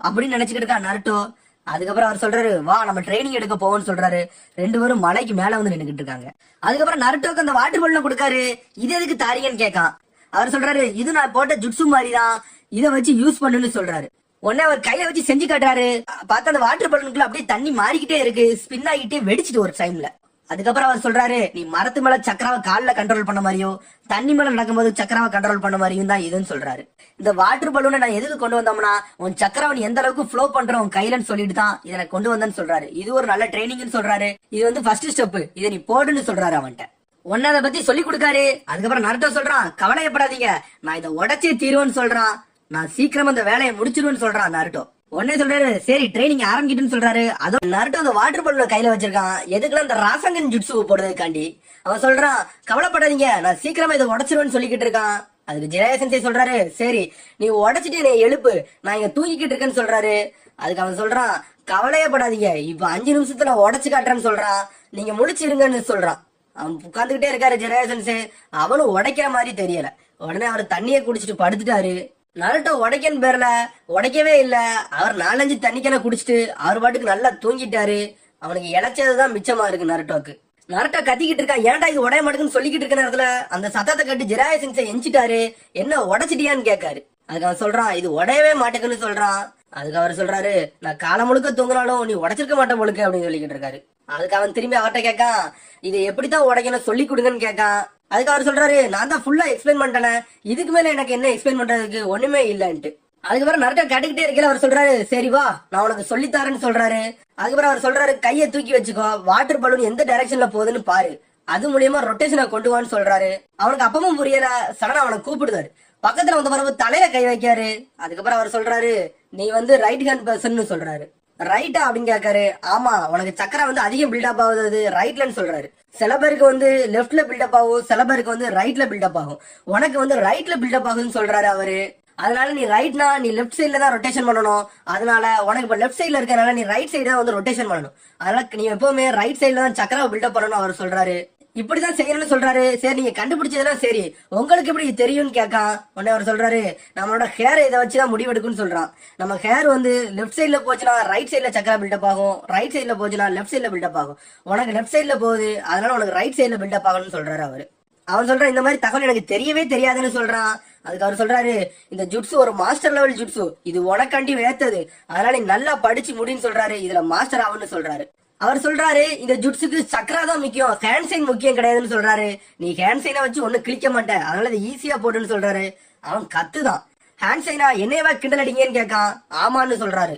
அப்படின்னு நினைச்சுக்கிட்டு இருக்கான் நருட்டோ. அதுக்கப்புறம் அவர் சொல்றாரு, வா நம்ம ட்ரைனிங் எடுக்க போவோம்னு சொல்றாரு. 2 பேரும் மலைக்கு மேல வந்து நின்னுகிட்டு இருக்காங்க. அதுக்கப்புறம் நருட்டோக்கு அந்த வாட்டர் பலூன் கொடுக்காரு. இது எதுக்கு தாரீங்கன்னு கேட்கான். அவர் சொல்றாரு, இது நான் போட்ட ஜுட்சு மாதிரிதான், இதை வச்சு யூஸ் பண்ணுன்னு சொல்றாரு. உடனே அவர் கையில வச்சு செஞ்சு காட்டுறாரு. பார்த்தா அந்த வாட்டர் பலூனுக்குள்ள அப்படியே தண்ணி மாறிக்கிட்டே இருக்கு, ஸ்பின் ஆகிட்டே வெடிச்சிட்டு ஒரு டைம்ல. அதுக்கப்புறம் அவர் சொல்றாரு, நீ மரத்து மேல சக்கராவை காலில் கண்ட்ரோல் பண்ண மாதிரியோ தண்ணி மேல நடக்கும்போது சக்கராவை கண்ட்ரோல் பண்ண மாதிரியும் தான் இதுன்னு சொல்றாரு. இந்த வாட்டர் பலூனை நான் எதுக்கு கொண்டு வந்தோம்னா உன் சக்கராவை நீ எந்த அளவுக்கு ஃப்ளோ பண்ற உன் கையிலன்னு சொல்லிட்டு தான் இதை கொண்டு வந்தேன்னு சொல்றாரு. இது ஒரு நல்ல ட்ரைனிங்னு சொல்றாரு. இது வந்து ஃபர்ஸ்ட் ஸ்டெப், இதை நீ போடுன்னு சொல்றாரு அவன்கிட்ட. ஒன்னு அதை பத்தி சொல்லி கொடுக்காரு. அதுக்கப்புறம் நருட்டோ சொல்றான், கவலையப்படாதீங்க நான் இதை உடைச்சே தீருவேன்னு சொல்றான். நான் சீக்கிரம் அந்த வேலையை முடிச்சிருவேன்னு சொல்றான் நருட்டோ. உடனே சொல்றாரு, சரி ட்ரைனிங் ஆரம்பிக்கிட்டுன்னு சொல்றாரு. அதோ நருட்டோ அந்த வாட்டர் பலூனை கையில வச்சிருக்கான். எதுக்குலாம் அந்த ராசங்கன் ஜுட்சு போடுறதுக்காண்டி. அவன் சொல்றான், கவலைப்படாதீங்க நான் சீக்கிரமா இதை உடைச்சிருவேன்னு சொல்லிக்கிட்டு இருக்கான். அதுக்கு ஜிராய சென்சே சொல்றாரு, சரி நீ உடைச்சிட்டு என்னை எழுப்பு, நான் இங்க தூங்கிக்கிட்டு இருக்கேன்னு சொல்றாரு. அதுக்கு அவன் சொல்றான், கவலையப்படாதீங்க இப்ப 5 நிமிஷத்துல உடைச்சு காட்டுறேன்னு சொல்றான், நீங்க முழிச்சிருங்கன்னு சொல்றான். அவன் உட்கார்ந்துகிட்டே இருக்காரு ஜிராய சென்சே. அவனும் உடைக்கிற மாதிரி தெரியல. உடனே அவர் தண்ணியை குடிச்சிட்டு படுத்துட்டாரு. நருட்டோ உடைக்கன்னு பேர்ல உடைக்கவே இல்ல. அவர் 4-5 தண்ணிக்கென குடிச்சிட்டு அவர் பாட்டுக்கு நல்லா தூங்கிட்டாரு. அவனுக்கு இழைச்சதுதான் மிச்சமா இருக்கு நருட்டோக்கு. நருட்டோ கத்திக்கிட்டு இருக்கான், ஏன்டா இது உடைய மாட்டேங்குன்னு சொல்லிக்கிட்டு இருக்க நேரத்துல அந்த சத்தத்தை கட்டு ஜிராய சென்சே எஞ்சிட்டாரு. என்ன உடைச்சிட்டியான்னு கேட்காரு. அதுக்கு அவன் சொல்றான், இது உடையவே மாட்டேங்குன்னு சொல்றான். அதுக்கு அவர் சொல்றாரு, நான் காலம் முழுக்க தூங்கினாலும் நீ உடைச்சிருக்க மாட்டேன் முழுக்க அப்படின்னு சொல்லிக்கிட்டு இருக்காரு. அதுக்கு அவன் திரும்பி அவர்கிட்ட கேட்கான், இதை எப்படித்தான் உடைக்கணும் சொல்லி கொடுங்கன்னு கேட்கான். அதுக்கு அவர் சொல்றாரு, நான் தான் ஃபுல்லா எக்ஸ்பிளைன் பண்ணிட்டேன், இதுக்கு மேல எனக்கு என்ன எக்ஸ்பிளைன் பண்றதுக்கு ஒண்ணுமே இல்லன்ட்டு. அதுக்கப்புறம் நருட்டோ கேட்டுக்கிட்டே இருக்கல. அவர் சொல்றாரு, சரி வா நான் உனக்கு சொல்லித்தாரேன்னு சொல்றாரு. அதுக்கப்புறம் அவர் சொல்றாரு, கையை தூக்கி வச்சுக்கோ, வாட்டர் பலூன் எந்த டைரக்ஷன்ல போகுதுன்னு பாரு, அது மூலியமா ரொட்டேஷனை கொண்டு வான்னு சொல்றாரு. அவனுக்கு அப்பவும் புரியல. சடனா அவனை கூப்பிடுதாரு. பக்கத்துல வந்த பிறகு தலையில கை வைக்காரு. அதுக்கப்புறம் அவர் சொல்றாரு, நீ வந்து ரைட் ஹேண்ட் பர்சன் சொல்றாரு. ரைட்டா அப்படின்னு கேட்காரு. ஆமா உனக்கு சக்கரை வந்து அதிகம் பில்டப் ஆகுது ரைட்லன்னு சொல்றாரு. சில பேருக்கு வந்து லெப்ட்ல பில்டப் ஆகும், சில பேருக்கு வந்து ரைட்ல பில்டப் ஆகும். உனக்கு வந்து ரைட்ல பில்டப் ஆகுதுன்னு சொல்றாரு அவரு. அதனால நீ ரைட்னா நீ லெப்ட் சைட்ல தான் ரொட்டேஷன் பண்ணணும். அதனால உனக்கு இப்ப லெப்ட் சைட்ல இருக்கனால நீ ரைட் சைடு தான் வந்து ரொட்டேஷன் பண்ணணும். அதனால நீ எப்பவுமே ரைட் சைட்ல தான் சக்கரை பில்டப் பண்ணணும் அவர் சொல்றாரு. இப்படிதான் செய்யணும்னு சொல்றாரு. சரி நீங்க கண்டுபிடிச்சதெல்லாம் சரி, உங்களுக்கு எப்படி தெரியும்னு கேட்கான். உடனே அவர் சொல்றாரு, நம்மளோட ஹேர் இதை வச்சுதான் முடிவெடுக்குன்னு சொல்றான். நம்ம ஹேர் வந்து லெப்ட் சைட்ல போச்சுன்னா ரைட் சைட்ல சக்கரா பில்டப் ஆகும், ரைட் சைட்ல போச்சுன்னா லெப்ட் சைட்ல பில்டப் ஆகும். உனக்கு லெப்ட் சைட்ல போகுது, அதனால உனக்கு ரைட் சைட்ல பில்டப் ஆகும்னு சொல்றாரு அவரு. அவன் சொல்றான், இந்த மாதிரி தகவல் எனக்கு தெரியவே தெரியாதுன்னு சொல்றான். அதுக்கு அவர் சொல்றாரு, இந்த ஜுட்சு ஒரு மாஸ்டர் லெவல் ஜுட்சு, இது உனக்காண்டி வேத்தது, அதனால நீ நல்லா படிச்சு முடின்னு சொல்றாரு. இதுல மாஸ்டர் ஆகுன்னு சொல்றாரு. அவர் சொல்றாரு, இந்த ஜுட்ஸுக்கு சக்கரா தான் முக்கியம், ஹேண்ட் சைன் முக்கியம் கிடையாதுன்னு சொல்றாரு. நீ ஹேண்ட் சைனை வச்சு ஒண்ணு கிளிக்க மாட்டேன், அதனால இது ஈஸியா போட்டுன்னு சொல்றாரு. அவன் கத்துதான், ஹேண்ட் சைனா என்னையவா கிண்டல் அடிங்கன்னு கேட்கான். ஆமான்னு சொல்றாரு.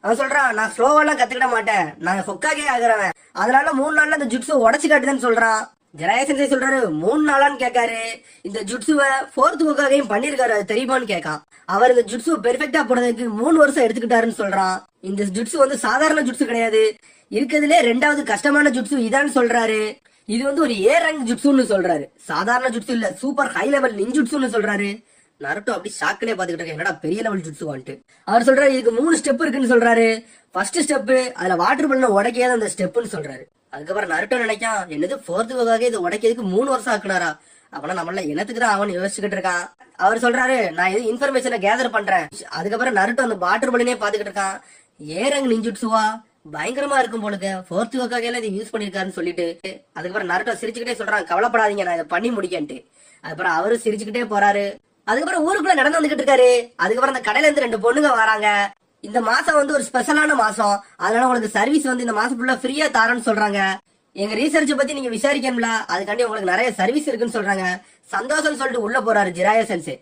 அவன் சொல்றான், நான் ஸ்லோவெல்லாம் கத்துக்கிட மாட்டேன், நான் ஹொக்காகே ஆகுறவன், அதனால 3 நாள்ல இந்த ஜுட்ஸு உடச்சு காட்டுதுன்னு சொல்றான். ஜிராய சென்சே சொல்றாரு, 3 நாளான்னு கேட்காரு. இந்த ஜுட்ஸுவை 4th ஹொக்காகையும் பண்ணிருக்காரு, அது தெரியுமான்னு கேட்கான். அவர் இந்த ஜுட்ஸு பெர்ஃபெக்டா போடுறதுக்கு 3 வருஷம் எடுத்துக்கிட்டாருன்னு சொல்றான். இந்த ஜுட்ஸு வந்து சாதாரண ஜுட்ஸு கிடையாது, இருக்கிறதுலே 2வது கஷ்டமான ஜுட்சு இதான்னு சொல்றாரு. இது வந்து ஒரு ஏ ரேங்க் ஜுட்சுன்னு சொல்றாரு, சாதாரண ஜுட்சு இல்ல, சூப்பர் ஹை லெவல் நிஞ்சுட்சுன்னு சொல்றாரு. நருட்டோ அப்படி ஷாக்கிலே பாத்துக்கிட்டு இருக்கேன், என்னடா பெரிய லெவல் ஜுட்சுவான்ட்டு. அவர் சொல்றாரு, இதுக்கு 3 ஸ்டெப் இருக்குன்னு சொல்றாரு. ஃபர்ஸ்ட் ஸ்டெப் அதுல வாட்டர் பலூனை உடைக்காத அந்த ஸ்டெப்னு சொல்றாரு. அதுக்கப்புறம் நருட்டோ நினைக்கான், என்னது 4th ஹொக்காகே இது உடைக்கிறதுக்கு 3 வருஷம் ஆக்குனாரா, அப்பனா நம்மள என்னத்துக்கு தான் அவன் யோசிச்சுக்கிட்டு இருக்கான். அவர் சொல்றாரு, நான் இது இன்ஃபர்மேஷனை கேதர் பண்றேன். அதுக்கப்புறம் நருட்டோ அந்த வாட்டர் பலூனே பாத்துக்கிட்டு இருக்கான். ஏ ரேங்க் நிஞ்சுட்சுவா பயங்கரமா இருக்கும் போலுக்கு, 4th ஹொக்காகைல இதை யூஸ் பண்ணிருக்காருன்னு சொல்லிட்டு. அதுக்கப்புறம் நருட்டோ சிரிச்சுக்கிட்டே சொல்றான், கவலைப்படாதீங்க நான் இதை பண்ணி முடிக்கன்ட்டு. அதுக்கப்புறம் அவரு சிரிச்சுக்கிட்டே போறாரு. அதுக்கப்புறம் ஊருக்குள்ள நடந்து வந்துகிட்டு இருக்காரு. அதுக்கப்புறம் அந்த கடையில இருந்து 2 பொண்ணுங்க வராங்க. இந்த மாசம் வந்து ஒரு ஸ்பெஷலான மாசம், அதனால உங்களுக்கு சர்வீஸ் வந்து இந்த மாசம் ஃபுல்லா ஃப்ரீயா தாரன்னு சொல்றாங்க. எங்க ரீசர்ச் பத்தி நீங்க விசாரிக்கணும்ல, அதுக்காண்டி உங்களுக்கு நிறைய சர்வீஸ் இருக்குன்னு சொல்றாங்க. சந்தோஷம் சொல்லிட்டு உள்ள போறாரு ஜிராயா சென்சே.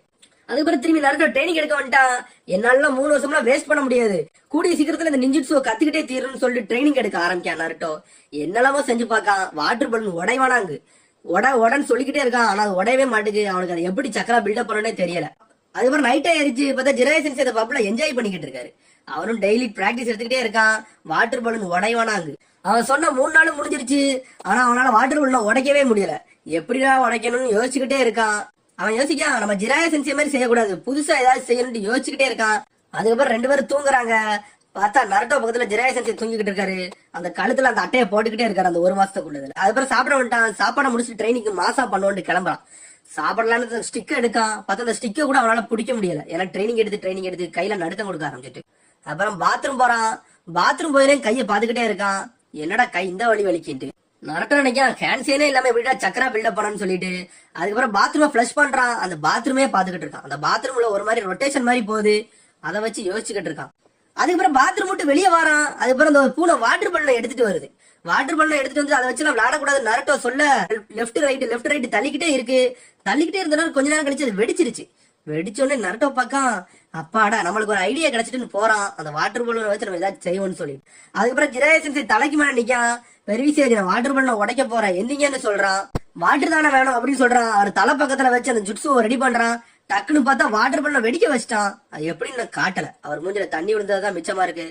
அதுக்கப்புறம் திரும்பி நருட்டோ ட்ரைனிங் எடுக்க வந்துட்டான். என்னால 3 வருஷம்லாம் வேஸ்ட் பண்ண முடியாது, கூடிய சீக்கிரத்துல இந்த நிஞ்சுட்சுவை கத்துக்கிட்டே தீரணும்னு சொல்லிட்டு ட்ரைனிங் எடுக்க ஆரம்பிக்கான் நருட்டோ. என்னெல்லாமோ செஞ்சு பார்க்கான். வாட்டர் பலூன் உடைவானாங்க, உடன்னு சொல்லிக்கிட்டே இருக்கான். ஆனா அது உடையவே மாட்டுக்கு. அவனுக்கு அதை எப்படி சக்கரா பில்டப் பண்ணனே தெரியல. அதுக்கப்புறம் நைட் ஆயிருச்சு. பார்த்தா ஜிராயா சென்சே அந்த பப்ல என்ஜாய் பண்ணிக்கிட்டு இருக்காரு. அவனும் டெய்லி பிராக்டிஸ் எடுத்துக்கிட்டே இருக்கான். வாட்டர் பலூன் உடைவானாங்க. அவன் சொன்ன 3 நாளும் முடிஞ்சிருச்சு. ஆனா அவனால வாட்டர் பலூனை உடைக்கவே முடியல. எப்படிடா உடைக்கணும்னு யோசிச்சுக்கிட்டே இருக்கான். அவன் யோசிக்கான், நம்ம ஜிராயா சென்சே மாதிரி செய்யக்கூடாது, புதுசா ஏதாவது செய்யணும்னு யோசிச்சுக்கிட்டே இருக்கான். அதுக்கப்புறம் 2 பேரும் தூங்குறாங்க. பார்த்தா நருட்டோ பக்கத்துல ஜிராயா சென்சே தூங்கிக்கிட்டு இருக்காரு. அந்த கழுத்துல அந்த அட்டையை போட்டுக்கிட்டே இருக்காரு அந்த 1 மாசத்துக்குள்ளது. அதுக்கப்புறம் சாப்பிட வந்துட்டான். சாப்பாடை முடிச்சுட்டு ட்ரைனிங்க்கு மாசா பண்ணுவோன்னு கிளம்புறான். சாப்பிடலான்னு ஸ்டிக் எடுக்கான். பார்த்தா அந்த ஸ்டிக்கை கூட அவனால பிடிக்க முடியல. ஏன்னா ட்ரைனிங் எடுத்து கையில நடுத்தம் கொடுக்க ஆரம்பிச்சிட்டு. அப்புறம் பாத்ரூம் போறான். பாத்ரூம் போயிலே கையை பாத்துக்கிட்டே இருக்கான். என்னடா கை இந்த வலிக்கிட்டு நரட்ட நினைக்கான். ஹேண்ட்ஸே இல்லாம எப்படிடா சக்கரா பில்டப் பண்ணு சொல்லிட்டு அதுக்கப்புறம் பாத்ரூமை ஃபிளஷ் பண்றான். அந்த பாத்ரூமே பாத்துக்கிட்டு இருக்கான். அந்த பாத்ரூம்ல ஒரு மாதிரி ரொட்டேஷன் மாதிரி போகுது. அதை வச்சு யோசிச்சுக்கிட்டு இருக்கான். அதுக்கப்புறம் பாத்ரூம் விட்டு வெளியே வரான். அதுக்கப்புறம் அந்த பூனை வாட்டர் பலூனை எடுத்துட்டு வருது. வாட்டர் பலூனை எடுத்துட்டு வந்து அதை வச்சு விளையாடக்கூடாது நரட்டோ சொல்ல, லெஃப்ட் ரைட் தள்ளிக்கிட்டே இருக்கு. தள்ளிக்கிட்டே இருந்தனால கொஞ்ச நேரம் கழிச்சு அது வெடிச்சிருச்சு. வெடிச்சோடனே நரட்டோ பார்க்கான். அப்பாடா நம்மளுக்கு ஒரு ஐடியா கிடைச்சிட்டுன்னு போறான். அந்த வாட்டர் பலூனை வச்சு நம்ம ஏதாச்சும் செய்வோம்னு சொல்லி. அதுக்கப்புறம் ஜிராயா சென்சே தலைக்கு மேல நிக்கான். பெருவிசேஜ் நான் வாட்டர் பலூனை உடைக்க போறேன் எந்திங்கன்னு சொல்றான். வாட்டர் தானே வேணும் அப்படின்னு சொல்றான். அவர் தலை பக்கத்துல வச்சு அந்த ஜுட்ஸுவை ரெடி பண்றான். டக்குன்னு பார்த்தா வாட்டர் பலூனை வெடிக்க வச்சிட்டான். அது எப்படின்னு காட்டல. அவர் மூஞ்சில தண்ணி விழுந்ததுதான் மிச்சமா இருக்கு.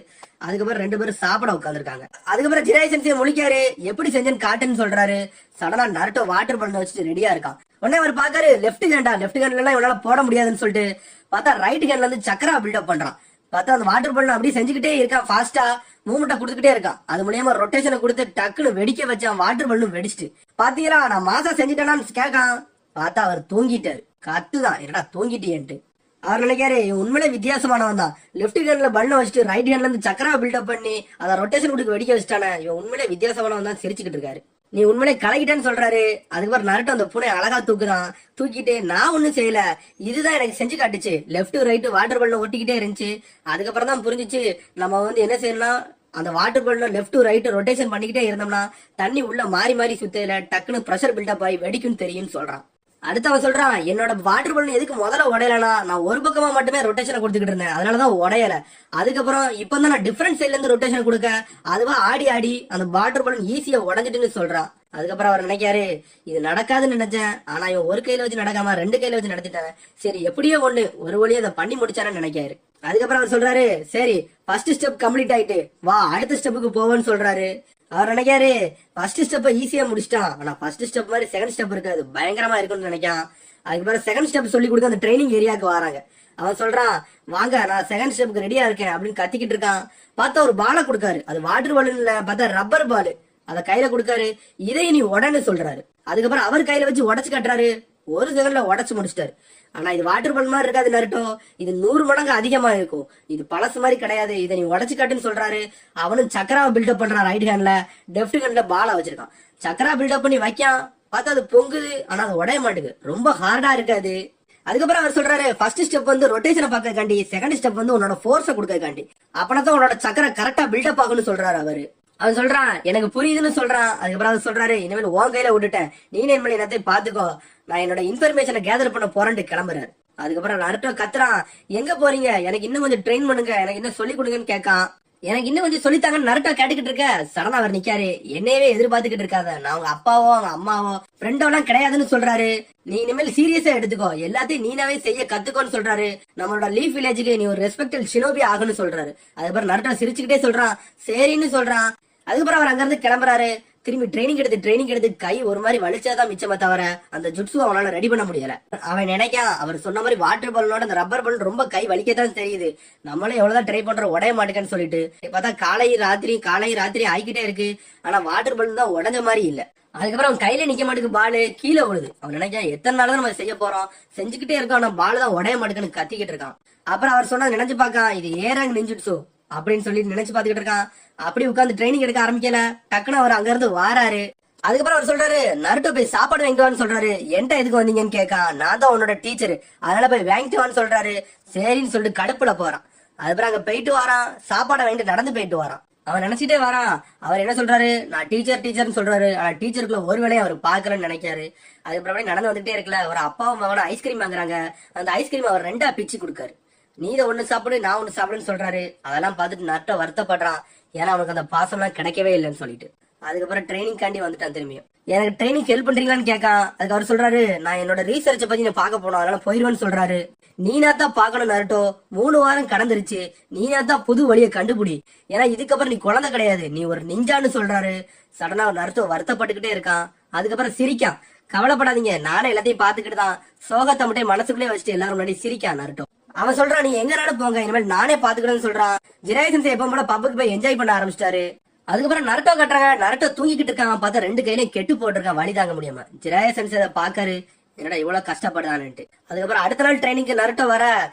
அதுக்கப்புறம் 2 பேரும் சாப்பிட உட்காந்துருக்காங்க. அதுக்கப்புறம் ஜிராயா சென்சே முழிக்காரு. எப்படி செஞ்சேன்னு காட்டுன்னு சொல்றாரு. சடனா நருட்டோ வாட்டர் பலூனை வச்சுட்டு ரெடியா இருக்கான். உடனே அவர் பாக்காரு, லெப்ட் ஹேண்ட்ல எல்லாம் இவனால போட முடியாதுன்னு சொல்லிட்டு பார்த்தா ரைட் ஹேண்ட்ல இருந்து சக்கரா பில்டப் பண்றான். பார்த்தா அந்த வாட்டர் பலூன் அப்படியே செஞ்சுக்கிட்டே இருக்கான். ஃபாஸ்டா மூவ்மெண்ட்டை கொடுத்துக்கிட்டே இருக்கான். அது மூலியமா ரொட்டேஷனை கொடுத்து டக்குன்னு வெடிக்க வச்சான். வாட்டர் பலூன் வெடிச்சிட்டு பாத்தீங்களா நான் மாசா செஞ்சுட்டேனான்னு கேட்கான். பார்த்தா அவர் தூங்கிட்டாரு. கத்துதான், என்னடா தூங்கிட்டேன்ட்டு. அவர் நினைக்காரு உண்மையிலே வித்தியாசமானவன் தான். லெப்ட் ஹேண்ட்ல பல்ல வச்சுட்டு ரைட் ஹேண்ட்ல இருந்து சக்கரா பில்டப் பண்ணி அதை ரொட்டேஷன் கொடுக்க வெடிக்க வச்சுட்டானே, இவன் உண்மையிலே வித்தியாசமானவன் தான் சிரிச்சுக்கிட்டு இருக்காரு. நீ உண்மையிலே கலகிட்டேன்னு சொல்றாரு. அதுக்கப்புறம் நருட்டோ அந்த பூனை அழகா தூக்குறான். தூக்கிட்டு நான் ஒண்ணும் செய்யல, இதுதான் எனக்கு செஞ்சு காட்டுச்சு. லெப்ட் ரைட் வாட்டர் பலூன் ஒட்டிக்கிட்டே இருந்துச்சு. அதுக்கப்புறம் தான் புரிஞ்சிச்சு நம்ம வந்து என்ன செய்யணும்னா அந்த water balloon left right rotation பண்ணிக்கிட்டே இருந்தோம்னா தண்ணி உள்ள மாறி மாறி சுத்தல டக்குன்னு பிரஷர் பில்டப் ஆகி வெடிக்கும்னு தெரியும்னு சொல்றான். அடுத்து அவன் சொல்றான், என்னோட வாட்டர் பலூன் எதுக்கு முதல்ல உடையலனா, நான் ஒரு பக்கமா மட்டுமே ரொட்டேஷனை கொடுத்துக்கிட்டு இருந்தேன், அதனாலதான் உடையல. அதுக்கப்புறம் இப்பதான் நான் டிஃபரன்ஸ் சைட்ல இருந்து ரொட்டேஷன் கொடுக்க அதுவா ஆடி ஆடி அந்த வாட்டர் பலூன் ஈஸியா உடஞ்சிட்டுன்னு சொல்றான். அதுக்கப்புறம் அவர் நினைக்காரு, இது நடக்காதுன்னு நினைச்சேன், ஆனா இவன் ஒரு கையில வச்சு நடக்காம 2 கையில வச்சு நடத்திட்டேன், சரி எப்படியோ ஒரு வழியை அதை பண்ணி முடிச்சாருன்னு நினைக்காரு. அதுக்கப்புறம் அவர் சொல்றாரு, சரி ஃபர்ஸ்ட் ஸ்டெப் கம்ப்ளீட் ஆயிட்டு வா அடுத்த ஸ்டெப்புக்கு போவோன்னு சொல்றாரு. அவர் நினைக்காரு ஃபர்ஸ்ட் ஸ்டெப்ப ஈஸியா முடிச்சிட்டான், ஆனா ஃபர்ஸ்ட் ஸ்டெப் மாதிரி செகண்ட் ஸ்டெப் இருக்காது, பயங்கரமா இருக்கும்னு நினைக்கான். அதுக்கப்புறம் செகண்ட் ஸ்டெப் சொல்லி கொடுக்க அந்த ட்ரைனிங் ஏரியாவுக்கு வராங்க. அவன் சொல்றான், வாங்க நான் செகண்ட் ஸ்டெப்புக்கு ரெடியா இருக்கேன் அப்படின்னு கத்திக்கிட்டு இருக்கான். பார்த்தா ஒரு பாலை கொடுக்காரு. அது வாட்டர் பாலுன்னு பார்த்தா ரப்பர் பால். அத கையில கொடுக்காரு. இதை நீ உடனே சொல்றாரு. அதுக்கப்புறம் அவர் கையில வச்சு உடச்சு கட்டுறாரு. ஒரு செகண்ட்ல உடச்சு முடிச்சிட்டாரு. ஆனா இது வாட்டர் பால் மாதிரி இருக்காது நருட்டோ, இது 100 மடங்கு அதிகமா இருக்கும். இது பழசு மாதிரி கிடையாது, இதை நீ உடச்சு காட்டுன்னு சொல்றாரு. அவனும் சக்கராவை பில்டப் பண்றான். ரைட் ஹேண்ட்ல லெப்ட் ஹேண்ட்ல பாலா வச்சிருக்கான். சக்கரா பில்டப் பண்ணி வைக்கான். பார்த்தா அது பொங்குது, ஆனா அது உடைய மாட்டுக்கு, ரொம்ப ஹார்டா இருக்காது. அதுக்கப்புறம் அவர் சொல்றாரு, ஃபர்ஸ்ட் ஸ்டெப் வந்து ரொட்டேஷனை பார்க்கக்காண்டி, செகண்ட் ஸ்டெப் வந்து உன்னோட ஃபோர்ஸை கொடுக்கக்காண்டி, அப்பதான் உன்னோட சக்கரை கரெக்டா பில்டப் ஆகுன்னு சொல்றாரு அவரு. அவன் சொல்றான், எனக்கு புரியுதுன்னு சொல்றான். அதுக்கப்புறம் அவர் சொல்றாரு, இனிமேல் உன் கையில விட்டுட்டேன், நீனே இனிமேல் என்னத்தையும் பாத்துக்கோ, நான் என்னோட இன்ஃபர்மேஷனை கேதர் பண்ண போறேன்ட்டு கிளம்புறாரு. அதுக்கப்புறம் நருட்டோ கத்துறான், எங்க போறீங்க, எனக்கு இன்னும் கொஞ்சம் ட்ரெயின் பண்ணுங்க, எனக்கு இன்னும் சொல்லி கொடுங்கன்னு கேட்கான். எனக்கு இன்னும் கொஞ்சம் சொல்லித்தாங்கன்னு நருட்டோ கேட்டுக்கிட்டு இருக்க. சடனா அவர் நிக்காரு, என்னையவே எதிர்பார்த்துக்கிட்டு இருக்காத, நான் உங்க அப்பாவோ அவங்க அம்மாவோ ஃப்ரெண்டோ எல்லாம் கிடையாதுன்னு சொல்றாரு. நீ இனிமேல் சீரியஸா எடுத்துக்கோ, எல்லாத்தையும் நீனாவே செய்ய கத்துக்கோன்னு சொல்றாரு. நம்மளோட லீஃப் வில்லேஜுக்கு நீ ஒரு ரெஸ்பெக்டட் ஷினோபி ஆகுன்னு சொல்றாரு. அதுக்கப்புறம் நருட்டோ சிரிச்சுக்கிட்டே சொல்றான், சரின்னு சொல்றான். அதுக்கப்புறம் அவர் அங்கிருந்து கிளம்புறாரு. திரும்பி ட்ரைனிங் எடுத்து கை ஒரு மாதிரி வலிச்சாதான் மிச்சமா தவிர அந்த ஜுட்ஸு அவனால ரெடி பண்ண முடியல. அவன் நினைக்கான், அவர் சொன்ன மாதிரி வாட்டர் பாலனோட அந்த ரப்பர் பால் ரொம்ப கை வலிக்கத்தான் தெரியுது, நம்மளே எவ்வளவுதான் ட்ரை பண்றோம் உடைய மாட்டேன்னு சொல்லிட்டு பார்த்தா காலை ராத்திரி ஆகிக்கிட்டே இருக்கு. ஆனா வாட்டர் பால் தான் உடஞ்ச மாதிரி இல்ல. அதுக்கப்புறம் அவன் கையில நிக்க மாட்டேங்குது, பாலு கீழே விழுது. அவன் நினைக்கான், எத்தனை நாள் தான் நம்ம செய்ய போறோம், செஞ்சுக்கிட்டே இருக்கோம், ஆனா பால் தான் உடைய மாட்டேன்னு கத்திக்கிட்டு இருக்கான். அப்புறம் அவர் சொன்னது நினைச்சு பார்க்கான், இது ஏறாங்க நெஞ்சுட்ஸோ அப்படின்னு சொல்லி நினைச்சு பாத்துக்கிட்டு இருக்கான். அப்படி உட்காந்து ட்ரைனிங் எடுக்க ஆரம்பிக்கல. டக்குன்னு அவர் அங்க இருந்து வாராரு. அதுக்கப்புறம் அவர் சொல்றாரு நருட்டோ போய் சாப்பாடு வாங்கிட்டு வான்னு சொல்றாரு. என்கிட்ட எதுக்கு வந்தீங்கன்னு கேட்கான். நான் தான் உன்னோட டீச்சர், அதனால போய் வாங்கிட்டு வான்னு சொல்றாரு. சரின்னு சொல்லிட்டு கடுப்புல போறான். அதுக்கப்புறம் அங்க போயிட்டு வரான், சாப்பாடை வாங்கிட்டு நடந்து போயிட்டு வரான். அவன் நினைச்சிட்டே வரான். அவர் என்ன சொல்றாரு, நான் டீச்சர்னு சொல்றாரு. ஆனா டீச்சருக்குள்ள ஒரு வேலையை அவர் பாக்கலன்னு நினைக்காரு. அதுக்கப்புறம் நடந்து வந்துட்டே இருக்கல, ஒரு அப்பாவும் மகனும் ஐஸ்கிரீம் வாங்குறாங்க. அந்த ஐஸ்கிரீம் அவர் 2ஆ பிச்சு கொடுக்காரு. நீ இதை ஒண்ணு சாப்பிடு, நான் ஒண்ணு சாப்பிடுன்னு சொல்றாரு. அதெல்லாம் பார்த்துட்டு நருட்டோ வருத்தப்படுறான். ஏன்னா அவனுக்கு அந்த பாசம்லாம் கிடைக்கவே இல்லைன்னு சொல்லிட்டு. அதுக்கப்புறம் ட்ரைனிங் காண்டி வந்துட்டான் திரும்பியும். எனக்கு ட்ரைனிங் ஹெல்ப் பண்றீங்களான்னு கேட்கான். அதுக்கு அவர் சொல்றாரு, நான் என்னோட ரீசர்ச்சை பத்தி நான் பார்க்க போனோம், அதனால போயிருவேன்னு சொல்றாரு. நீனாத்தான் பாக்கணும் நருட்டோ, 3 வாரம் கடந்துருச்சு, நீனாத்தான் புது வழியை கண்டுபிடி. ஏன்னா இதுக்கப்புறம் நீ குழந்தை கிடையாது, நீ ஒரு நிஞ்சான்னு சொல்றாரு. சடனா நருட்டோ வருத்தப்பட்டுக்கிட்டே இருக்கான். அதுக்கப்புறம் சிரிக்கான். கவலைப்படாதீங்க, நானே எல்லாத்தையும் பாத்துக்கிட்டு தான். சோகத்தை மட்டும் மனசுக்குள்ளே வச்சுட்டு எல்லாரும் முன்னாடி சிரிக்கான் நருட்டோ. அவன் சொல்றான், நீங்க எங்கனாலும் போங்க, இனிமேல் நானே பாத்துக்கிறேன்னு சொல்றான். ஜிராயா சென்சை எப்ப போல பப்புக்கு போய் என்ஜாய் பண்ண ஆரம்பிச்சிட்டாரு. அதுக்கப்புறம் நருட்டோ கட்டுறாங்க. நருட்டோ தூங்கிக்கிட்டு இருக்கான். பார்த்தா 2 கையிலையும் கெட்டு போட்டிருக்கான், வழி தாங்க முடியாம. ஜிராயா சென்சை அதை பாக்காரு, என்னடா இவ்வளவு கஷ்டப்படுதான்ட்டு. அதுக்கப்புறம் அடுத்த நாள் ட்ரைனிங்க்கு நருட்டோ வர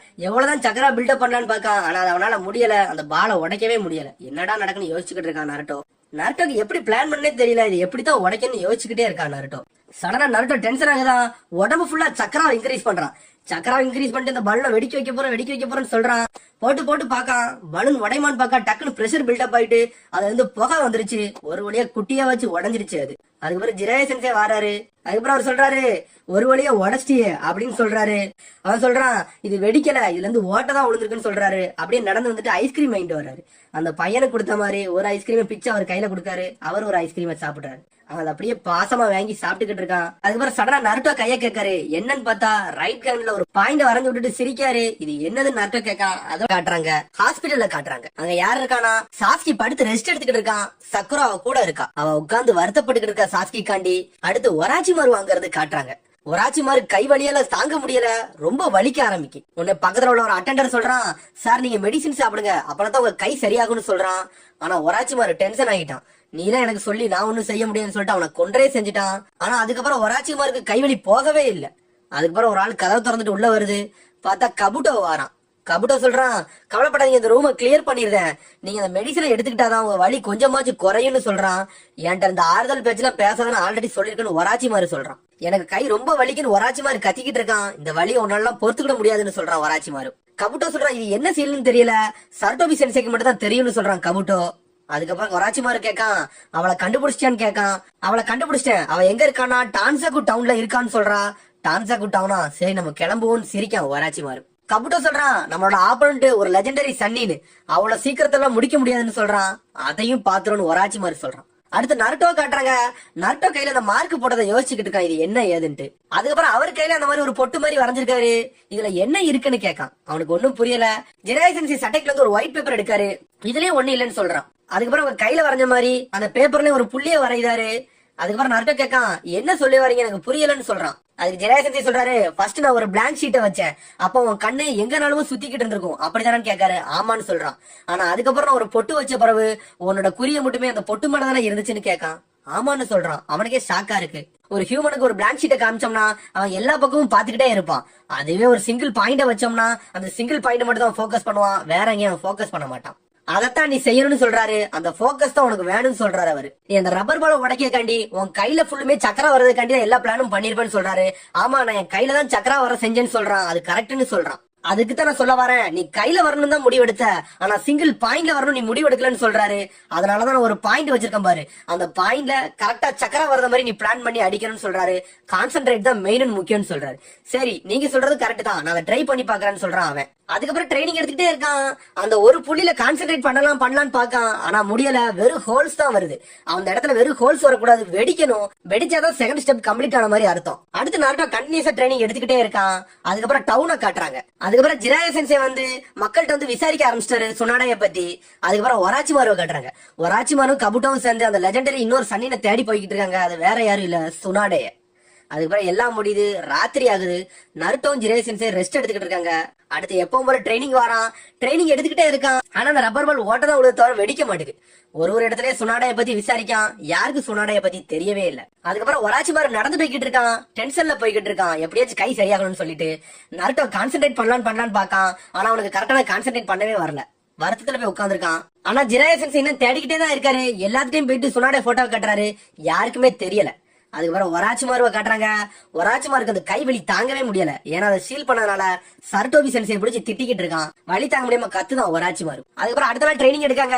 எவ்வளவுதான் சக்கரா பில்டப் பண்ணலான்னு பாக்கான். ஆனா அவனால முடியல, அந்த பாலை உடைக்கவே முடியல. என்னடா நடக்குன்னு யோசிச்சுக்கிட்டு இருக்கான் நருட்டோ. நருட்டோக்கு எப்படி பிளான் பண்ணே தெரியல, இது எப்படித்தான் உடைக்கன்னு யோசிச்சுக்கிட்டே இருக்கான் நருட்டோ. சடனா நருட்டோ டென்ஷன் ஆகுதான். உடம்பு ஃபுல்லா சக்கரா இன்க்ரீஸ் பண்றான். சக்கரா இன்க்ரீஸ் பண்ணிட்டு இந்த பலூனை வெடிக்க வைக்க போறேன்னு சொல்றான். போட்டு பாக்கான், பலூன் உடைமான்னு பாக்கா. டக்குன்னு பிரஷர் பில்டப் ஆயிட்டு அது வந்து புகை வந்துருச்சு. ஒரு வழியா குட்டியா வச்சு உடஞ்சிருச்சு அது. அதுக்கப்புறம் ஜிராயா சென்சே வராரு. அதுக்கப்புறம் அவர் சொல்றாரு, ஒரு வழியா உடச்சிட்டியே அப்படின்னு சொல்றாரு. அவன் சொல்றான், இது வெடிக்கல, இதுல இருந்து ஓட்டதான் விழுந்திருக்குன்னு சொல்றாரு. அப்படியே நடந்து வந்துட்டு ஐஸ்கிரீம் வாங்கிட்டு வர்றாரு. அந்த பையனுக்கு கொடுத்த மாதிரி ஒரு ஐஸ்கிரீமை பிச்சு அவர் கையில கொடுக்காரு. அவர் ஒரு ஐஸ்கிரீமை சாப்பிடுறாரு. அவன் அப்படியே பாசமா வாங்கி சாப்பிட்டுக்கிட்டு இருக்கான். அதுக்கப்புறம் சடனா நருட்டோ கைய கேட்காரு. என்னன்னு பார்த்தா ரைட் ஹேண்ட்ல ஒரு பாயிண்ட் வரைஞ்சு விட்டுட்டு சிரிக்காரு. இது என்னதுன்னு நருட்டோ கேட்கான். அதை காட்டுறாங்க, ஹாஸ்பிட்டல்ல காட்டுறாங்க. அங்க யாரு இருக்கானா, சாஸ்கி படுத்து ரெஸ்ட் எடுத்துக்கிட்டு இருக்கான். சக்குரா அவ கூட இருக்கா. அவ உட்கார்ந்து வருத்தப்பட்டுக்கிட்டு இருக்கா சாஸ்கி காண்டி. அடுத்து ஒராச்சிமாரு வாங்குறது காட்டுறாங்க. ஒராச்சிமாரு கை வலியால தாங்க முடியல, ரொம்ப வலிக்க ஆரம்பிக்கும். உன்னை பக்கத்துல உள்ள ஒரு அட்டெண்டர் சொல்றான், சார் நீங்க மெடிசின் சாப்பிடுங்க, அப்பதான் உங்க கை சரியாகும்னு சொல்றான். ஆனா ஒராச்சிமாரு டென்ஷன் ஆகிட்டான். நீலாம் எனக்கு சொல்லி நான் ஒண்ணும் செய்ய முடியாதுன்னு சொல்லிட்டு அவனை கொன்றே செஞ்சுட்டான். ஆனா அதுக்கப்புறம் ஒராச்சிமாருக்கு கைவலி போகவே இல்லை. அதுக்கப்புறம் ஒரு ஆள் கதவை திறந்துட்டு உள்ள வருது. பார்த்தா கபுட்டோ வாரான். கபுட்டோ சொல்றான், கவலைப்படாதீங்க, இந்த ரூமை கிளியர் பண்ணிருந்தேன், நீங்க இந்த மெடிசனை எடுத்துக்கிட்டாதான் உங்க வலி கொஞ்சமாச்சும் குறையும்னு சொல்றான். என்கிட்ட இந்த ஆறுதல் பேச்சுலாம் பேசாதான்னு ஆல்ரெடி சொல்லிருக்கேன்னு ஒராச்சிமாரு சொல்றான். எனக்கு கை ரொம்ப வலிக்குன்னு ஒராச்சிமாரு கத்திக்கிட்டு இருக்கான். இந்த வலி உன்னாலாம் பொறுத்துக்கிட முடியாதுன்னு சொல்றான் ஒராச்சிமாரு. கபுட்டோ சொல்றான், இது என்ன சீல்னு தெரியல, சரட்டோபி சென்சைக்கு மட்டும் தான் தெரியும்னு சொல்றான் கபுட்டோ. அதுக்கப்புறம் ஒராச்சிமாரு கேட்கான், அவளை கண்டுபிடிச்சிட்டான்னு கேட்கான். அவளை கண்டுபிடிச்சிட்டேன், அவ எங்க இருக்கானா, டான்சாகு டவுன்ல இருக்கான்னு சொல்றா. டான்சாகு டவுனா, சரி நம்ம கிளம்புவோம்னு சிரிக்கான் ஒராச்சிமாரு. கபுட்டோ சொல்றான், நம்மளோட ஆப்பனண்ட் ஒரு லெஜெண்டரி சன்னின்னு, அவ்வளவு சீக்கிரத்துல முடிக்க முடியாதுன்னு சொல்றான். அதையும் பாத்துறோம்னு ஒராச்சிமாரு சொல்றான். அடுத்து நருட்டோ காட்டுறாங்க. நருட்டோ கையில அந்த மார்க் போட்டதை யோசிச்சுக்கிட்டு இருக்கான், இது என்ன ஏதுன்ட்டு. அதுக்கப்புறம் அவர் கையில அந்த மாதிரி ஒரு பொட்டு மாதிரி வரைஞ்சிருக்காரு. இதுல என்ன இருக்குன்னு கேட்கான். அவனுக்கு ஒண்ணும் புரியல. ஜிராயா சென்சை சட்டைக்குள்ள இருந்து ஒரு ஒயிட் பேப்பர் எடுக்காரு. இதுலயும் ஒண்ணு இல்லைன்னு சொல்றான். அதுக்கப்புறம் அவங்க கையில வரைஞ்ச மாதிரி அந்த பேப்பர்லயும் ஒரு புள்ளிய வரைதாரு. அதுக்கப்புறம் நருட்டோ கேட்கான், என்ன சொல்லி வரீங்க, எனக்கு புரியலன்னு சொல்றான். அதுக்கு ஜிராயா சென்சை சொல்றாரு, ஃபர்ஸ்ட் நான் ஒரு பிளாங்க் ஷீட்டை வச்சேன், அப்போ உன் கண்ணு எங்கனாலும் சுத்திக்கிட்டு இருந்திருக்கும், அப்படிதானு கேட்காரு. ஆமான்னு சொல்றான். ஆனா அதுக்கப்புறம் நான் ஒரு பொட்டு வச்ச பிறகு உன்னோட குறிய மட்டுமே அந்த பொட்டு மேல தானே இருந்துச்சுன்னு கேட்கான். ஆமான்னு சொல்றான். அவனுக்கே ஷாக்கா இருக்கு. ஒரு ஹியூமனுக்கு ஒரு பிளாங்க் ஷீட்டை காமிச்சோம்னா அவன் எல்லா பக்கமும் பாத்துக்கிட்டே இருப்பான். அதுவே ஒரு சிங்கிள் பாயிண்ட வச்சோம்னா அந்த சிங்கிள் பாயிண்ட் மட்டும் தான் போக்கஸ் பண்ணுவான், வேற எங்கேயும் போக்கஸ் பண்ண மாட்டான். அதத்தான் நீ செய்யணும்னு சொல்றாரு. அந்த போக்கஸ் தான் உனக்கு வேணும்னு சொல்றாரு அவரு. நீ அந்த ரப்பர் பால உடைக்காண்டி உன் கையில ஃபுல்லுமே சக்கரா வர்றதுக்காண்டி தான் எல்லா பிளானும் பண்ணிருப்பேன்னு சொல்றாரு. ஆமா, நான் என் கையில தான் சக்கரா வர செஞ்சேன்னு சொல்றான். அது கரெக்ட்னு சொல்றான். அதுக்குதான் நான் சொல்ல வரேன், நீ கையில வரணும் தான் முடிவெடுத்த, ஆனா சிங்கிள் பாயிண்ட்ல வரணும் நீ முடிவெடுக்கலன்னு சொல்றாரு. அதனாலதான் நான் ஒரு பாயிண்ட் வச்சிருக்கேன் பாரு, அந்த பாயிண்ட்ல கரெக்டா சக்கரா வர்ற மாதிரி நீ பிளான் பண்ணி அடிக்கணும்னு சொல்றாரு. கான்சென்ட்ரேட் தான் மெயின் முக்கியம்னு சொல்றாரு. சரி, நீங்க சொல்றது கரெக்ட் தான், நான் அதை ட்ரை பண்ணி பாக்குறேன்னு சொல்றான் அவன். அதுக்கப்புறம் ட்ரைனிங் எடுத்துக்கிட்டே இருக்கான். அந்த ஒரு புள்ளியில கான்சென்ட்ரேட் பண்ணலாம்னு பாக்கான். ஆனா முடியல, வெறும் ஹோல்ஸ் தான் வருது. அந்த இடத்துல வெறும் ஹோல்ஸ் வரக்கூடாது, வெடிக்கணும். வெடிச்சாதான் செகண்ட் ஸ்டெப் கம்ப்ளீட் ஆன மாதிரி அர்த்தம். அடுத்து நார்டா கண்டினியூஸா ட்ரைனிங் எடுத்துக்கிட்டே இருக்கான். அதுக்கப்புறம் டவுனை காட்டுறாங்க. அதுக்கப்புறம் ஜிராயா சென்சை வந்து மக்கள்கிட்ட வந்து விசாரிக்க ஆரம்பிச்சிட்டாரு சுனாடைய பத்தி. அதுக்கப்புறம் ஒராச்சிமாருவை காட்டுறாங்க. ஒராச்சிமாரும் கபுட்டோவும் சேர்ந்து அந்த லெஜெண்டரி இன்னொரு சன்னினை தேடி போய்கிட்டு இருக்காங்க. அது வேற யாரும் இல்ல, சுனாடைய. அதுக்கப்புறம் எல்லாம் முடியுது, ராத்திரி ஆகுது. நருட்டோவும் ஜிராயா சென்சை ரெஸ்ட் எடுத்துக்கிட்டு இருக்காங்க. அடுத்து எப்பவும் போல ட்ரைனிங் வரான். ட்ரைனிங் எடுத்துக்கிட்டே இருக்கான். ஆனா அந்த ரப்பர் பால் ஓட்டதான் உள்ள தவிர வெடிக்க மாட்டேங்குது. ஒரு இடத்துல சுனாடைய பத்தி விசாரிக்கான். யாருக்கு சுனாடைய பத்தி தெரியவே இல்ல. அதுக்கப்புறம் ஒராச்சிமாரு நடந்து போய்கிட்டு இருக்கான். டென்ஷன்ல போய்கிட்டு இருக்கான், எப்படியாச்சும் கை சரியாகணும்னு சொல்லிட்டு. நருட்டோ கான்சென்ட்ரேட் பண்ணலான்னு பாக்கான். ஆனா அவனுக்கு கரெக்டான கான்சென்ட்ரேட் பண்ணவே வரல. வருத்தத்துல போய் உட்காந்துருக்கான். ஆனா ஜிராயா சென்சே இன்னும் தேடிக்கிட்டே தான் இருக்காரு. எல்லாத்துட்டையும் போயிட்டு சுனாடே போட்டோ கட்டுறாரு, யாருக்குமே தெரியல. அதுக்கப்புறம் ஒராச்சிமாருவை காட்டுறாங்க. ஒராச்சிமாருக்கு அந்த கை வலி தாங்கவே முடியல. ஏன்னா அதை சீல் பண்ணதுனால சரட்டோபி சென்சே பிடிச்சி திட்டிக்கிட்டு இருக்கான். வலி தாங்க முடியாம கத்துதான் ஒராச்சிமாரு. அதுக்கப்புறம் அடுத்த நாள் ட்ரைனிங் எடுக்காங்க.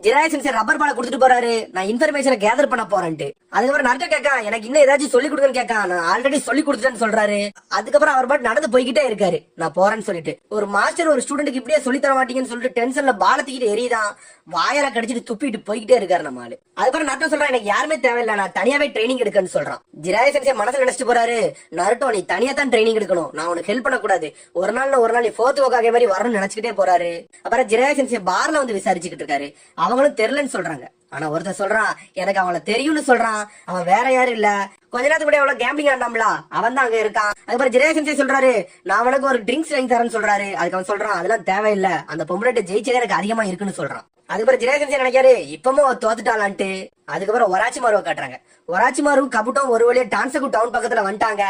ஜிராயா சென்சே ரப்பர் பாலை கொடுத்துட்டு போறாரு, நான் இன்ஃபர்மேஷனை கேதர் பண்ண போறேன்ட்டு. அதுக்கப்புறம் நருட்டோ கேட்கான், எனக்கு இன்னும் ஏதாச்சும் சொல்லி கொடுக்கன்னு கேட்கான். நான் ஆல்ரெடி சொல்லி கொடுத்துட்டேன்னு சொல்றாரு. அதுக்கப்புறம் அவர் பாட்டு நடந்து போய்கிட்டே இருக்காரு, நான் போறேன்னு சொல்லிட்டு. ஒரு மாஸ்டர் ஒரு ஸ்டூடெண்ட்டுக்கு இப்படியே சொல்லி தர மாட்டீங்கன்னு சொல்லிட்டு டென்ஷன்ல பாலத்துக்கிட்டு எரியுதான், வாயால கடிச்சிட்டு துப்பிட்டு போய்கிட்டே இருக்காரு நம்ம ஆளு. அதுக்கப்புறம் நருட்டோ சொல்றான், எனக்கு யாருமே தேவையில்லை, நான் தனியாவே ட்ரைனிங் எடுக்கன்னு சொல்றான். ஜிராயா சென்சே மனசுல நினைச்சிட்டு போறாரு, நருட்டோ நீ தனியா தான் ட்ரைனிங் எடுக்கணும், நான் உனக்கு ஹெல்ப் பண்ண கூடாது, ஒரு நாள் நீ ஃபோர்த் ஓகாகே மாதிரி வரணும்னு நினைச்சுக்கிட்டே போறாரு. அப்புறம் ஜிராயா சென்சே பார்ல வந்து விசாரிச்சுக்கிட்டு இருக்காரு. அவங்களும் தெரியலன்னு சொல்றாங்க. ஆனா ஒருத்தர் சொல்றான், எனக்கு அவங்கள தெரியும்னு சொல்றான். அவன் வேற யாரும் இல்ல, கொஞ்ச நேரத்துக்கு கூட எவ்வளவு கேம்பிளிங் ஆனாம்ல, அவன் தான் அங்க இருக்கான். அதுக்கப்புறம் ஜிராயா சென்சே சொல்றாரு, நான் அவனுக்கு ஒரு ட்ரிங்க்ஸ் வாங்கி தரேன்னு சொல்றாரு. அதுக்கு அவன் சொல்றான், அதெல்லாம் தேவையில்ல, அந்த பொம்பளை ஜெயிச்சதே எனக்கு அதிகமா இருக்குன்னு சொல்றான். அதுக்கப்புறம் ஜிராயா சென்சே நினைக்காரு இப்பவும் தோத்துட்டாளான்ட்டு. அதுக்கப்புறம் ஒராச்சிமாருவை காட்டுறாங்க. ஒராச்சிமாரு கபுட்டும் ஒரு வழியா டான்சகு டவுன் பக்கத்துல வந்துட்டாங்க.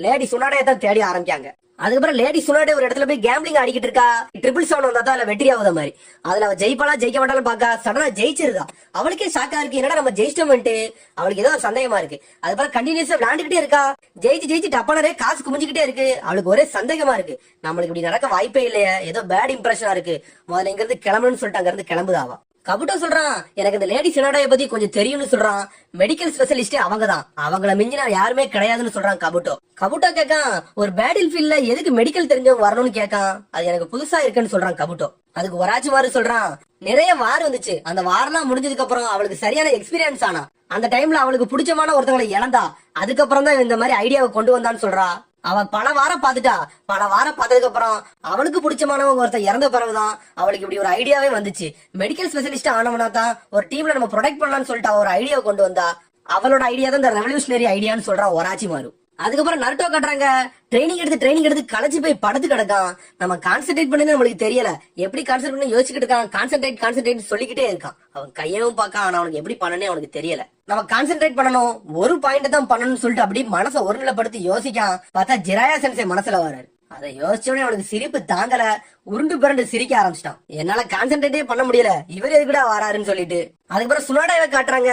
லேடி சுனாடையை தான் தேடி ஆரம்பிக்காங்க. அதுக்கப்புறம் லேடி சுனாடே ஒரு இடத்துல போய் கேம்பிளிங் ஆடிக்கிட்டு இருக்கா. 777 வந்தா தான் வெற்றி ஆகுத மாதிரி. அதுல அவ ஜெயிப்பாளா ஜெயிக்க மாட்டாலும் பாக்கா சடனா ஜெயிச்சிருக்கா. அவளுக்கே ஷாக்கா இருக்கு, என்னடா நம்ம ஜெயிச்சிட்டோம்ட்டு. அவளுக்கு ஏதோ சந்தேகமா இருக்கு. அதுக்கப்புறம் கண்டினியூஸா விளையாண்டுகிட்டே இருக்கா. ஜெயிச்சு டப்பானரே காசு குமிஞ்சுக்கிட்டே இருக்கு. அவளுக்கு ஒரே சந்தேகமா இருக்கு, நம்மளுக்கு இப்படி நடக்க வாய்ப்பே இல்லையே, ஏதோ பேட் இம்ப்ரெஷனா இருக்கு, முதல்ல இங்க இருந்து கிளம்பணும்னு சொல்லிட்டு அங்க இருந்து கிளம்புதாவா. கபுட்டோ சொல்றான், எனக்கு இந்த லேடி சுனாடாயை பத்தி கொஞ்சம் தெரியும்னு சொல்றான். மெடிக்கல் ஸ்பெஷலிஸ்டே அவங்கதான், அவங்கள மிஞ்சினா யாருமே கிடையாதுன்னு சொல்றான் கபுட்டோ. கபுட்டோ கேட்கான், ஒரு பேட்டில் ஃபீல்ட்ல எதுக்கு மெடிக்கல் தெரிஞ்சவங்க வரணும்னு கேட்கான். அது எனக்கு புதுசா இருக்குன்னு சொல்றான் கபுட்டோ. அதுக்கு ஒராச்சிமாரு சொல்றான், நிறைய வார் வந்துச்சு, அந்த வாரெல்லாம் முடிஞ்சதுக்கு அப்புறம் அவளுக்கு சரியான எக்ஸ்பீரியன்ஸ் ஆனா, அந்த டைம்ல அவளுக்கு பிடிச்சமான ஒருத்தவங்களை இழந்தா, அதுக்கப்புறம் தான் இந்த மாதிரி ஐடியாவை கொண்டு வந்தான்னு சொல்றா. அவன் பல வாரம் பாத்துட்டா. பல வாரம் பார்த்ததுக்கு அப்புறம் அவளுக்கு பிடிச்சமானவங்க ஒருத்தர் இறந்த பிறகுதான் அவளுக்கு இப்படி ஒரு ஐடியாவே வந்துச்சு. மெடிக்கல் ஸ்பெஷலிஸ்ட் ஆனவனா தான் ஒரு டீம்ல நம்ம ப்ரொடெக்ட் பண்ணலாம்னு சொல்லிட்டு ஒரு ஐடியாவை கொண்டு வந்தா. அவளோட ஐடியா தான் இந்த ரெவல்யூஷனரி ஐடியான்னு சொல்றான் ஒராச்சிமாரு. அதுக்கப்புறம் நருட்டோ காட்டுறாங்க, ட்ரைனிங் எடுத்து களைச்சு போய் படுத்து கிடக்கான். நம்ம கான்சென்ட்ரேட் பண்ணி நம்மளுக்கு தெரியல, எப்படி கான்சென்ட்ரேட் பண்ணி யோசிச்சுட்டு இருக்கான். கான்சென்ட்ரேட் சொல்லிக்கிட்டே இருக்கான். அவன் கையவும் பார்க்கான், ஆனா அவனுக்கு எப்படி பண்ணனே அவனுக்கு தெரியல. நம்ம கான்சென்ட்ரேட் பண்ணணும், ஒரு பாயிண்ட் தான் பண்ணணும்னு சொல்லிட்டு அப்படி மனசை ஒருநிலைப்படுத்தி யோசிக்கான். பார்த்தா ஜிராயா சென்சே மனசுல வராரு. அதை யோசிச்சோடனே அவனுக்கு சிரிப்பு தாங்கல, உருண்டு பிறண்டு சிரிக்க ஆரம்பிச்சிட்டான். என்னால கான்சென்ட்ரேட்டே பண்ண முடியல, இவர் எதுக்குடா வராருன்னு சொல்லிட்டு. அதுக்கப்புறம் சுனாடாவை காட்டுறாங்க.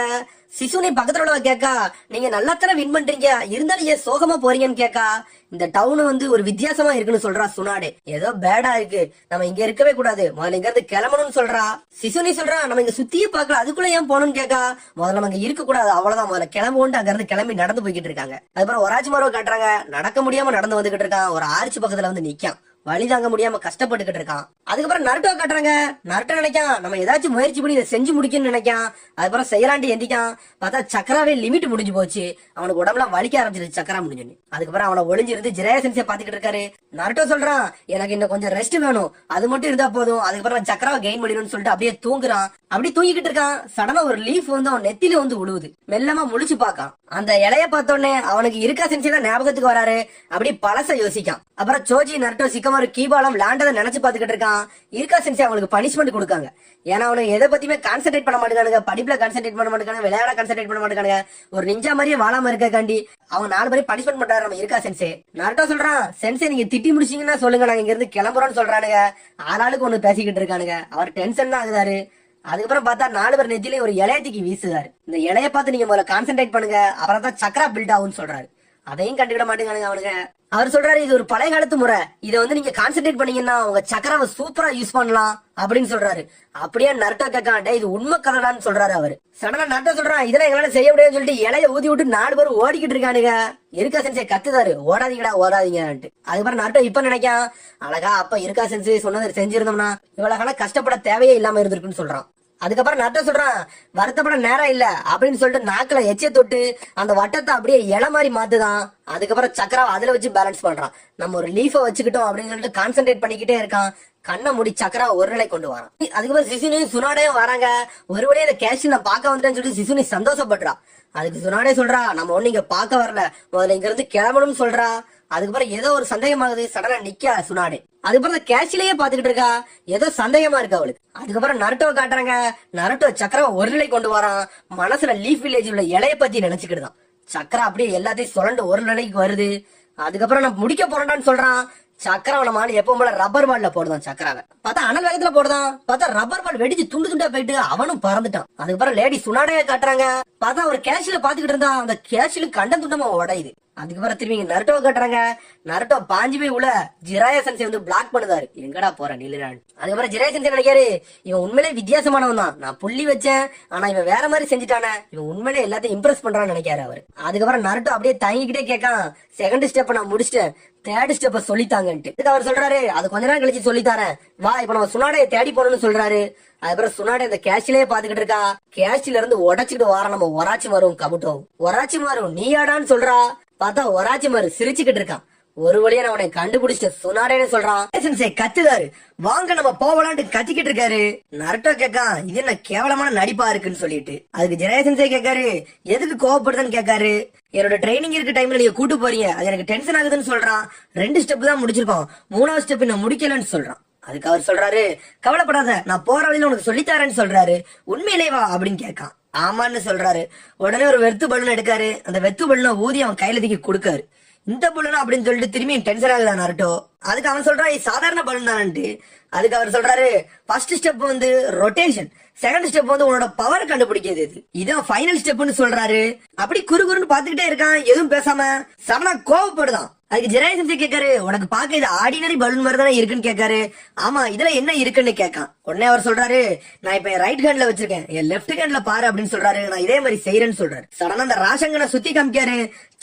சிசுனி பக்கத்துல உள்ளவ கேக்கா, நீங்க நல்லாத்தானே வின் பண்றீங்க, இருந்தாலும் ஏன் சோகமா போறீங்கன்னு கேக்கா. இந்த டவுன் வந்து ஒரு வித்தியாசமா இருக்குன்னு சொல்றா சுனாடே. ஏதோ பேடா இருக்கு, நம்ம இங்க இருக்கவே கூடாது, முதல்ல இங்க இருந்து கிளம்பணும்னு சொல்றா. சிசுனி சொல்றா, நம்ம இங்க சுத்தியே பாக்கல, அதுக்குள்ள ஏன் போகணும்னு கேக்கா. முதல்ல நம்ம இங்க இருக்க கூடாது, அவ்வளவுதான், முதல்ல கிளம்புவோன்ட்டு அங்க இருந்து கிளம்பி நடந்து போய்கிட்டு இருக்காங்க. அதுக்கப்புறம் ஒராச்சிமாருவை காட்டுறாங்க, நடக்க முடியாம நடந்து வந்துகிட்டு இருக்கான். ஒரு ஆர்ச்சி பக்கத்துல வந்து நிக்கான், வழி தாங்க முடியாம கஷ்டப்பட்டுக்கிட்டு இருக்கான். அதுக்கப்புறம் நருட்டோ காட்டுறாங்க. நருட்டோ நினைக்கான், நம்ம ஏதாச்சும் முயற்சி பண்ணி இதை செஞ்சு முடிக்கணும்னு நினைக்கான். அதுக்கப்புறம் செய்யலாண்டி எந்திக்கான். பார்த்தா சக்கராவே லிமிட் முடிஞ்சு போச்சு. அவனுக்கு உடம்புல வலிக்க ஆரம்பிச்சிருச்சு சக்கரா முடிஞ்சுன்னு. அதுக்கப்புறம் அவனை ஒளிஞ்சிருந்து ஜிராயா சென்சே பாத்துக்கிட்டு இருக்காரு. நருட்டோ சொல்றான், எனக்கு இன்னும் கொஞ்சம் ரெஸ்ட் வேணும், அது மட்டும் இருந்தா போதும், அதுக்கப்புறம் சக்கராவை கெயின் பண்ணிடணும்னு சொல்லிட்டு அப்படியே தூங்குறான். அப்படி தூங்கிக்கிட்டு இருக்கான். சடனா ஒரு லீஃப் வந்து அவன் நெத்தில வந்து விழுவுது. மெல்லமா முழிச்சு பாக்கான். அந்த இலைய பார்த்தோன்னே அவனுக்கு இருக்கா சென்சே தான் ஞாபகத்துக்கு வராரு. அப்படி பழச யோசிக்கான். அப்புறம் சோஜி நருட்டோ சிக்கமாரு கீபாலம் விளையாண்டதை நினைச்சு பாத்துக்கிட்டு இருக்கான். இருக்கா சென்சே அவனுக்கு பனிஷ்மெண்ட் கொடுக்காங்க. ஏன்னா அவனுக்கு எதை பத்தியுமே கான்சென்ட்ரேட் பண்ண மாட்டேங்கானுங்க, படிப்புல கான்சென்ட்ரேட் பண்ண மாட்டேங்கானுங்க, விளையாட கான்சென்ட்ரேட் பண்ண மாட்டேங்கானுங்க. ஒரு நிஞ்சா மாதிரியே வாழாம இருக்காண்டி அவங்க 4 பேரும் பனிஷ்மெண்ட் பண்றாரு நம்ம இருக்கா சென்சே. நருட்டோ சொல்றான், சென்சே நீங்க திட்டி முடிச்சீங்கன்னா சொல்லுங்க, நாங்க இங்க இருந்து கிளம்புறோம்னு சொல்றானுங்க. ஆளாளுக்கு ஒண்ணு பேசிக்கிட்டு இருக்கானுங்க. அவர் டென்ஷன் தான் ஆகுதாரு. அதுக்கப்புறம் பார்த்தா 4 பேர் நெத்திலே ஒரு இலையத்துக்கு வீசுதாரு. இந்த இலைய பார்த்து நீங்க முதல்ல கான்சென்ட்ரேட் பண்ணுங்க, அப்புறம் தான் சக்கரா பில்ட் ஆகும்னு சொல்றாரு. அதையும் கண்டுக்கிட மாட்டேங்கானுங்க அவனுங்க. அவர் சொல்றாரு, இது ஒரு பழைய காலத்து முறை, இதை வந்து நீங்க கான்சென்ட்ரேட் பண்ணீங்கன்னா உங்க சக்கராவை சூப்பரா யூஸ் பண்ணலாம் அப்படின்னு சொல்றாரு. அப்படியே நருட்டோ கேட்காண்டே இது உண்மை கதடான்னு சொல்றாரு அவரு. சடனா நருட்டோ சொல்றான், இதெல்லாம் எங்களால செய்ய முடியாதுன்னு சொல்லிட்டு இலைய ஊதி விட்டு 4 பேரும் ஓடிக்கிட்டு இருக்கானுங்க. இருக்கா சென்சே கத்துதாரு, ஓடாதீங்கடா ஓடாதீங்கன்ட்டு. அதுக்கப்புறம் நருட்டோ இப்ப நினைக்கான், அழகா அப்ப இருக்கா சென்சே சொன்னதை செஞ்சிருந்தோம்னா இவ்வளவு கஷ்டப்பட தேவையே இல்லாம இருந்திருக்குன்னு சொல்றான். அதுக்கப்புறம் நருட்டோ சொல்றான், வருத்தப்பட நேரம் இல்ல அப்படின்னு சொல்லிட்டு நாக்குல எச்ச தொட்டு அந்த வட்டத்தை அப்படியே இலை மாதிரி மாத்துதான். அதுக்கப்புறம் சக்கராவை அதுல வச்சு பேலன்ஸ் பண்றான். நம்ம ஒரு லீஃபை வச்சுக்கிட்டோம் அப்படின்னு சொல்லிட்டு கான்சென்ட்ரேட் பண்ணிக்கிட்டே இருக்கான். கண்ணை மூடி சக்கரா ஒரு நிலை கொண்டு வரான். அதுக்கப்புறம் சிசுனியும் சுனாடையும் வராங்க. ஒருவரையும் இந்த கேஷ் நான் பார்க்க வந்துட்டேன்னு சொல்லிட்டு சிசுனி சந்தோஷப்படுறா. அதுக்கு சுனாடே சொல்றா, நம்ம ஒண்ணு இங்க பார்க்க வரல, முதல்ல இங்க இருந்து கிளம்பணும்னு சொல்றா. அதுக்கப்புறம் ஏதோ ஒரு சந்தேகமாகுது, சடனா நிக்கா சுனாடே. அதுக்கப்புறம் கேஷ்லயே பாத்துக்கிட்டு இருக்கா, ஏதோ சந்தேகமா இருக்கு அவளுக்கு. அதுக்கப்புறம் நருட்டோ காட்டுறாங்க. நருட்டோ சக்கரா ஒரு நிலை கொண்டு வரான். மனசுல லீஃப் வில்லேஜ் உள்ள இலைய பத்தி நினைச்சுக்கிட்டுதான். சக்கரா அப்படியே எல்லாத்தையும் சுரண்டு ஒரு நிலைக்கு வருது. அதுக்கப்புறம் நான் முடிக்க போறேன்டான்னு சொல்றான். சக்கரவன மாடு எப்பவும் போல ரப்பர் பால்ல போடுதான் சக்கராவை. பார்த்தா அனல் வேகத்துல போடுதான். பார்த்தா ரப்பர் பால் வெடிச்சு துண்டு துண்டா போயிட்டு அவனும் பறந்துட்டான். அதுக்கப்புறம் லேடி சுனாடையை காட்டுறாங்க. பார்த்தா ஒரு கேஷில பாத்துக்கிட்டு இருந்தான். அந்த கேஷில கண்டம் துண்டமா உடையுது. அதுக்கப்புறம் திரும்பி நருட்டோ காட்டுறாங்க. நருட்டோ பாஞ்சு போய் உள்ள ஜிராயா சென்சை வந்து பிளாக் பண்ணுதாரு. எங்கடா போற நிலுறான். அதுக்கப்புறம் ஜிராயா சென்சை நினைக்காரு, இவன் உண்மையிலே வித்தியாசமானவன் தான். நான் புள்ளி வச்சேன், ஆனா இவன் வேற மாதிரி செஞ்சுட்டானே. இவன் உண்மையிலே எல்லாத்தையும் இம்ப்ரெஸ் பண்றான்னு நினைக்காரு அவரு. அதுக்கப்புறம் நருட்டோ அப்படியே தயங்கிக்கிட்டே கேட்கான், செகண்ட் ஸ்டெப் நான் முடிச்சிட்டேன், தேர்ட் ஸ்டெப்ப சொல்லித்தாங்கன்ட்டு. அவர் சொல்றாரு, அது கொஞ்ச நேரம் கழிச்சு சொல்லித்தாரேன் வா, இப்ப நம்ம சுனாடையை தேடி போறோம்னு சொல்றாரு. அதுக்கப்புறம் சுனாடை இந்த கேஷ்லயே பாத்துக்கிட்டு இருக்கா. கேஷ்ல இருந்து உடைச்சிட்டு வார நம்ம ஒராச்சி மாறும் கபுட்டோம். ஒராச்சி மாறும் நீயாடான்னு சொல்றா. பார்த்தா ஒராச்சி மாறு சிரிச்சுக்கிட்டு இருக்கான். ஒரு வழியா நான் அவனை கண்டுபிடிச்சிட்டு சுனாடேன்னு சொல்றான். கத்துதாரு, வாங்க நம்ம போகலான்ட்டு கத்திக்கிட்டு இருக்காரு. நருட்டோ கேட்கான், இது என்ன கேவலமான நடிப்பா இருக்குன்னு சொல்லிட்டு. அதுக்கு ஜெனரேஷன்ஸே கேட்காரு, எதுக்கு கோவப்படுதுன்னு கேட்காரு. என்னோட ட்ரைனிங் இருக்க டைம்ல நீங்க கூட்டு போறீங்க, அது எனக்கு டென்ஷன் ஆகுதுன்னு சொல்றான். 2 ஸ்டெப் தான் முடிச்சிருக்கோம், 3வது ஸ்டெப் நான் முடிக்கலன்னு சொல்றான். அதுக்கு அவர் சொல்றாரு, கவலைப்படாத, நான் போற வழியில உனக்கு சொல்லித்தாரேன்னு சொல்றாரு. உண்மையிலேவா அப்படின்னு கேட்கான். ஆமான்னு சொல்றாரு. உடனே ஒரு வெத்து பலூன் எடுக்காரு. அந்த வெத்து பலூனை ஊதி அவன் கையில தூக்கி கொடுக்காரு. இந்த பலூன் அப்படின்னு சொல்லிட்டு திரும்பி டென்ஷன் ஆகுதா நருட்டோ. அதுக்கு அவன் சொல்றான், இது சாதாரண பலூன் தானே. அதுக்கு அவர் சொல்றாரு, ஃபர்ஸ்ட் ஸ்டெப் வந்து ரொட்டேஷன், செகண்ட் ஸ்டெப் வந்து உன்னோட பவர் கண்டுபிடிக்கிறது, இதான் ஃபைனல் ஸ்டெப்னு சொல்றாரு. அப்படி குறுகுறுன்னு பாத்துக்கிட்டே இருக்கான், எதுவும் பேசாம. சரணா கோவப்படுதான். அதுக்கு ஜெனரேஷன்ஸே கேட்காரு, உனக்கு பாக்க இது ஆர்டினரி பலூன் மாதிரி தானே இருக்குன்னு கேட்காரு. ஆமா, இதுல என்ன இருக்குன்னு கேட்கான். உடனே அவர் சொல்றாரு, நான் இப்ப என் ரைட் ஹேண்ட்ல வச்சிருக்கேன், என் லெப்ட் ஹேண்ட்ல பாரு அப்படின்னு சொல்றாரு. நான் இதே மாதிரி செய்யறேன்னு சொல்றாரு. சடனா அந்த ராசங்கனை சுத்தி காமிக்காரு.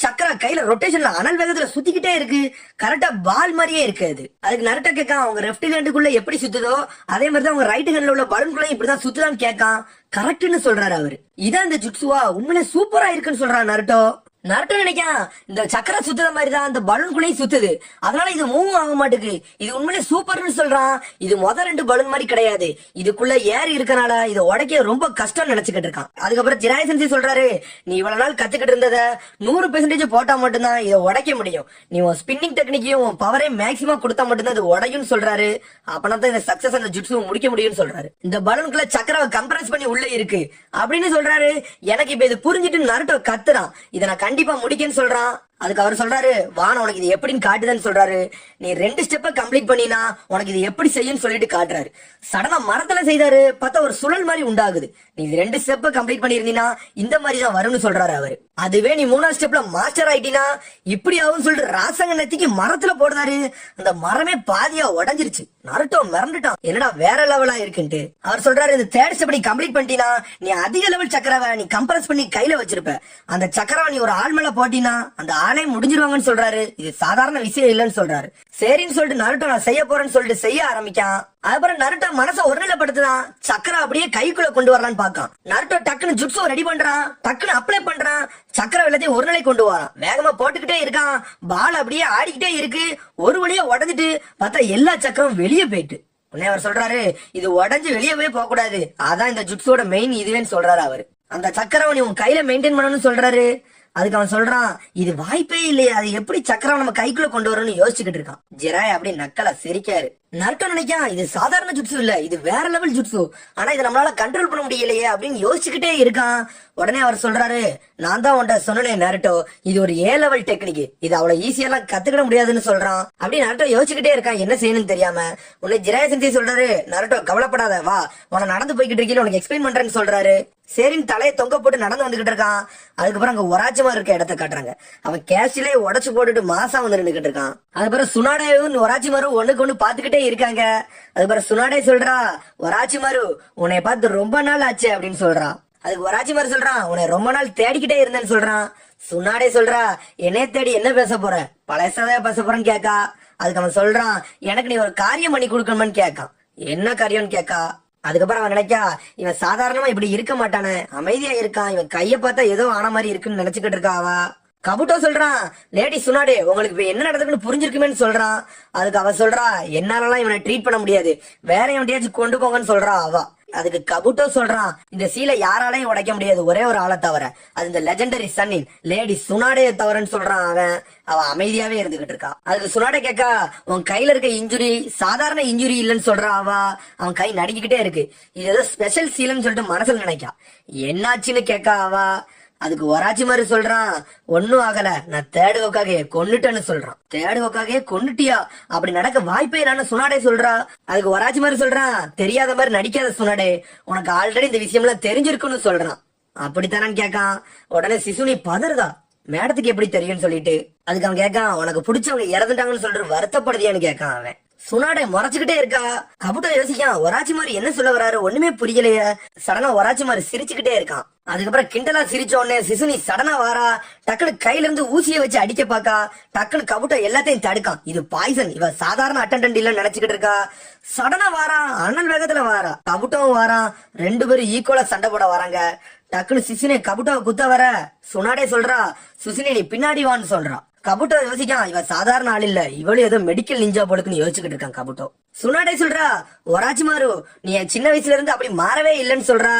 சக்கரா கையில ரொட்டேஷன்ல அனல் வேகத்துல சுத்திக்கிட்டே இருக்கு. கரெக்டா பால் மாதிரியே இருக்கு. அதுக்கு நருட்டோ கேட்கான், அவங்க லெப்ட் ஹேண்டுக்குள்ள எப்படி சுத்துதோ அதே மாதிரிதான் அவங்க ரைட் ஹேண்ட்ல உள்ள பலூன்குள்ள இப்படிதான் சுத்துதான்னு கேட்கான். கரெக்ட்னு சொல்றாரு அவரு. இதான் இந்த ஜுட்சுவா, உண்மையிலே சூப்பரா இருக்குன்னு சொல்றாரு நருட்டோ. நருட்டோ நினைக்கான், இந்த சக்கரை சுத்துற மாதிரி தான் இந்த பலூன்குள்ளேயும் சுத்துது, அதனால இது மூவ் ஆக மாட்டுக்கு. இது உண்மையிலே சூப்பர்னு சொல்றான். இது மொத 2 பலூன் மாதிரி கிடையாது, இதுக்குள்ள ஏறி இருக்கனால இதை உடைக்க ரொம்ப கஷ்டம் நினைச்சுக்கிட்டு இருக்கான். அதுக்கப்புறம் ஜிராயசன்சி சொல்றாரு, நீ இவ்வளவு நாள் கத்துக்கிட்டு இருந்தத 100% போட்டா மட்டும்தான் இதை உடைக்க முடியும். நீ உன் ஸ்பின்னிங் டெக்னிக்கையும் உன் பவரே மேக்சிமம் கொடுத்தா மட்டும்தான் இது உடையும் சொல்றாரு. அப்பனா தான் இந்த சக்சஸ் அந்த ஜுட்ஸு முடிக்க முடியும்னு சொல்றாரு. இந்த பலூனுக்குள்ள சக்கரை கம்ப்ரஸ் பண்ணி உள்ள இருக்கு அப்படின்னு சொல்றாரு. எனக்கு இப்ப இது புரிஞ்சுட்டு நருட்டோ கத்துறான், இதை நான் கண்டிப்பா முடிக்கன்னு சொல்றான். அதுக்கு அவர் சொல்றாரு, வான உனக்கு இது எப்படின்னு காட்டுதுன்னு சொல்றாரு. நீ 2 ஸ்டெப்ப கம்ப்ளீட் பண்ணினா உனக்கு இது எப்படி செய்யும்னு சொல்லிட்டு காட்டுறாரு. சடனா மரத்துல செய்தாரு. பார்த்தா ஒரு சுழல் மாதிரி உண்டாகுது. நீ 2 ஸ்டெப்ப கம்ப்ளீட் பண்ணிருந்தீனா இந்த மாதிரி தான் வரும்னு சொல்றாரு அவரு. அதுவே நீ 3வது ஸ்டெப்ல மாஸ்டர் ஆயிட்டீனா இப்படி ஆகும்னு சொல்லிட்டு ராசங்க நெத்திக்கு மரத்துல போடுறாரு. அந்த மரமே பாதியா உடஞ்சிருச்சு. நருட்டோ மிரண்டுட்டான், என்னடா வேற லெவலா இருக்குன்ட்டு. அவர் சொல்றாரு, இந்த 3rd ஸ்டெப் நீ கம்ப்ளீட் பண்ணிட்டீனா நீ அதிக லெவல் சக்கராவை நீ கம்ப்ரஸ் பண்ணி கையில வச்சிருப்ப. அந்த சக்கராவை நீ ஒரு ஆள் மேல போட்டினா அந்த ஆளே முடிஞ்சிருவாங்கன்னு சொல்றாரு. இது சாதாரண விஷயம் இல்லன்னு சொல்றாரு. சரின்னு சொல்லிட்டு நருட்டோ நான் செய்ய போறேன்னு சொல்லிட்டு செய்ய ஆரம்பிக்கான். அதுக்கப்புறம் நருட்டோ மனசை ஒருநிலைப்படுத்துதான். சக்கரை அப்படியே கைக்குள்ள கொண்டு வரலான்னு பாக்கான். நருட்டோ டக்குன்னு ஜுட்ஸோ ரெடி பண்றான், டக்குன்னு அப்ளை பண்றான். சக்கரை எல்லாத்தையும் ஒரு நிலை கொண்டு வரான். வேகமா போட்டுக்கிட்டே இருக்கான். பால் அப்படியே ஆடிக்கிட்டே இருக்கு. ஒரு வழியா உடஞ்சிட்டு பார்த்தா எல்லா சக்கரம் வெளியே போயிட்டு. உடனே அவர் சொல்றாரு, இது உடஞ்சு வெளியவே போக கூடாது, அதான் இந்த ஜுட்ஸோட மெயின் இதுவேன்னு சொல்றாரு அவரு. அந்த சக்கரவை நீ உன் கையில மெயின்டைன் பண்ணணும்னு சொல்றாரு. அதுக்கு அவன் சொல்றான், இது வாய்ப்பே இல்லையா, அது எப்படி சக்கரம் நம்ம கைக்குள்ள கொண்டு வரணும்னு யோசிச்சுக்கிட்டு இருக்கான். ஜெராய் அப்படி நக்கலா சிரிக்காரு. நருட்டோ நினைக்கான், இது சாதாரண ஜுட்சு இல்ல, இது வேற லெவல் ஜுட்சு, ஆனா இதை நம்மளால கண்ட்ரோல் பண்ண முடியலையே அப்படின்னு யோசிச்சுக்கிட்டே இருக்கான். உடனே அவர் சொல்றாரு, நான் தான் உன்ட்ட சொன்னேன் நருட்டோ, இது ஒரு A லெவல் டெக்னிக், இது அவ்வளவு ஈஸியெல்லாம் கத்துக்கிட முடியாதுன்னு சொல்றான். அப்படி நருட்டோ யோசிச்சுக்கிட்டே இருக்கான் என்ன செய்யணும்னு தெரியாம. உடனே ஜிராயசன்சி சொல்றாரு, நருட்டோ கவலைப்படாத வா, உன நடந்து போய்கிட்டு இருக்கீங்க, உனக்கு எக்ஸ்பிளைன் பண்றேன்னு சொல்றாரு. சரின்னு தலையை தொங்க போட்டு நடந்து வந்துகிட்டு இருக்கான். அதுக்கப்புறம் அங்க ஒராச்சிமா இருக்க இடத்த காட்டுறாங்க. அவன் கேஷ்லயே உடச்சு போட்டுட்டு மாசா வந்து நின்னுகிட்டு இருக்கான். அதுக்கப்புறம் சுனாடேவும் ஒராச்சிமாரும் ஒண்ணுக்கு ஒண்ணு பாத்துக்கிட்டே இருக்காங்க. அதுக்கப்புறம் சுனாடே சொல்றா, ஒராச்சிமாரு உன்னை பார்த்து ரொம்ப நாள் ஆச்சு அப்படின்னு சொல்றான். அதுக்கு ஒராச்சிமாரு சொல்றான், உன்னை ரொம்ப நாள் தேடிக்கிட்டே இருந்தேன்னு சொல்றான். சுனாடே சொல்றா, என்னைய தேடி என்ன பேச போற, பழசதான் பேச போறேன்னு கேக்கா. அதுக்கு அவன் சொல்றான், எனக்கு நீ ஒரு காரியம் பண்ணி கொடுக்கணும்னு கேட்கான். என்ன காரியம்னு கேக்கா. அதுக்கப்புறம் அவன் நினைக்கா, இவன் சாதாரணமா இப்படி இருக்க மாட்டானே, அமைதியா இருக்கான், இவன் கைய பார்த்தா ஏதோ ஆன மாதிரி இருக்குன்னு நினைச்சுக்கிட்டு இருக்கா அவ. கபுட்டோ சொல்றான், லேடி சுனாடே உங்களுக்கு இப்ப என்ன நடக்குன்னு புரிஞ்சிருக்குமேன்னு சொல்றான். அதுக்கு அவ சொல்றா, என்னாலலாம் இவனை ட்ரீட் பண்ண முடியாது, வேற எவன்டையாச்சும் கொண்டு போங்கன்னு சொல்றா அவ. அதுக்கு கபுட்டோ சொல்றான், இந்த சீலை யாராலையும் உடைக்க முடியாது ஒரே ஒரு ஆளை தவிர, அது இந்த லெஜெண்டரி சன்னின் லேடி சுனாடைய தவிரன்னு சொல்றான் அவன். அவ அமைதியாவே இருந்துகிட்டு இருக்கா. அதுக்கு சுனாடே கேக்கா, உன் கையில இருக்க இன்ஜுரி சாதாரண இன்ஜுரி இல்லன்னு சொல்றான் அவ. அவன் கை நடுக்கிட்டே இருக்கு, இது ஏதோ ஸ்பெஷல் சீலன்னு சொல்லிட்டு மனசுல நினைக்கா. என்னாச்சுன்னு கேக்கா அவ. அதுக்கு ஒராச்சி மாதிரி சொல்றான், ஒன்னும் ஆகல, நான் தேர்டு ஹோக்காகைய கொன்னுட்டேன்னு சொல்றான். தேர்டு ஹோக்காகைய கொன்னுட்டியா? அப்படி நடக்க வாய்ப்பே இல்லன்னு சுனாடே சொல்றா. அதுக்கு ஒராச்சி மாதிரி சொல்றான், தெரியாத மாதிரி நடிக்காத சுனாடே, உனக்கு ஆல்ரெடி இந்த விஷயம் எல்லாம் தெரிஞ்சிருக்குன்னு சொல்றான். அப்படித்தானு கேக்கான். உடனே சிசுனி பதறுதா, மேடத்துக்கு எப்படி தெரியும்னு சொல்லிட்டு. அதுக்கு அவன் கேக்கான், உனக்கு பிடிச்சவங்க இறந்துட்டாங்கன்னு சொல்ற வருத்தப்படுதியான்னு கேக்கான் அவன். சுனாடே முறைச்சுக்கிட்டே இருக்கா. கபுட்டோ யோசிக்கான், ஒராச்சி மாதிரி என்ன சொல்ல வராரு, ஒண்ணுமே புரியலையே. சடனா ஒராச்சி மாதிரி சிரிச்சுக்கிட்டே இருக்கான். அதுக்கப்புறம் கிண்டலா சிரிச்ச உடனே சிசுனி சடனா வாரா. டக்குனு கையில இருந்து ஊசியை வச்சு அடிக்க பாக்கா. டக்குனு கபுட்டோ எல்லாத்தையும் தடுக்கான். இது பாய்சன், இவ சாதாரண அட்டெண்டன்ட் இல்ல நினைச்சுக்கிட்டு இருக்கா. சடனா வாரா, அண்ணல் வேகத்துல வாரா. கபுட்டோவும் வாரான். 2 பேரும் ஈக்குவலா சண்டை போட வராங்க. டக்குனு சிசுனி கபுட்டோவை குத்த வர சுனாடே சொல்றா, சுசுனி நீ பின்னாடி வான்னு சொல்றா. கபுட்டோ யோசிக்கான், இவ சாதாரண ஆள் இல்ல, இவளும் ஏதோ மெடிக்கல் நிஞ்சா போலுக்குன்னு யோசிச்சுக்கிட்டு இருக்கான் கபுட்டோ. சுனாடே சொல்றா, ஒராச்சி மாரு நீ சின்ன வயசுல இருந்து அப்படி மாறவே இல்லைன்னு சொல்றா.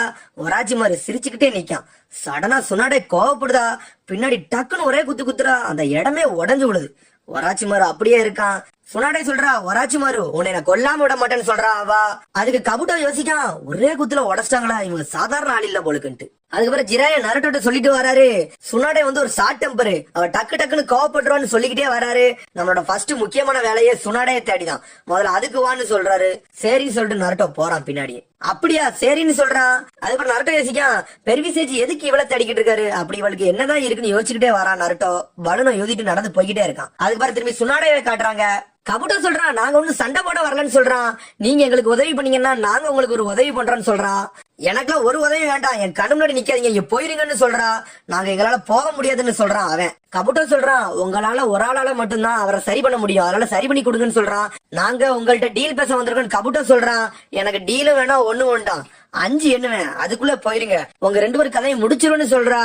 ஒராச்சி மாரு சிரிச்சுக்கிட்டே நிக்கான். சடனா சுனாடே கோவப்படுதா. பின்னாடி டக்குன்னு ஒரே குத்து குத்துறா. அந்த இடமே உடஞ்சு விடுது. ஒராச்சி மாரு அப்படியே இருக்கான். சுனாடே சொல்றா, ஒராச்சி மாரு உன்னை நான் கொல்லாம விட மாட்டேன்னு சொல்றா அவா. அதுக்கு கபுட்டோ யோசிக்கான், ஒரே குத்துல உடச்சிட்டாங்களா, இவங்க சாதாரண ஆள் இல்ல போலுக்குன்ட்டு. அதுக்கப்புறம் ஜிராய நருட்டோட்ட சொல்லிட்டு வராரு, சுனாடே வந்து ஒரு ஷார்ட் டெம்பரு, அவ டக்கு டக்குன்னு கோவப்படுறான்னு சொல்லிக்கிட்டே வராரு. நம்மளோட ஃபர்ஸ்ட் முக்கியமான வேலையே சுனாடைய தேடிதான், முதல்ல அதுக்கு வான்னு சொல்றாரு. சரின்னு சொல்லிட்டு நருட்டோ போறான் பின்னாடி. அப்படியா சரின்னு சொல்றான். அதுக்கப்புறம் நருட்டோ யோசிக்கான், பெர்விசேஜ் எதுக்கு இவ்வளவு தேடிக்கிட்டு இருக்காரு, அப்படி இவளுக்கு என்னதான் இருக்குன்னு யோசிச்சுக்கிட்டே வரான் நருட்டோ. பலூனை யோசிட்டு நடந்து போய்கிட்டே இருக்கான். அதுக்கப்புறம் திரும்பி சுனாடையை காட்டுறாங்க. கபுட்டோ சொல்றான், நாங்க ஒண்ணு சண்டை போட வரலன்னு சொல்றான், நீங்க எங்களுக்கு உதவி பண்ணீங்கன்னா நாங்க உங்களுக்கு ஒரு உதவி பண்றோம்னு சொல்றான். எனக்குலாம் ஒரு உதவி வேண்டாம், என் கண்ணு முன்னாடி நிக்காதீங்க, இங்க போயிருங்கன்னு சொல்றா. நாங்க எங்களால போக முடியாதுன்னு சொல்றான் அவன். கபுட்டோ சொல்றான், உங்களால ஒரு ஆளால மட்டும்தான் அவரை சரி பண்ண முடியும், அதனால சரி பண்ணி கொடுங்கன்னு சொல்றான். நாங்க உங்கள்ட்ட டீல் பேச வந்திருக்கோம். கபுட்டோ சொல்றான், எனக்கு டீலும் வேணாம் ஒண்ணும் வேண்டாம், 5 எண்ணுவேன், அதுக்குள்ள போயிருங்க, உங்க 2 பேரும் கதையை முடிச்சிருன்னு சொல்றா.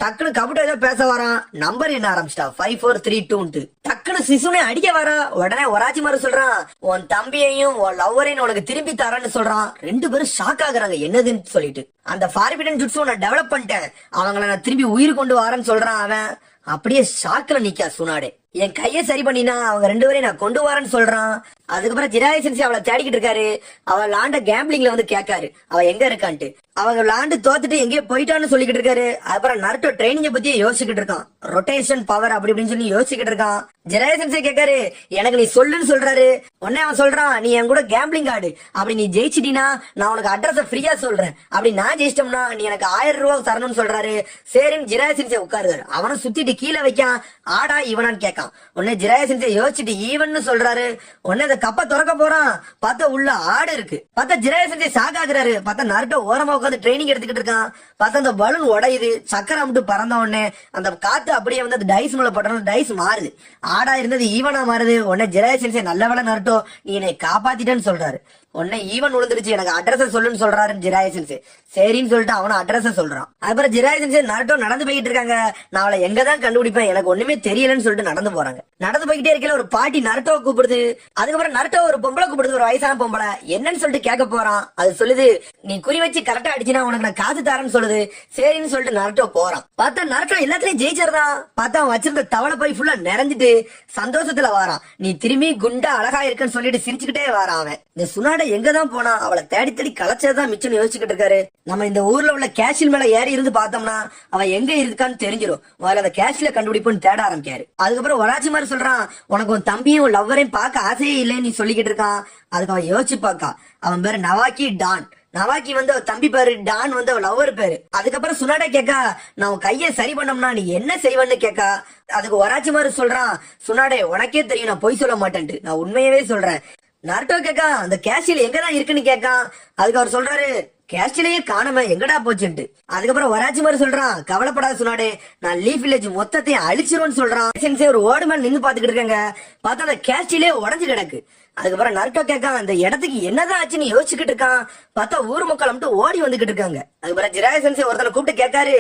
டக்குனு கபுட்டோ ஏதோ பேச வரான். நம்பர் என்ன ஆரம்பிச்சிட்டா 5432. டக்குனு சிசுனே அடிக்க வரா. உடனே ஒராச்சி மாதிரி சொல்றான், உன் தம்பியையும் உன் லவ்வரையும் உனக்கு திரும்பி தரேன்னு சொல்றான். 2 பேரும் ஷாக் ஆகுறாங்க, என்னதுன்னு சொல்லிட்டு. அந்த ஃபார்பிடன் ஜுட்ஸு நான் டெவலப் பண்ணிட்டேன், அவங்கள நான் திரும்பி உயிர் கொண்டு வரேன்னு சொல்றான் அவன். அப்படியே ஷாக்ல நிக்கா சுனாடே. என் கைய சரி பண்ணினா அவங்க 2 பேரையும் நான் கொண்டு வரேன்னு சொல்றான். அதுக்கப்புறம் ஜிராய சென்சி அவளை தேடிக்கிட்டு இருக்காரு. அவ லாண்ட கேம்பிளிங்ல வந்து கேட்காரு அவ எங்க இருக்கான்ட்டு. அவங்க லாண்டு தோத்துட்டு எங்கேயோ போயிட்டான்னு சொல்லிக்கிட்டு இருக்காரு. அப்புறம் நருட்டோ ட்ரைனிங்க பத்தியே யோசிச்சுக்கிட்டு இருக்கான். ரொட்டேஷன் பவர் அப்படி இப்படின்னு சொல்லி யோசிச்சுக்கிட்டு இருக்கான். ஜிராய சென்சி கேட்காரு, எனக்கு நீ சொல்லுன்னு சொல்றாரு. உடனே அவன் சொல்றான், நீ என் கூட கேம்பிளிங் ஆடு, அப்படி நீ ஜெயிச்சிட்டினா நான் உனக்கு அட்ரஸ் ஃப்ரீயா சொல்றேன், அப்படி நான் ஜெயிச்சிட்டோம்னா நீ எனக்கு 1000 ரூபாய் தரணும்னு சொல்றாரு. சரின்னு ஜிராய சென்சி உட்காருதாரு. அவனை சுத்திட்டு கீழே வைக்கான். ஆடா இவனான்னு கேட்கான். உடனே ஜிராய சென்சி யோசிச்சுட்டு ஈவன் சொல்றாரு. உடனே அந்த கப்ப திறக்க போறான். பார்த்தா உள்ள ஆடு இருக்கு. பார்த்தா ஜிராய சென்சி சாகாக்குறாரு. பார்த்தா நருட்டோ ஓரமா உட்காந்து ட்ரைனிங் எடுத்துக்கிட்டு இருக்கான். பார்த்தா அந்த பலூன் உடையுது. சக்கரம் மட்டும் பறந்த உடனே அந்த காத்து அப்படியே வந்து அந்த டைஸ் மேல பட்டன டைஸ் மாறுது. ஆடா இருந்தது ஈவனா மாறுது. உடனே ஜிராய சென்சி நல்ல வேலை நருட்டோ நீ என்னை காப்பாத்திட்டேன்னு சொல்றாரு. உடனே ஈவன் விழுந்துருச்சு, எனக்கு அட்ரஸ் சொல்லுன்னு சொல்றாரு ஜிராய சென்சி. சரின்னு சொல்லிட்டு அவன அட்ரஸ் சொல்றான். அதுக்கப்புறம் ஜிராய சென்சி நருட்டோ நடந்து போயிட்டு இருக்காங்க. நான் அவளை எங்கதான் கண்டுபிடிப்பேன், எனக்கு ஒண்ணுமே தெரியலன்னு சொல்லிட்டு நடந்து போறாங்க. நடந்து போய்கிட்டே இருக்கல ஒரு பாட்டி நருட்டோவை கூப்பிடுது. அதுக்கப்புறம் நருட்டோ ஒரு பொம்பளை கூப்பிடுது, ஒரு வயசான பொம்பளை. என்னன்னு சொல்லிட்டு கேட்க போறான். அது சொல்லுது, நீ குறி வச்சு கரெக்டா அடிச்சுனா உனக்கு நான் காசு தரேன்னு சொல்லுது. சரின்னு சொல்லிட்டு நருட்டோ போறான். பார்த்தா நருட்டோ எல்லாத்துலயும் ஜெயிச்சிருந்தான். பார்த்தா அவன் வச்சிருந்த தவளை போய் ஃபுல்லா நிறைஞ்சிட்டு சந்தோஷத்துல வாரான். நீ திரும்பி குண்டா அழகா இருக்குன்னு சொல்லிட்டு சிரிச்சுக்கிட்டே வாரான் அவன். இந்த சுனாடை எங்கதான் போனா, அவளை தேடி தேடி கலைச்சதான் மிச்சம் யோசிச்சுக்கிட்டு இருக்காரு. நம்ம இந்த ஊர்ல உள்ள கேஷில் மேல ஏறி இருந்து பார்த்தோம்னா அவன் எங்க இருக்கான்னு தெரிஞ்சிடும், முதல்ல அந்த கேஷ்ல கண்டுபிடிப்புன்னு தேட ஆரம்பிக்காரு. அதுக்கப்புறம் ஒராச்சி மாதிரி சொல்றான், உனக்கு உன் தம்பியும் லவ்வரையும் பார்க்க ஆசையே இல்லைன்னு நீ சொல்லிக்கிட்டு இருக்கான். அதுக்கு அவன் யோசிச்சு பாக்கா. அவன் பேரு நவாக்கி டான். நவாக்கி வந்து அவ தம்பி பேரு, டான் வந்து அவ லவ்வர் பேரு. அதுக்கப்புறம் சுனாடே கேக்கா, நான் உன் கைய சரி பண்ணோம்னா நீ என்ன செய்வன்னு கேக்கா. அதுக்கு ஒராச்சி மாதிரி சொல்றான், சுனாடே உனக்கே தெரியும் நான் பொய் சொல்ல மாட்டேன்ட்டு, நான் உண்மையவே சொல்றேன். நருட்டோ கேக்கா, அந்த கேஷியல் எங்கதான் இருக்குன்னு கேக்கான். அதுக்கு அவர் சொல்றாரு, கேஸ்டிலேயே காணாம எங்கடா போச்சுட்டு. அதுக்கப்புறம் ஒராச்சி மாதிரி சொல்றான், கவலைப்படாத சுனாடே, நான் லீஃப் வில்லேஜ் மொத்தத்தையும் அழிச்சிருவேன்னு சொல்றான். ஒரு ஓடு மேல நின்னு பாத்துக்கிட்டு இருக்காங்க. பார்த்தா அந்த கேஸ்டிலே உடஞ்சு கிடக்கு. அதுக்கப்புறம் நருட்டோ கேட்கான், இந்த இடத்துக்கு என்னதான் ஆச்சுன்னு யோசிச்சுக்கிட்டு இருக்கான். பார்த்தா ஊர் மக்கள் மட்டும் ஓடி வந்துகிட்டு இருக்காங்க. அதுக்கப்புறம் ஜிராய சென்சி ஒருத்தனை கூப்பிட்டு கேட்காரு,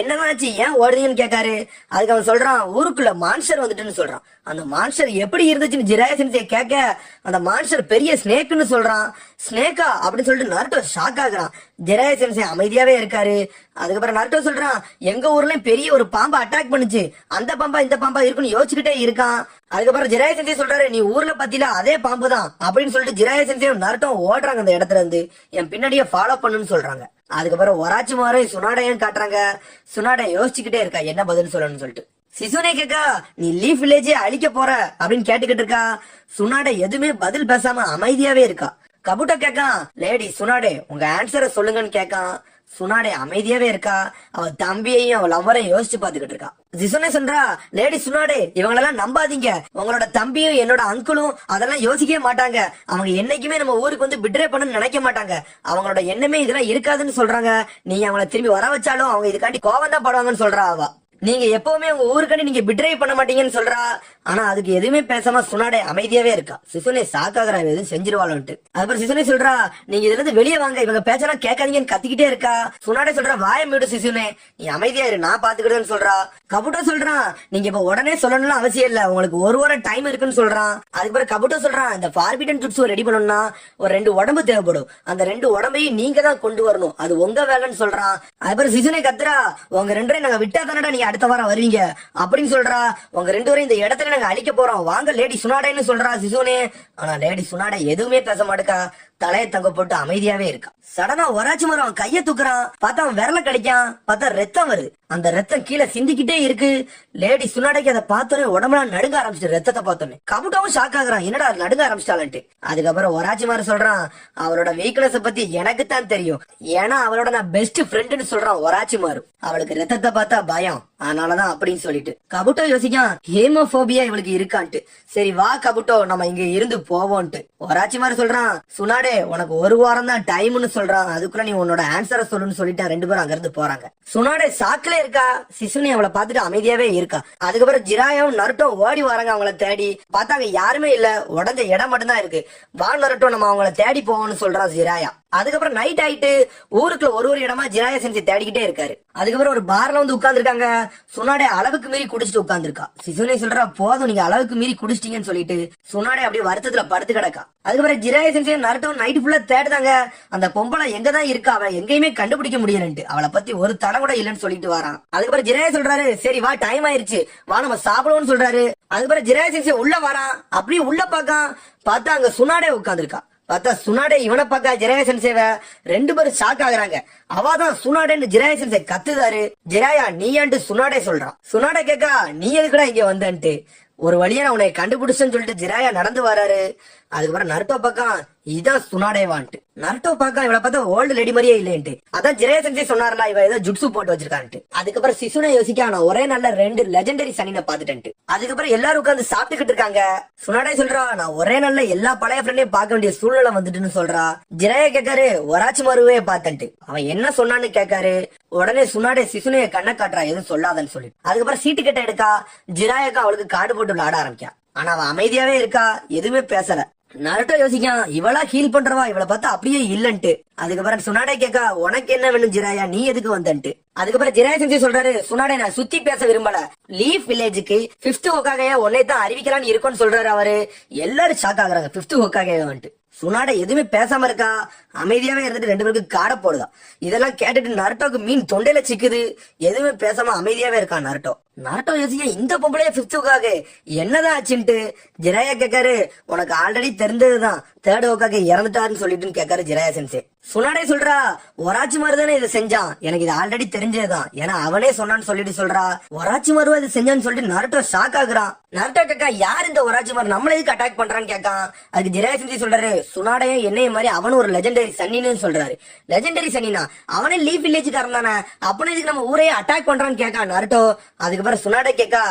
என்னதான் ஆச்சு ஏன் ஓடுறீங்கன்னு கேட்காரு. அதுக்கு அவன் சொல்றான், ஊருக்குள்ள மான்ஸ்டர் வந்துட்டுன்னு சொல்றான். அந்த மான்ஸ்டர் எப்படி இருந்துச்சுன்னு ஜிராய சென்சியை கேட்க, அந்த மான்ஸ்டர் பெரிய ஸ்னேக்னு சொல்றான். ஸ்னேக்கா அப்படின்னு சொல்லிட்டு நருட்டோ ஷாக் ஆகுறான். ஜிராய சென்சி அமைதியாவே இருக்காரு. அதுக்கப்புறம் நருட்டோ சொல்றான், எங்க ஊர்லயும் பெரிய ஒரு பாம்பை அட்டாக் பண்ணுச்சு, அந்த பாம்பா இந்த பாம்பா இருக்குன்னு யோசிச்சுக்கிட்டே இருக்கான். அதுக்கப்புறம் ஜிராயா சென்சே சொல்றாரு, நீ ஊர்ல பாத்தீல அதே பாம்பு தான் அப்படின்னு சொல்லிட்டு ஜிராயா சென்சேயும் நருட்டோவும் ஓடுறாங்க அந்த இடத்துல இருந்து. என் பின்னாடியே ஃபாலோ பண்ணுன்னு சொல்றாங்க. அதுக்கப்புறம் ஒராச்சிமாரு சுனாடையும் காட்டுறாங்க. சுனாடை யோசிச்சுக்கிட்டே இருக்கா என்ன பதில் சொல்லணும்னு சொல்லிட்டு. சிசுனே கேக்கா, நீ லீஃப் வில்லேஜே அழிக்க போற அப்படின்னு கேட்டுக்கிட்டு இருக்கா. சுனாடை எதுவுமே பதில் பேசாம அமைதியாவே இருக்கா. கபுட்டோ கேக்கா, லேடி சுனாடே உங்க ஆன்சரை சொல்லுங்கன்னு கேக்கான். சுனாடே அமைதியாவே இருக்கா. அவ தம்பியையும் அவ லவ்வரையும் யோசிச்சு பாத்துக்கிட்டு இருக்கா. ஜிசுனே சொல்றா, லேடி சுனாடே இவங்களெல்லாம் நம்பாதீங்க. உங்களோட தம்பியும் என்னோட அங்கிளும் அதெல்லாம் யோசிக்கவே மாட்டாங்க. அவங்க என்னைக்குமே நம்ம ஊருக்கு வந்து பிட்ரே பண்ணு நினைக்க மாட்டாங்க. அவங்களோட எண்ணமே இதெல்லாம் இருக்காதுன்னு சொல்றாங்க. நீங்க அவங்கள திரும்பி வர வச்சாலும் அவங்க இதுக்காண்டி கோவம் தான் படுவாங்கன்னு சொல்றா அவ. நீங்க எப்பவுமே உங்க ஊருக்காண்டி நீங்க பிட்ரே பண்ண மாட்டீங்கன்னு சொல்றா. ஆனா அதுக்கு எதுவுமே பேசாம சுனாடே அமைதியாவே இருக்கா. சிசுனே சாக்காகிறா எதுவும் செஞ்சிருவாளுன்ட்டு. அதுக்கப்புறம் சிசுனே சொல்றா, நீங்க இதுல இருந்து வெளியே வாங்க, இவங்க பேச்செல்லாம் கேட்காதீங்கன்னு கத்திக்கிட்டே இருக்கா. சுனாடே சொல்றா, வாய மீடு சிசுனே, நீ அமைதியா இரு, நான் பாத்துக்கிட்டேன்னு சொல்றா. கபுட்டோ சொல்றான், நீங்க இப்ப உடனே சொல்லணும்னு அவசியம் இல்ல, உங்களுக்கு ஒரு வாரம் டைம் இருக்குன்னு சொல்றான். அதுக்கப்புறம் கபுட்டோ சொல்றான், இந்த ஃபார்பிடன் ஜுட்ஸு ரெடி பண்ணணும்னா ஒரு 2 உடம்பு தேவைப்படும். அந்த 2 உடம்பையும் நீங்க தான் கொண்டு வரணும், அது உங்க வேலைன்னு சொல்றான். அதுக்கப்புறம் சிசுனே கத்துறா, உங்க 2 பேரையும் நாங்க விட்டா தானடா நீங்க அடுத்த வாரம் வருவீங்க அப்படின்னு சொல்றா. உங்க 2 பேரும் இந்த இடத்துல நாங்க அழிக்க போறோம், வாங்க லேடி சுனாடேன்னு சொல்றா சிசுனே. ஆனா லேடி சுனாடே எதுவுமே பேச மாட்டேக்கா. தலையை தங்க போட்டு அமைதியாவே இருக்கா. சடனா ஒராச்சிமாரு அவன் கைய தூக்குறான். பார்த்தா அவன் விரல கடிக்கான். பார்த்தா ரத்தம் வருது. அந்த ரத்தம் கீழே சிந்திக்கிட்டே இருக்கு. லேடி சுனாடைக்கு அதை பார்த்தோன்னே உடம்புலாம் நடுங்க ஆரம்பிச்சிட்டு, ரத்தத்தை பார்த்தோன்னே. கபுட்டோவும் ஷாக் ஆகுறான், என்னடா நடுங்க ஆரம்பிச்சிட்டாலன்ட்டு. அதுக்கப்புறம் ஒராச்சிமாரு சொல்றான், அவளோட வீக்னஸ் பத்தி எனக்கு தான் தெரியும், ஏன்னா அவளோட நான் பெஸ்ட் ஃப்ரெண்டுன்னு சொல்றான் ஒராச்சிமாரு. அவளுக்கு ரத்தத்தை பார்த்தா பயம், அதனாலதான் அப்படின்னு சொல்லிட்டு. கபுட்டோ யோசிக்கான், ஹேமோபோபியா இவளுக்கு இருக்கான்ட்டு. சரி வா கபுட்டோ நம்ம இங்க இருந்து போவோன்ட்டு. ஒராச்சிமாரு சொல்றான், சுனாடே உனக்கு ஒரு வாரம் தான் டைம்னு சொல்றான், அதுக்குள்ள நீ உன்னோட ஆன்சரை சொல்லுன்னு சொல்லிட்டு 2 பேரும் அங்க இருந்து போறாங்க. சுனாடே சாக்குல இருக்கா. சிசுனி அவளை பார்த்துட்டு அமைதியாவே இருக்கா. அதுக்கப்புறம் ஜிராயாவும் நருட்டோ ஓடி வராங்க அவங்கள தேடி. பார்த்தாங்க யாருமே இல்ல, உடஞ்ச இடம் மட்டும் தான் இருக்கு. வா நருட்டோ நம்ம அவங்கள தேடி போவோம்னு சொல்றான் ஜிராயா. அதுக்கப்புறம் நைட் ஆயிட்டு ஊருக்குள்ள ஒரு இடமா ஜிராயா செஞ்சு தேடிக்கிட்டே இருக்காரு. அதுக்கப்புறம் ஒரு பார்ல வந்து உட்கார்ந்து இருக்காங்க. சுனாடே அளவுக்கு மீறி குடிச்சிட்டு உட்கார்ந்துருக்கா. சிசுனே சொல்றா, போதும் நீங்க அளவுக்கு மீறி குடிச்சிட்டீங்கன்னு சொல்லிட்டு. சுனாடே அப்படியே வருத்தத்துல படுத்து கிடக்கா. அதுக்கப்புறம் ஜிராயா செஞ்சு நருட்டோ நைட் ஃபுல்லா தேடுதாங்க. அந்த பொம்பளை எங்கதான் இருக்கா, அவளை எங்கேயுமே கண்டுபிடிக்க முடியலன்ட்டு. அவளை பத்தி ஒரு தடம் கூட இல்லன்னு சொல்லிட்டு வரான். அதுக்கப்புறம் ஜிராயா சொல்றாரு, சரி வா டைம் ஆயிருச்சு, வா நம்ம சாப்பிடுவோம்னு சொல்றாரு. அதுக்கப்புறம் ஜிராயா செஞ்சு உள்ள வரான். அப்படியே உள்ள பாக்கான். பார்த்தா அங்க சுனாடே உட்கார்ந்துருக்கா. பார்த்தா சுனாடே இவனை பார்க்க ஜிராயா சென்சேவ. 2 பேரும் ஷாக் ஆகுறாங்க. அவாதான் சுனாடேன்னு ஜிராயா சென்சே கத்துதாரு. ஜிராயா நீயான்ட்டு சுனாடே சொல்றான். சுனாடே கேக்கா, நீ எதுக்குடா இங்க வந்தன்ட்டு. ஒரு வழியா நான் உன்னை கண்டுபிடிச்சேன்னு சொல்லிட்டு ஜிராயா நடந்து வராரு. அதுக்கப்புறம் நருட்டோ பக்கம் இதான் சுனாடேவான்ட்டு. நருட்டோ பாக்க இவளை பார்த்தா ஓல்டு லேடி மாதிரியே இல்லைன்ட்டு. அதான் ஜிராயா சென்சே சொன்னார்ல, இவ ஏதோ ஜுட்ஸு போட்டு வச்சிருக்கான்ட்டு. அதுக்கப்புறம் சிசுனே யோசிக்க, நான் ஒரே நல்ல 2 லெஜெண்டரி சனினை பாத்துட்டேன்ட்டு. அதுக்கப்புறம் எல்லாரும் உட்காந்து சாப்பிட்டுக்கிட்டு இருக்காங்க. சுனாடே சொல்றா, நான் ஒரே நல்ல எல்லா பழைய ஃப்ரெண்டையும் பார்க்க வேண்டிய சூழ்நிலை வந்துட்டுன்னு சொல்றா. ஜிராயா கேட்காரு, ஒராச்சிமாருவே பார்த்தன்ட்டு. அவன் என்ன சொன்னான்னு கேட்காரு. உடனே சுனாடே சிசுனைய கண்ணை காட்டுறா, எதுவும் சொல்லாதன்னு சொல்லி. அதுக்கப்புறம் சீட்டு கட்ட எடுக்கா. ஜிராயாக்கா அவளுக்கு காடு போட்டு விளையாட ஆரம்பிக்கா. ஆனா அவன் அமைதியாவே இருக்கா, எதுவுமே பேசல. நருட்டோ யோசிக்கான், இவளா ஹீல் பண்றவா, இவளை பார்த்தா அப்படியே இல்லன்ட்டு. அதுக்கப்புறம் சுனாடே கேக்கா, உனக்கு என்ன வேணும் ஜிராயா, நீ எதுக்கு வந்தன்ட்டு. அதுக்கப்புறம் ஜிராயா செஞ்சு சொல்றாரு, சுனாடே நான் சுத்தி பேச விரும்பல, லீஃப் வில்லேஜுக்கு 5th ஹோக்காகைய உன்னை தான் அறிவிக்கலாம்னு இருக்கும்னு சொல்றாரு அவரு. எல்லாரும் ஷாக் ஆகுறாங்க 5th ஹோக்காகைய வந்துட்டு. சுனாடே எதுவுமே பேசாம இருக்கா, அமைதியாவே இருந்துட்டு 2 பேருக்கு காடை போடுதா. இதெல்லாம் கேட்டுட்டு நருட்டோக்கு மீன் தொண்டையில சிக்குது. எதுவுமே பேசாம அமைதியாவே இருக்கா நருட்டோ. நருட்டோ யோசிக்க, இந்த பொம்பளைய 5th ஹோக்காகே என்னதான் ஆச்சுன்ட்டு. ஜிராயா கேட்காரு, உனக்கு ஆல்ரெடி தெரிஞ்சதுதான், 3rd ஹோக்காகே இறந்துட்டாருன்னு சொல்லிட்டு கேட்காரு ஜிராயா சென்சே. சுனாடே சொல்றா, ஒராச்சிமாரு தானே இதை செஞ்சான், எனக்கு இது ஆல்ரெடி தெரிஞ்சதுதான், ஏன்னா அவனே சொன்னான்னு சொல்லிட்டு சொல்றா. ஒராச்சிமாரு இது செஞ்சான்னு சொல்லிட்டு நருட்டோ ஷாக் ஆகுறான். நருட்டோ கேக்கா, யார் இந்த ஒராச்சிமாரு, நம்மள எதுக்கு அட்டாக் பண்றான்னு கேட்கான். அதுக்கு ஜிராயா சென்சே சொல்றாரு, சுனாடையும் என்னைய மாதிரி அவனும் ஒரு லெஜெண்டரி சன்னின்னு சொல்றாரு. லெஜெண்டரி சன்னினா அவனே லீஃப் வில்லேஜ்காரன் தானே, அப்பனே இதுக்கு நம்ம ஊரையே அட்டாக் பண்றான்னு கேட்கான் நருட்டோ. அதுக்கப்புறம் சுனாடே கேக்கா,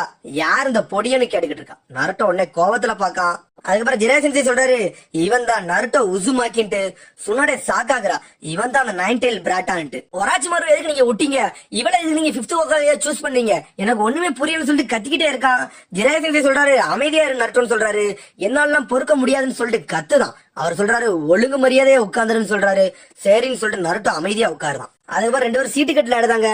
யார் இந்த பொடியன்னு கேட்டுக்கிட்டு இருக்கா. நருட்டோ உடனே கோவத்துல பாக்கான். அதுக்கப்புறம் ஜிராயா சென்சே சொல்றாரு, இவன் தான் நருட்டோ உசுமாக்கின்ட்டு. சுனாடே சாக்காகுறா, இவன் தான் அந்த 9 tail பிராட்டான்ட்டு. ஒராச்சிமாரு எதுக்கு நீங்க விட்டீங்க, இவளை எதுக்கு நீங்க 5th ஹோக்காகைய சூஸ் பண்ணீங்க, எனக்கு ஒண்ணுமே புரியலன்னு சொல்லிட்டு கத்திக்கிட்டே இருக்கான். ஜிராயா சென்சே சொல்றாரு, அமைதியா இரு நருட்டோன்னு சொல்றாரு. என்னாலாம் பொறுக்க முடியாதுன்னு சொல்லிட்டு கத்துதான். அவர் சொல்றாரு, ஒழுங்கு மரியாதையா உட்கார்ந்துருன்னு சொல்றாரு. சரின்னு சொல்லிட்டு நருட்டோ அமைதியா உட்காருதான். அதுக்கப்புறம் 2 பேரும் சீட்டு கட்டுல ஆடுதாங்க.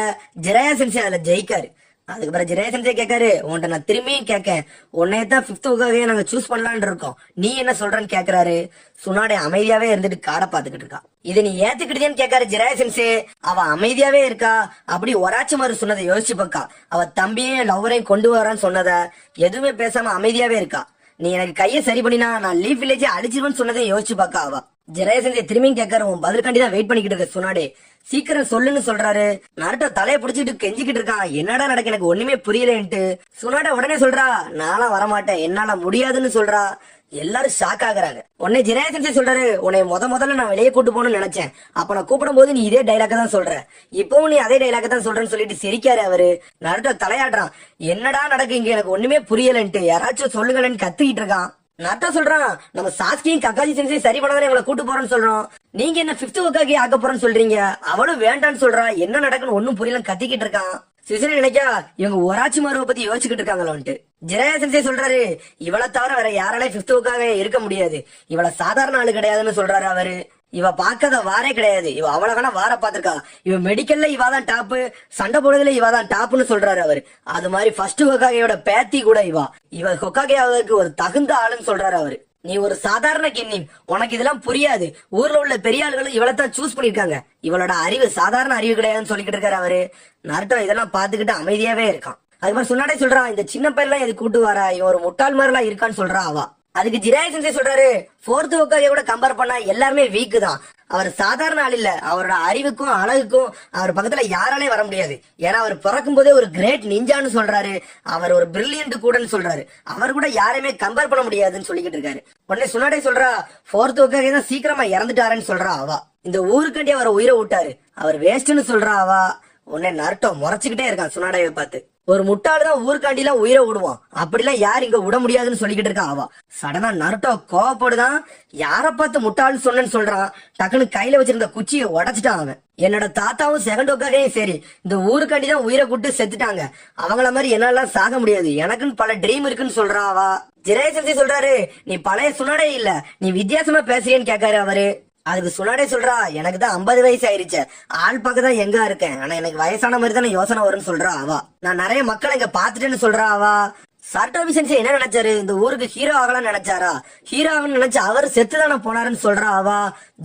ஜிராயா சென்சே அதுல ஜெயிக்காரு. அதுக்கப்புறம் ஜிரேசன்ஸே கேட்காரு, உன்கிட்ட நான் திரும்பியும் கேட்கேன், உன்னையதான் 5th ஹோக்காகவே நாங்க சூஸ் பண்ணலாம்னு இருக்கோம், நீ என்ன சொல்றன்னு கேக்குறாரு. சுனாடே அமைதியாவே இருந்துட்டு காடை பாத்துக்கிட்டு இருக்கா. இதை நீ ஏத்துக்கிட்டேன்னு கேட்காரு ஜிரேசன்ஸே. அவ அமைதியாவே இருக்கா. அப்படி ஒராச்சு மாதிரி சொன்னதை யோசிச்சு பார்க்கா. அவ தம்பியும் லவ்வரையும் கொண்டு வரான்னு சொன்னத எதுவுமே பேசாம அமைதியாவே இருக்கா. நீ எனக்கு கைய சரி பண்ணினா நான் லீஃப் வில்லேஜ் அடிச்சிருவேன்னு சொன்னதை யோசிச்சு பார்க்கா அவ. ஜெராசன்ஸே திரும்பியும் கேட்காரு, உன் பதிலுக்காண்டி தான் வெயிட் பண்ணிக்கிட்டு இருக்க சுனாடே, சீக்கிரம் சொல்லுன்னு சொல்றாரு. நருட்டோ தலையை பிடிச்சிட்டு கெஞ்சிக்கிட்டு இருக்கான், என்னடா நடக்கு எனக்கு ஒண்ணுமே புரியலன்ட்டு. சுனாடே உடனே சொல்றா, நானா வரமாட்டேன், என்னால முடியாதுன்னு சொல்றா. எல்லாரும் ஷாக் ஆகுறாங்க. உடனே ஜெராசன்ஸே சொல்றாரு, உன்னை முதல்ல நான் வெளியே கூட்டு போகணும்னு நினைச்சேன், அப்ப நான் கூப்பிடும் போது நீ இதே டைலாக தான் சொல்ற, இப்பவும் நீ அதே டைலாக தான் சொல்றேன்னு சொல்லிட்டு சிரிக்காரு அவரு. நருட்டோ தலையாடுறான், என்னடா நடக்கு இங்க எனக்கு ஒண்ணுமே புரியலன்ட்டு, யாராச்சும் சொல்லுங்களேன்னு கத்திக்கிட்டு இருக்கான். நருட்டோ சொல்றான், நம்ம சாஸ்கியும் கக்காஜி சென்சையும் சரி பண்ணதானே உங்களை கூட்டு போறோம்னு சொல்றோம், நீங்க என்ன 5th ஹோக்காகே ஆக்க போறேன்னு சொல்றீங்க, அவளும் வேண்டான்னு சொல்றா, என்ன நடக்குன்னு ஒண்ணும் புரியல கத்திக்கிட்டு இருக்கான். சிசுனே நினைக்கா இவங்க ஒராச்சி மாருவை பத்தி யோசிச்சுக்கிட்டு இருக்காங்களோன்ட்டு. ஜெராசன்ஸே சொல்றாரு, இவளை தவிர வேற யாராலையும் 5th ஹோக்காகவே இருக்க முடியாது, இவள சாதாரண ஆளு கிடையாதுன்னு சொல்றாரு அவரு. இவ பாக்காத வாரே கிடையாது, இவ அவ்வளவுக்கான வார பாத்திருக்கா, இவ மெடிக்கல்ல இவாதான் டாப்பு, சண்டை போடுறதுல இவாதான் டாப்னு சொல்றாரு அவரு. அது மாதிரி 1st ஹோக்காகையோட பேத்தி கூட இவ ஹோக்காகே ஆவதற்கு ஒரு தகுந்த ஆளுன்னு சொல்றாரு அவரு. நீ ஒரு சாதாரண கின்னிங், உனக்கு இதெல்லாம் புரியாது, ஊர்ல உள்ள பெரிய ஆளுகளும் இவளைத்தான் சூஸ் பண்ணிருக்காங்க, இவளோட அறிவு சாதாரண அறிவு கிடையாதுன்னு சொல்லிக்கிட்டு இருக்காரு அவரு. நருட்டோ இதெல்லாம் பாத்துக்கிட்டு அமைதியாவே இருக்கான். அது மாதிரி சுனாடே சொல்றான், இந்த சின்ன பையன் எது கூட்டு வரா, இவன் ஒரு முட்டாள் மாதிரி எல்லாம் இருக்கான்னு சொல்றா அவ. அதுக்கு ஜிராசன்ஸே சொல்றாரு, 4th ஹோக்காகே கூட கம்பேர் பண்ணா எல்லாருமே வீக்கு தான், அவர் சாதாரண ஆள் இல்ல, அவரோட அறிவுக்கும் அழகுக்கும் அவர் பக்கத்துல யாராலே வர முடியாது, ஏன்னா அவர் பிறக்கும் போதே ஒரு கிரேட் நிஞ்சான்னு சொல்றாரு, அவர் ஒரு பிரில்லியன்ட் கூடன்னு சொல்றாரு, அவர் கூட யாரையுமே கம்பேர் பண்ண முடியாதுன்னு சொல்லிக்கிட்டு இருக்காரு. உடனே சுனாடே சொல்றா, 4th ஹோக்காகே தான் சீக்கிரமா இறந்துட்டாருன்னு சொல்றா அவ. இந்த ஊருக்காண்டி அவரை உயிரை விட்டாரு, அவர் வேஸ்ட்னு சொல்றா அவ. உடனே நருட்டோ முறைச்சுக்கிட்டே இருக்கான் சுனாடேவை பார்த்து, ஒரு முட்டாளுதான் ஊருக்காண்டி எல்லாம் உயிரை விடுவான், அப்படிலாம் யார் இங்க விட முடியாதுன்னு சொல்லிக்கிட்டு இருக்கான் அவ. சடனா நருட்டோ கோவப்படுதான், யார பார்த்து முட்டாள்னு சொன்னேன்னு சொல்றான். டக்குன்னு கையில வச்சிருந்த குச்சியை உடைச்சிட்டான் அவன். என்னோட தாத்தாவும் 2nd ஹோக்காகையும் சரி இந்த ஊருக்காண்டி தான் உயிரை கூட்டு செத்துட்டாங்க, அவங்கள மாதிரி என்னால சாக முடியாது, எனக்குன்னு பல ட்ரீம் இருக்குன்னு சொல்றான் அவ. ஜெராசன்ஸே சொல்றாரு, நீ பழைய சுனாடே இல்ல, நீ வித்தியாசமா பேசுறியன்னு கேட்காரு அவரு. அதுக்கு சுனாடே சொல்றா, எனக்கு தான் 50 வயசு ஆயிருச்சு, ஆள் பக்கதான் எங்க இருக்கேன், ஆனா எனக்கு வயசான மாதிரி தானே யோசனை வரும்னு சொல்றா அவ. நான் நிறைய மக்களை இங்க பாத்துட்டேன்னு சொல்றா அவ. சர்டோபி சென்சை என்ன நினைச்சாரு, இந்த ஊருக்கு ஹீரோ ஆகலாம் நினைச்சாரா, ஹீரோன்னு நினைச்சு அவர் செத்துதானே போனாருன்னு சொல்றா அவ.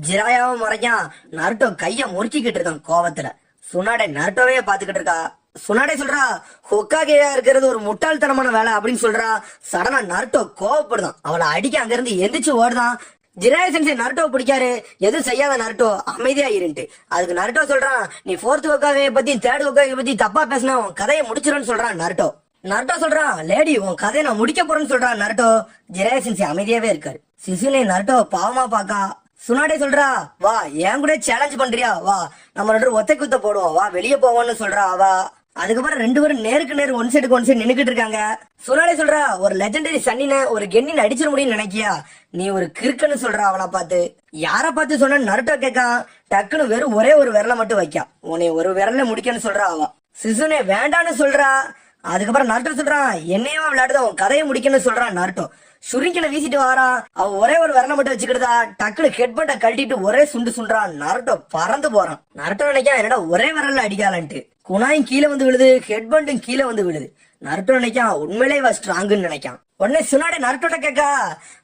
ஜிராயாவும் முறைக்கான். நருட்டோ கைய முறுக்கிக்கிட்டு இருக்கான் கோவத்துல. சுனாடே நருட்டோவே பாத்துக்கிட்டு இருக்கா. சுனாடே சொல்றா, ஹோக்காகேயா இருக்கிறது ஒரு முட்டாள்தனமான வேலை அப்படின்னு சொல்றா. சடனா நருட்டோ கோவப்படுதான், அவளை அடிக்க அங்க இருந்து எந்திரிச்சு ஓடுதான். ஜிராசன்ஸே நருட்டோ பிடிக்காரு, எதுவும் செய்யாத நருட்டோ அமைதியா இருந்துட்டு. அதுக்கு நருட்டோ சொல்றான், நீ 4th ஹோக்காகே பத்தி 3rd ஹோக்காகே பத்தி தப்பா பேசினா உன் கதையை முடிச்சிருன்னு சொல்றான் நருட்டோ. நருட்டோ சொல்றான், லேடி உன் கதையை நான் முடிக்க போறேன்னு சொல்றான் நருட்டோ. ஜிராசன்ஸே அமைதியாவே இருக்காரு. சிசுனே நருட்டோ பாவமா பாக்கா. சுனாடே சொல்றா, வா என் கூட சேலஞ்ச் பண்றியா, வா நம்ம 2 ஒத்தை குத்த போடுவோம், வா வெளியே போவோம்னு சொல்றா அவ. அதுக்கப்புறம் 2 பேரும் நேருக்கு நேர் ஒன் சைடு நின்னுக்கிட்டு இருக்காங்க. சுனாடே சொல்றா, ஒரு லெஜெண்டரி சன்னின ஒரு கென்னின் அடிச்சிட முடியும்னு நினைக்கியா, நீ ஒரு கிறுக்குன்னு சொல்றா அவளை பார்த்து. யார பார்த்து சொன்ன நருட்டோ கேட்கான். டக்குன்னு வெறும் ஒரே ஒரு விரலை மட்டும் வைக்கா, உன்னை ஒரு விரல முடிக்கன்னு சொல்றா அவ. சிசுனே வேண்டான்னு சொல்றா. அதுக்கப்புறம் நருட்டோ சொல்றான், என்னையவா விளையாடுதா, உன் கதையை முடிக்கணும்னு சொல்றான் நருட்டோ. சுருங்கின வீசிட்டு வாரான். அவ ஒரே ஒரு விரலை மட்டும் வச்சுக்கிட்டதா டக்குனு ஹெட்பண்ட கழட்டிட்டு ஒரே சுண்டு சுன்றான். நருட்டோ பறந்து போறான். நருட்டோ நினைக்கா, என்னடா ஒரே விரல்ல அடிக்காலன்ட்டு. குனாயும் கீழே வந்து விழுது, ஹெட்பண்டும் கீழே வந்து விழுது. நருட்டோ நினைக்கான், உண்மையிலே ஸ்ட்ராங்குன்னு நினைக்கான். உடனே சுனாடே நருட்டோட கேக்கா,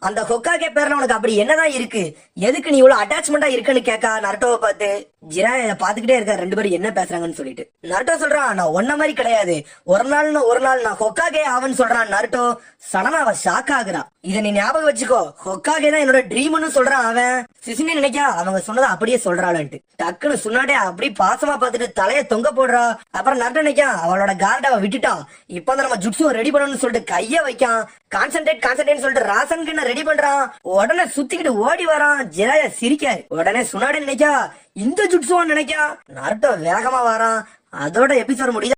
அந்த ஹோக்காகே பேர்ல உனக்கு அப்படி என்னதான் இருக்கு, எதுக்கு நீ இவ்வளவு அட்டாச்மெண்டா இருக்குன்னு கேக்கா நருட்டோவை பார்த்து. ஜிராயா பாத்துக்கிட்டே இருக்க 2 பேரும் என்ன பேசுறாங்கன்னு சொல்லிட்டு. நருட்டோ சொல்றான், நான் ஒன்ன மாதிரி கிடையாது, ஒரு நாள் நான் ஹோக்காகே ஆவன்னு சொல்றான் நருட்டோ. சடனா அவ ஷாக் ஆகுறா. இத நீ ஞாபகம் வச்சுக்கோ, ஹோக்காகே தான் என்னோட ட்ரீம்னு சொல்றான் அவன். சிசுனே நினைக்கா அவங்க சொன்னதை அப்படியே சொல்றாளுன்ட்டு. டக்குன்னு சுனாடே அப்படி பாசமா பார்த்துட்டு தலைய தொங்க போடுறா. அப்புறம் நருட்டோ நினைக்கா, அவளோட கார்ட அவ விட்டுட்டான், இப்ப நம்ம ஜுட்ஸுவை ரெடி பண்ணணும்னு சொல்லிட்டு கைய வைக்கான். கான்சென்ட்ரேட் சொல்லிட்டு ராசன் ரெடி பண்றான். உடனே சுத்திக்கிட்டு ஓடி வரான். ஜிராயா சிரிக்காரு. உடனே சுனாடே நினைக்கா, இந்த ஜுட்ஸுவான்னு நினைக்கா. நருட்டோ வேகமா வரான். அதோட எபிசோட் முடியுது.